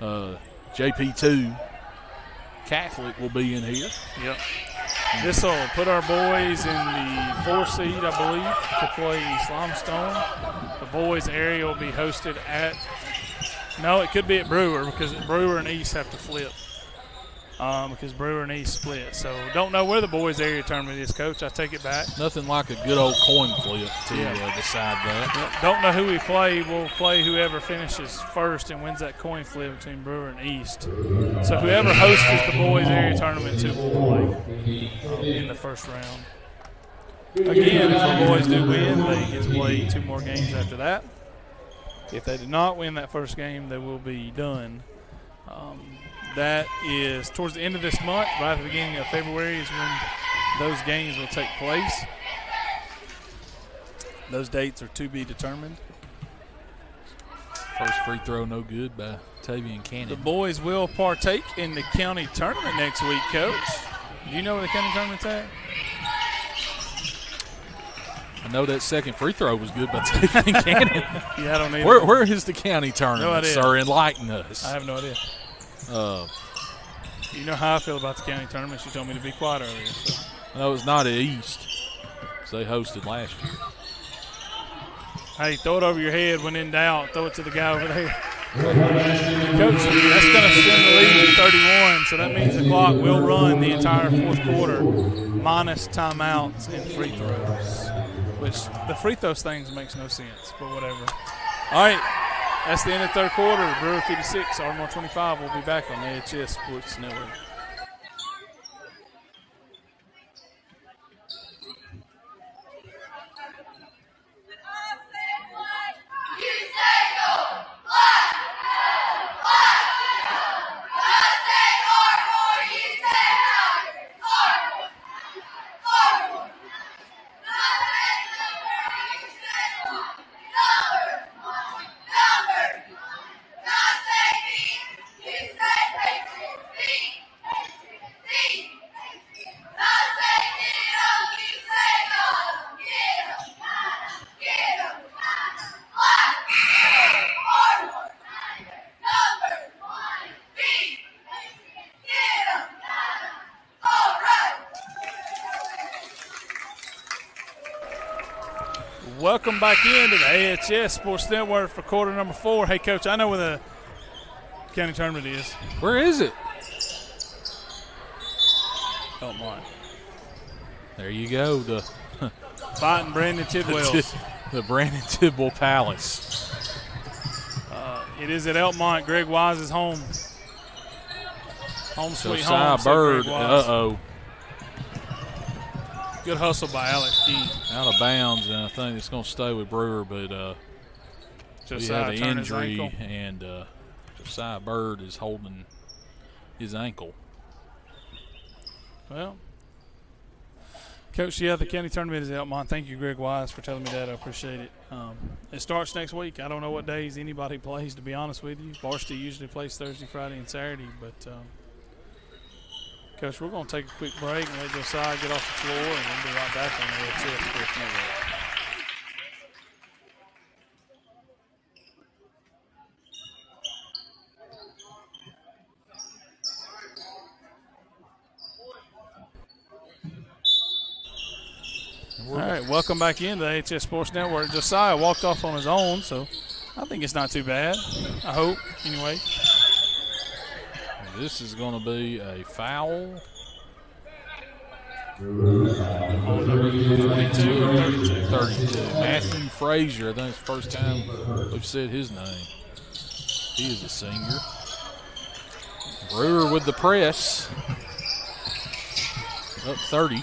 JP2 Catholic will be in here. Yep. This will put our boys in the 4th seed, I believe, to play East Limestone. The boys area will be hosted at – no, it could be at Brewer because Brewer and East have to flip. Because Brewer and East split. So don't know where the boys area tournament is, Coach. I take it back. Nothing like a good old coin flip to decide that. Yep. Don't know who we play. We'll play whoever finishes first and wins that coin flip between Brewer and East. So whoever hosts the boys area tournament too will play in the first round. Again, if our boys do win, they get to play 2 more games after that. If they do not win that first game, they will be done. That is towards the end of this month, right at the beginning of February is when those games will take place. Those dates are to be determined. First free throw no good by Tavian Cannon. The boys will partake in the county tournament next week, Coach. Do you know where the county tournament's at? I know that second free throw was good by Tavian Cannon. Yeah, I don't know. Where is the county tournament, No idea. sir? Enlighten us. I have no idea. You know how I feel about the county tournament. She told me to be quiet earlier. So. No, it's not at East. They hosted last year. Hey, throw it over your head when in doubt. Throw it to the guy over there. Coach, that's going to extend the lead to 31, so that means the clock will run the entire 4th quarter minus timeouts and free throws, which the free throws things makes no sense, but whatever. All right. That's the end of the 3rd quarter. Brewer 56, Ardmore 25. We'll be back on the AHS Sports Network. Welcome back into the AHS Sports Network for quarter number 4. Hey, Coach, I know where the county tournament is. Where is it? Ardmore. There you go. The Fighting Brandon Tidwell's. The Brandon Tidwell Palace. It is at Elkmont, Greg Wise's home. Home sweet Josiah home. Bird. Greg Wise. Uh-oh. Good hustle by Alex Key. Out of bounds, and I think it's going to stay with Brewer, but he had an injury, and Josiah Bird is holding his ankle. Well, Coach, yeah, the county tournament is at Elkmont. Thank you, Greg Wise, for telling me that. I appreciate it. It starts next week. I don't know what days anybody plays, to be honest with you. Varsity usually plays Thursday, Friday, and Saturday, but Coach, we're going to take a quick break and let Josiah get off the floor, and we'll be right back on the AHS Sports Network. All right, welcome back into the AHS Sports Network. Josiah walked off on his own, so I think it's not too bad. I hope, anyway. This is going to be a foul. 22 or 32? 32. Matthew Frazier, I think it's the first time we've said his name. He is a senior. Brewer with the press. Up 30. I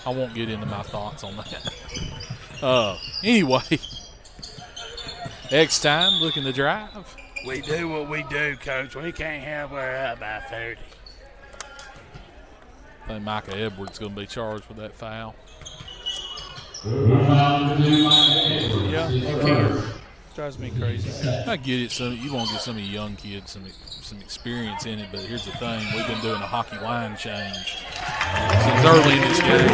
won't get into my thoughts on that. Anyway, X time, looking to drive. We do what we do, Coach. We can't help we're up by 30. I think Micah Edwards is going to be charged with that foul. Yeah, you can. Drives me crazy. I get it. You want to get some of the young kids some experience in it, but here's the thing. We've been doing a hockey line change since early in this game.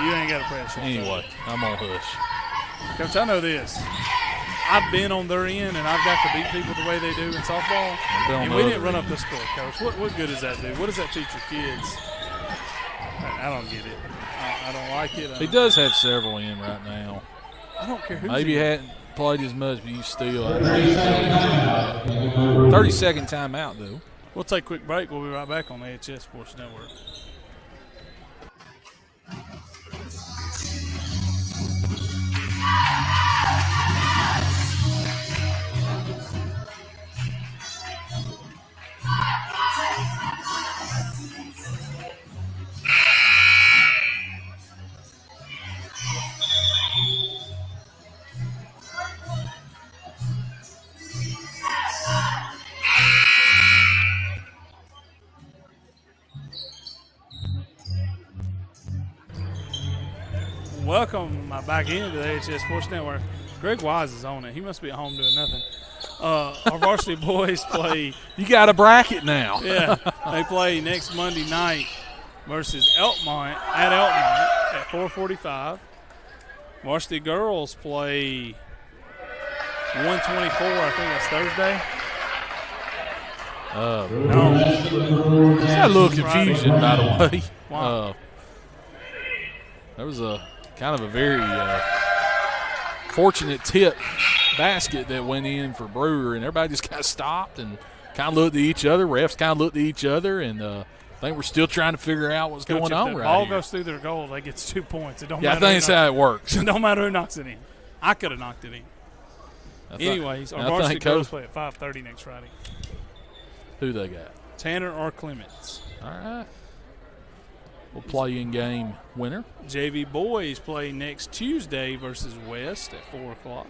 You ain't got to press. Anyway, I'm on hush. Coach, I know this. I've been on their end, and I've got to beat people the way they do in softball. And we didn't run up the score, Coach. What good does that do? What does that teach your kids? I don't get it. I don't like it. He does have several in right now. I don't care who's Maybe in. hadn't played as much, but you still. 30-second timeout, though. We'll take a quick break. We'll be right back on the AHS Sports Network. Welcome back into the AHS Sports Network. Greg Wise is on it. He must be at home doing nothing. Our Varsity Boys play. You got a bracket now. Yeah, they play next Monday night versus Elkmont at 4:45. Varsity Girls play 124. I think that's Thursday. No, Got a little confusion, by the way. Wow. There was a kind of a very fortunate tip basket that went in for Brewer, and everybody just kind of stopped and kind of looked at each other. Refs kind of looked at each other, and I think we're still trying to figure out what's going on right here. If the ball goes through their goal, they get 2 points. It don't matter. I think that's how it works. It don't matter who knocks it in. I could have knocked it in. Anyways, our Varsity Girls play at 5:30 next Friday. Who they got? Tanner or Clements. All right. We'll play in game winner. JV Boys play next Tuesday versus West at 4 o'clock.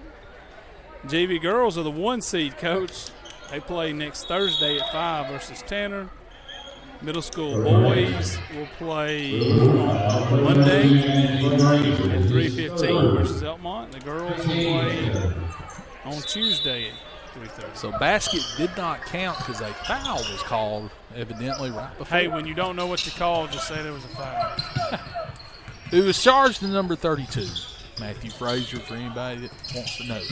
JV Girls are the 1 seed, Coach. They play next Thursday at 5 versus Tanner. Middle school boys will play on Monday at 3:15 versus Elkmont. The girls will play on Tuesday at 3:30. So basket did not count because a foul was called evidently right before. Hey, when you don't know what you call, just say there was a foul. Who was charged in number 32? Matthew Frazier, for anybody that wants to know.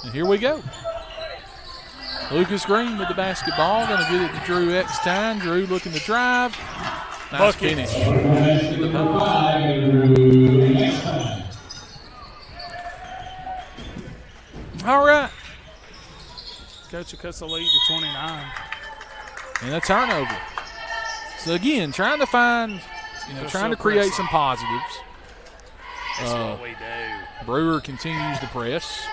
And here we go. Lucas Green with the basketball. Going to get it to Drew Eckstein. Drew looking to drive. Nice Bucket. finish. All right. Coach cuts the lead to 29. And a turnover. So, again, trying to find, trying to create some positives. That's what we do. Brewer continues to press.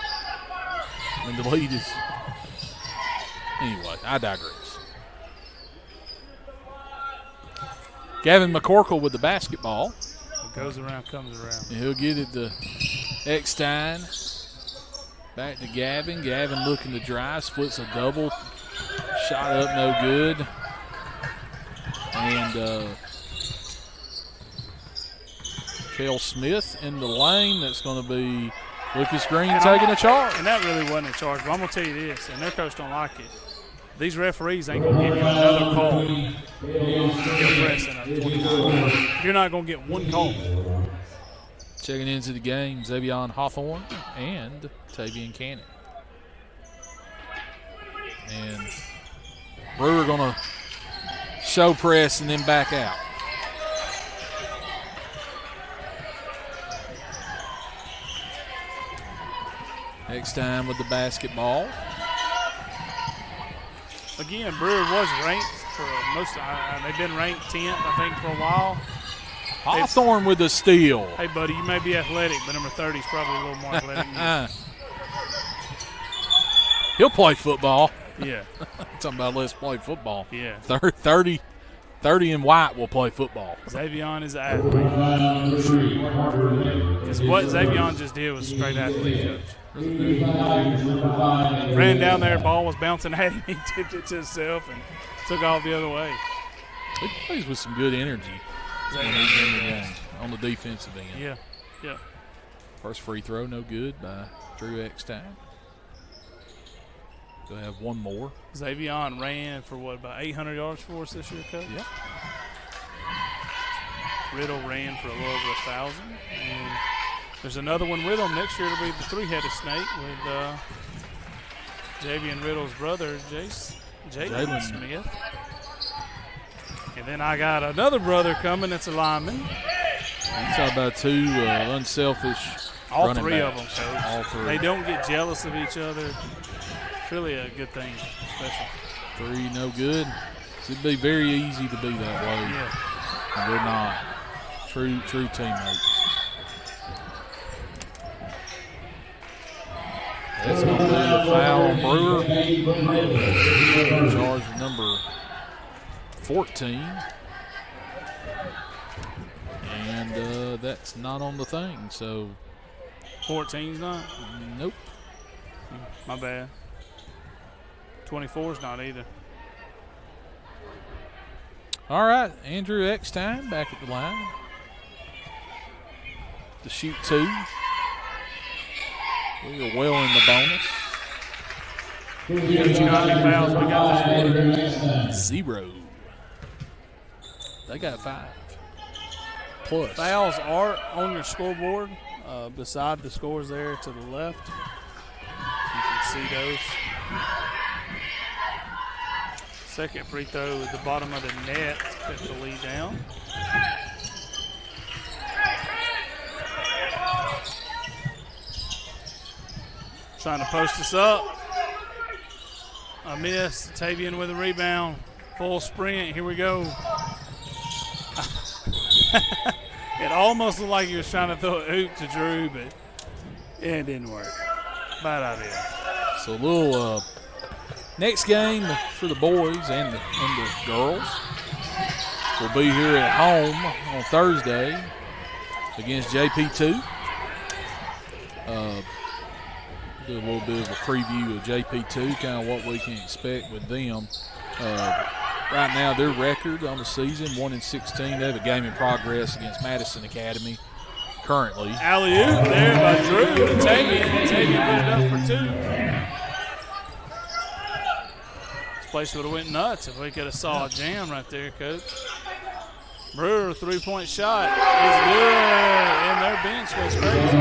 And the lead is. Anyway, I digress. Gavin McCorkle with the basketball. What goes around comes around. And he'll get it to Eckstein. Back to Gavin. Gavin looking to drive. Splits a double. Shot up, no good. And Kel Smith in the lane. That's going to be Lucas Green taking a charge. And that really wasn't a charge. But I'm going to tell you this, and their coach don't like it. These referees ain't going to give you another call. You're pressing up 29. You're not going to get one call. Checking into the game, Xavion Hawthorne and Tavian Cannon. And Brewer going to show press and then back out. Next time with the basketball. Again, Brewer was ranked for most. They've been ranked 10th, I think, for a while. Hawthorne with the steal. Hey, buddy, you may be athletic, but number 30 is probably a little more athletic than you. He'll play football. Yeah. Talking about let's play football. Yeah. 30 in white will play football. Xavion is an athlete. Because what Xavion just did was straight athlete, Coach. Ran down there, ball was bouncing at him. He tipped it to himself and took off the other way. He plays with some good energy when he's in the game on the defensive end. Yeah, yeah. First free throw, no good by Drew Eckstein. They'll have one more. Xavion ran for about 800 yards for us this year, Coach? Yeah. Riddle ran for a little over 1,000. And There's another one with them. Next year it'll be the three-headed snake with Javian Riddle's brother, Jalen Smith. And then I got another brother coming that's a lineman. You talk about two unselfish All running three backs. of them, Coach. All three. They don't get jealous of each other. It's really a good thing, special. Three no good. It'd be very easy to be that way. Yeah. And they're not. True teammates. That's going to be a foul on Brewer. Charge number 14. And that's not on the thing, so. 14's not? Nope. My bad. 24's not either. All right, Andrew Eckstein back at the line to shoot two. We are well in the bonus. Coach, you know how many fouls we got this quarter? 0. They got 5. Plus. Fouls are on your scoreboard beside the scores there to the left. You can see those. Second free throw at the bottom of the net to put the lead down. Trying to post us up. A miss. Tavian with a rebound. Full sprint. Here we go. It almost looked like he was trying to throw a hoop to Drew, but it didn't work. Bad idea. So a little next game for the boys and the girls will be here at home on Thursday against JP2. Do a little bit of a preview of JP2, kind of what we can expect with them. Right now, their record on the season, 1-16. They have a game in progress against Madison Academy currently. Alley-oop there by Drew to Tavian. And Tavian put it up for 2. This place would have went nuts if we could have saw a jam right there, Coach. Brewer, three-point shot is good, and their bench goes crazy.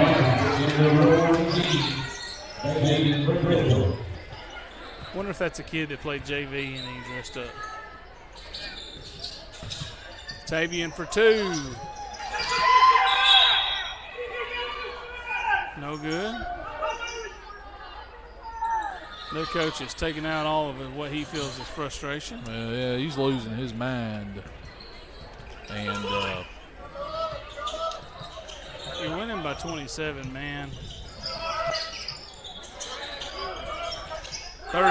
Wonder if that's a kid that played JV and he dressed up. Tavian for 2. No good. Their coach is taking out all of what he feels is frustration. Yeah, he's losing his mind. And you're winning by 27, man. 39.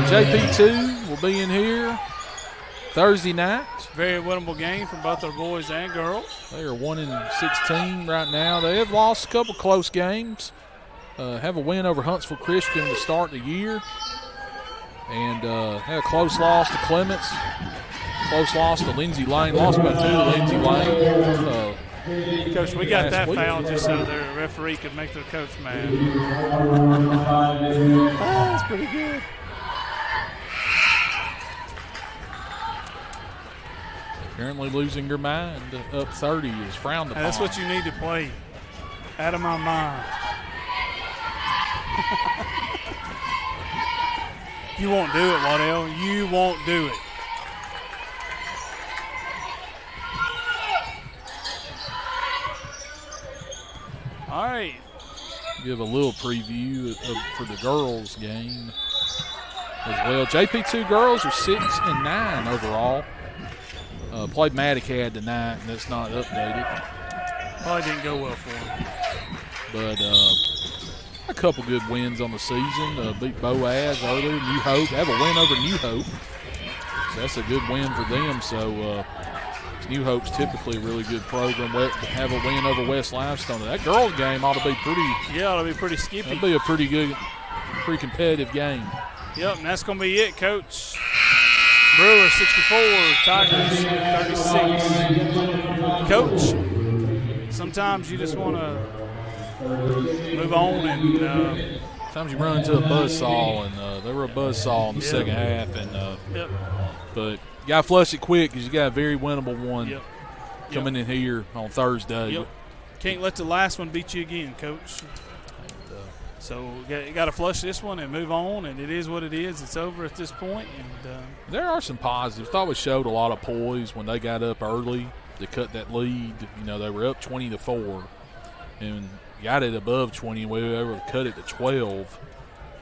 JP2 will be in here Thursday night. Very winnable game for both our boys and girls. They are 1-16 right now. They have lost a couple close games. Have a win over Huntsville Christian to start the year. And had a close loss to Clements. Close loss to Lindsay Lane. Lost by 2 to Lindsay Lane. Coach, we got that foul just so their referee could make their coach mad. That's pretty good. Apparently losing your mind up 30 is frowned upon. That's what you need to play. Out of my mind. You won't do it, Waddell. You won't do it. All right. Give a little preview for the girls' game as well. JP2 girls are 6-9 overall. Played Madicad tonight, and that's not updated. Probably didn't go well for them. But a couple good wins on the season. Beat Boaz earlier, New Hope. Have a win over New Hope. So that's a good win for them. So New Hope's typically a really good program. Have a win over West Limestone. That girls' game ought to be pretty. Yeah, it'll be pretty skippy. It'll be a pretty good, pretty competitive game. Yep, and that's going to be it, Coach. Brewer 64, Tigers 36. Coach, sometimes you just want to move on and sometimes you run into a buzzsaw, and they were a buzzsaw in the second half. And but you got to flush it quick because you got a very winnable one. Yep. coming in here on Thursday. Yep. Can't let the last one beat you again, Coach. So you got to flush this one and move on, and it is what it is. It's over at this point. And there are some positives. Thought we showed a lot of poise when they got up early to cut that lead. You know, they were up 20-4 and got it above 20. We were able to cut it to 12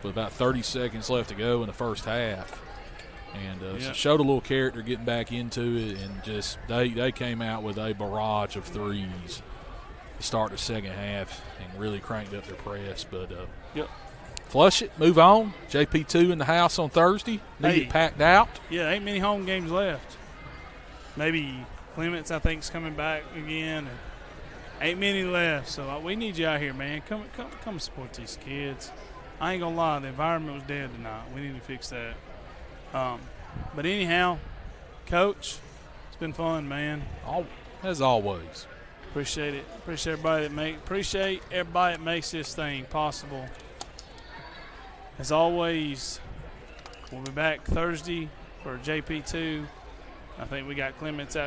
with about 30 seconds left to go in the first half. And so showed a little character getting back into it, and just they came out with a barrage of threes to start the second half and really cranked up their press. But flush it, move on. JP2 in the house on Thursday. Need it packed out. Yeah, ain't many home games left. Maybe Clements, I think, is coming back again. And ain't many left, so we need you out here, man. Come support these kids. I ain't gonna lie, the environment was dead tonight. We need to fix that. But anyhow, Coach, it's been fun, man. As always. Appreciate it. Appreciate everybody that makes this thing possible. As always, we'll be back Thursday for JP2. I think we got Clements out.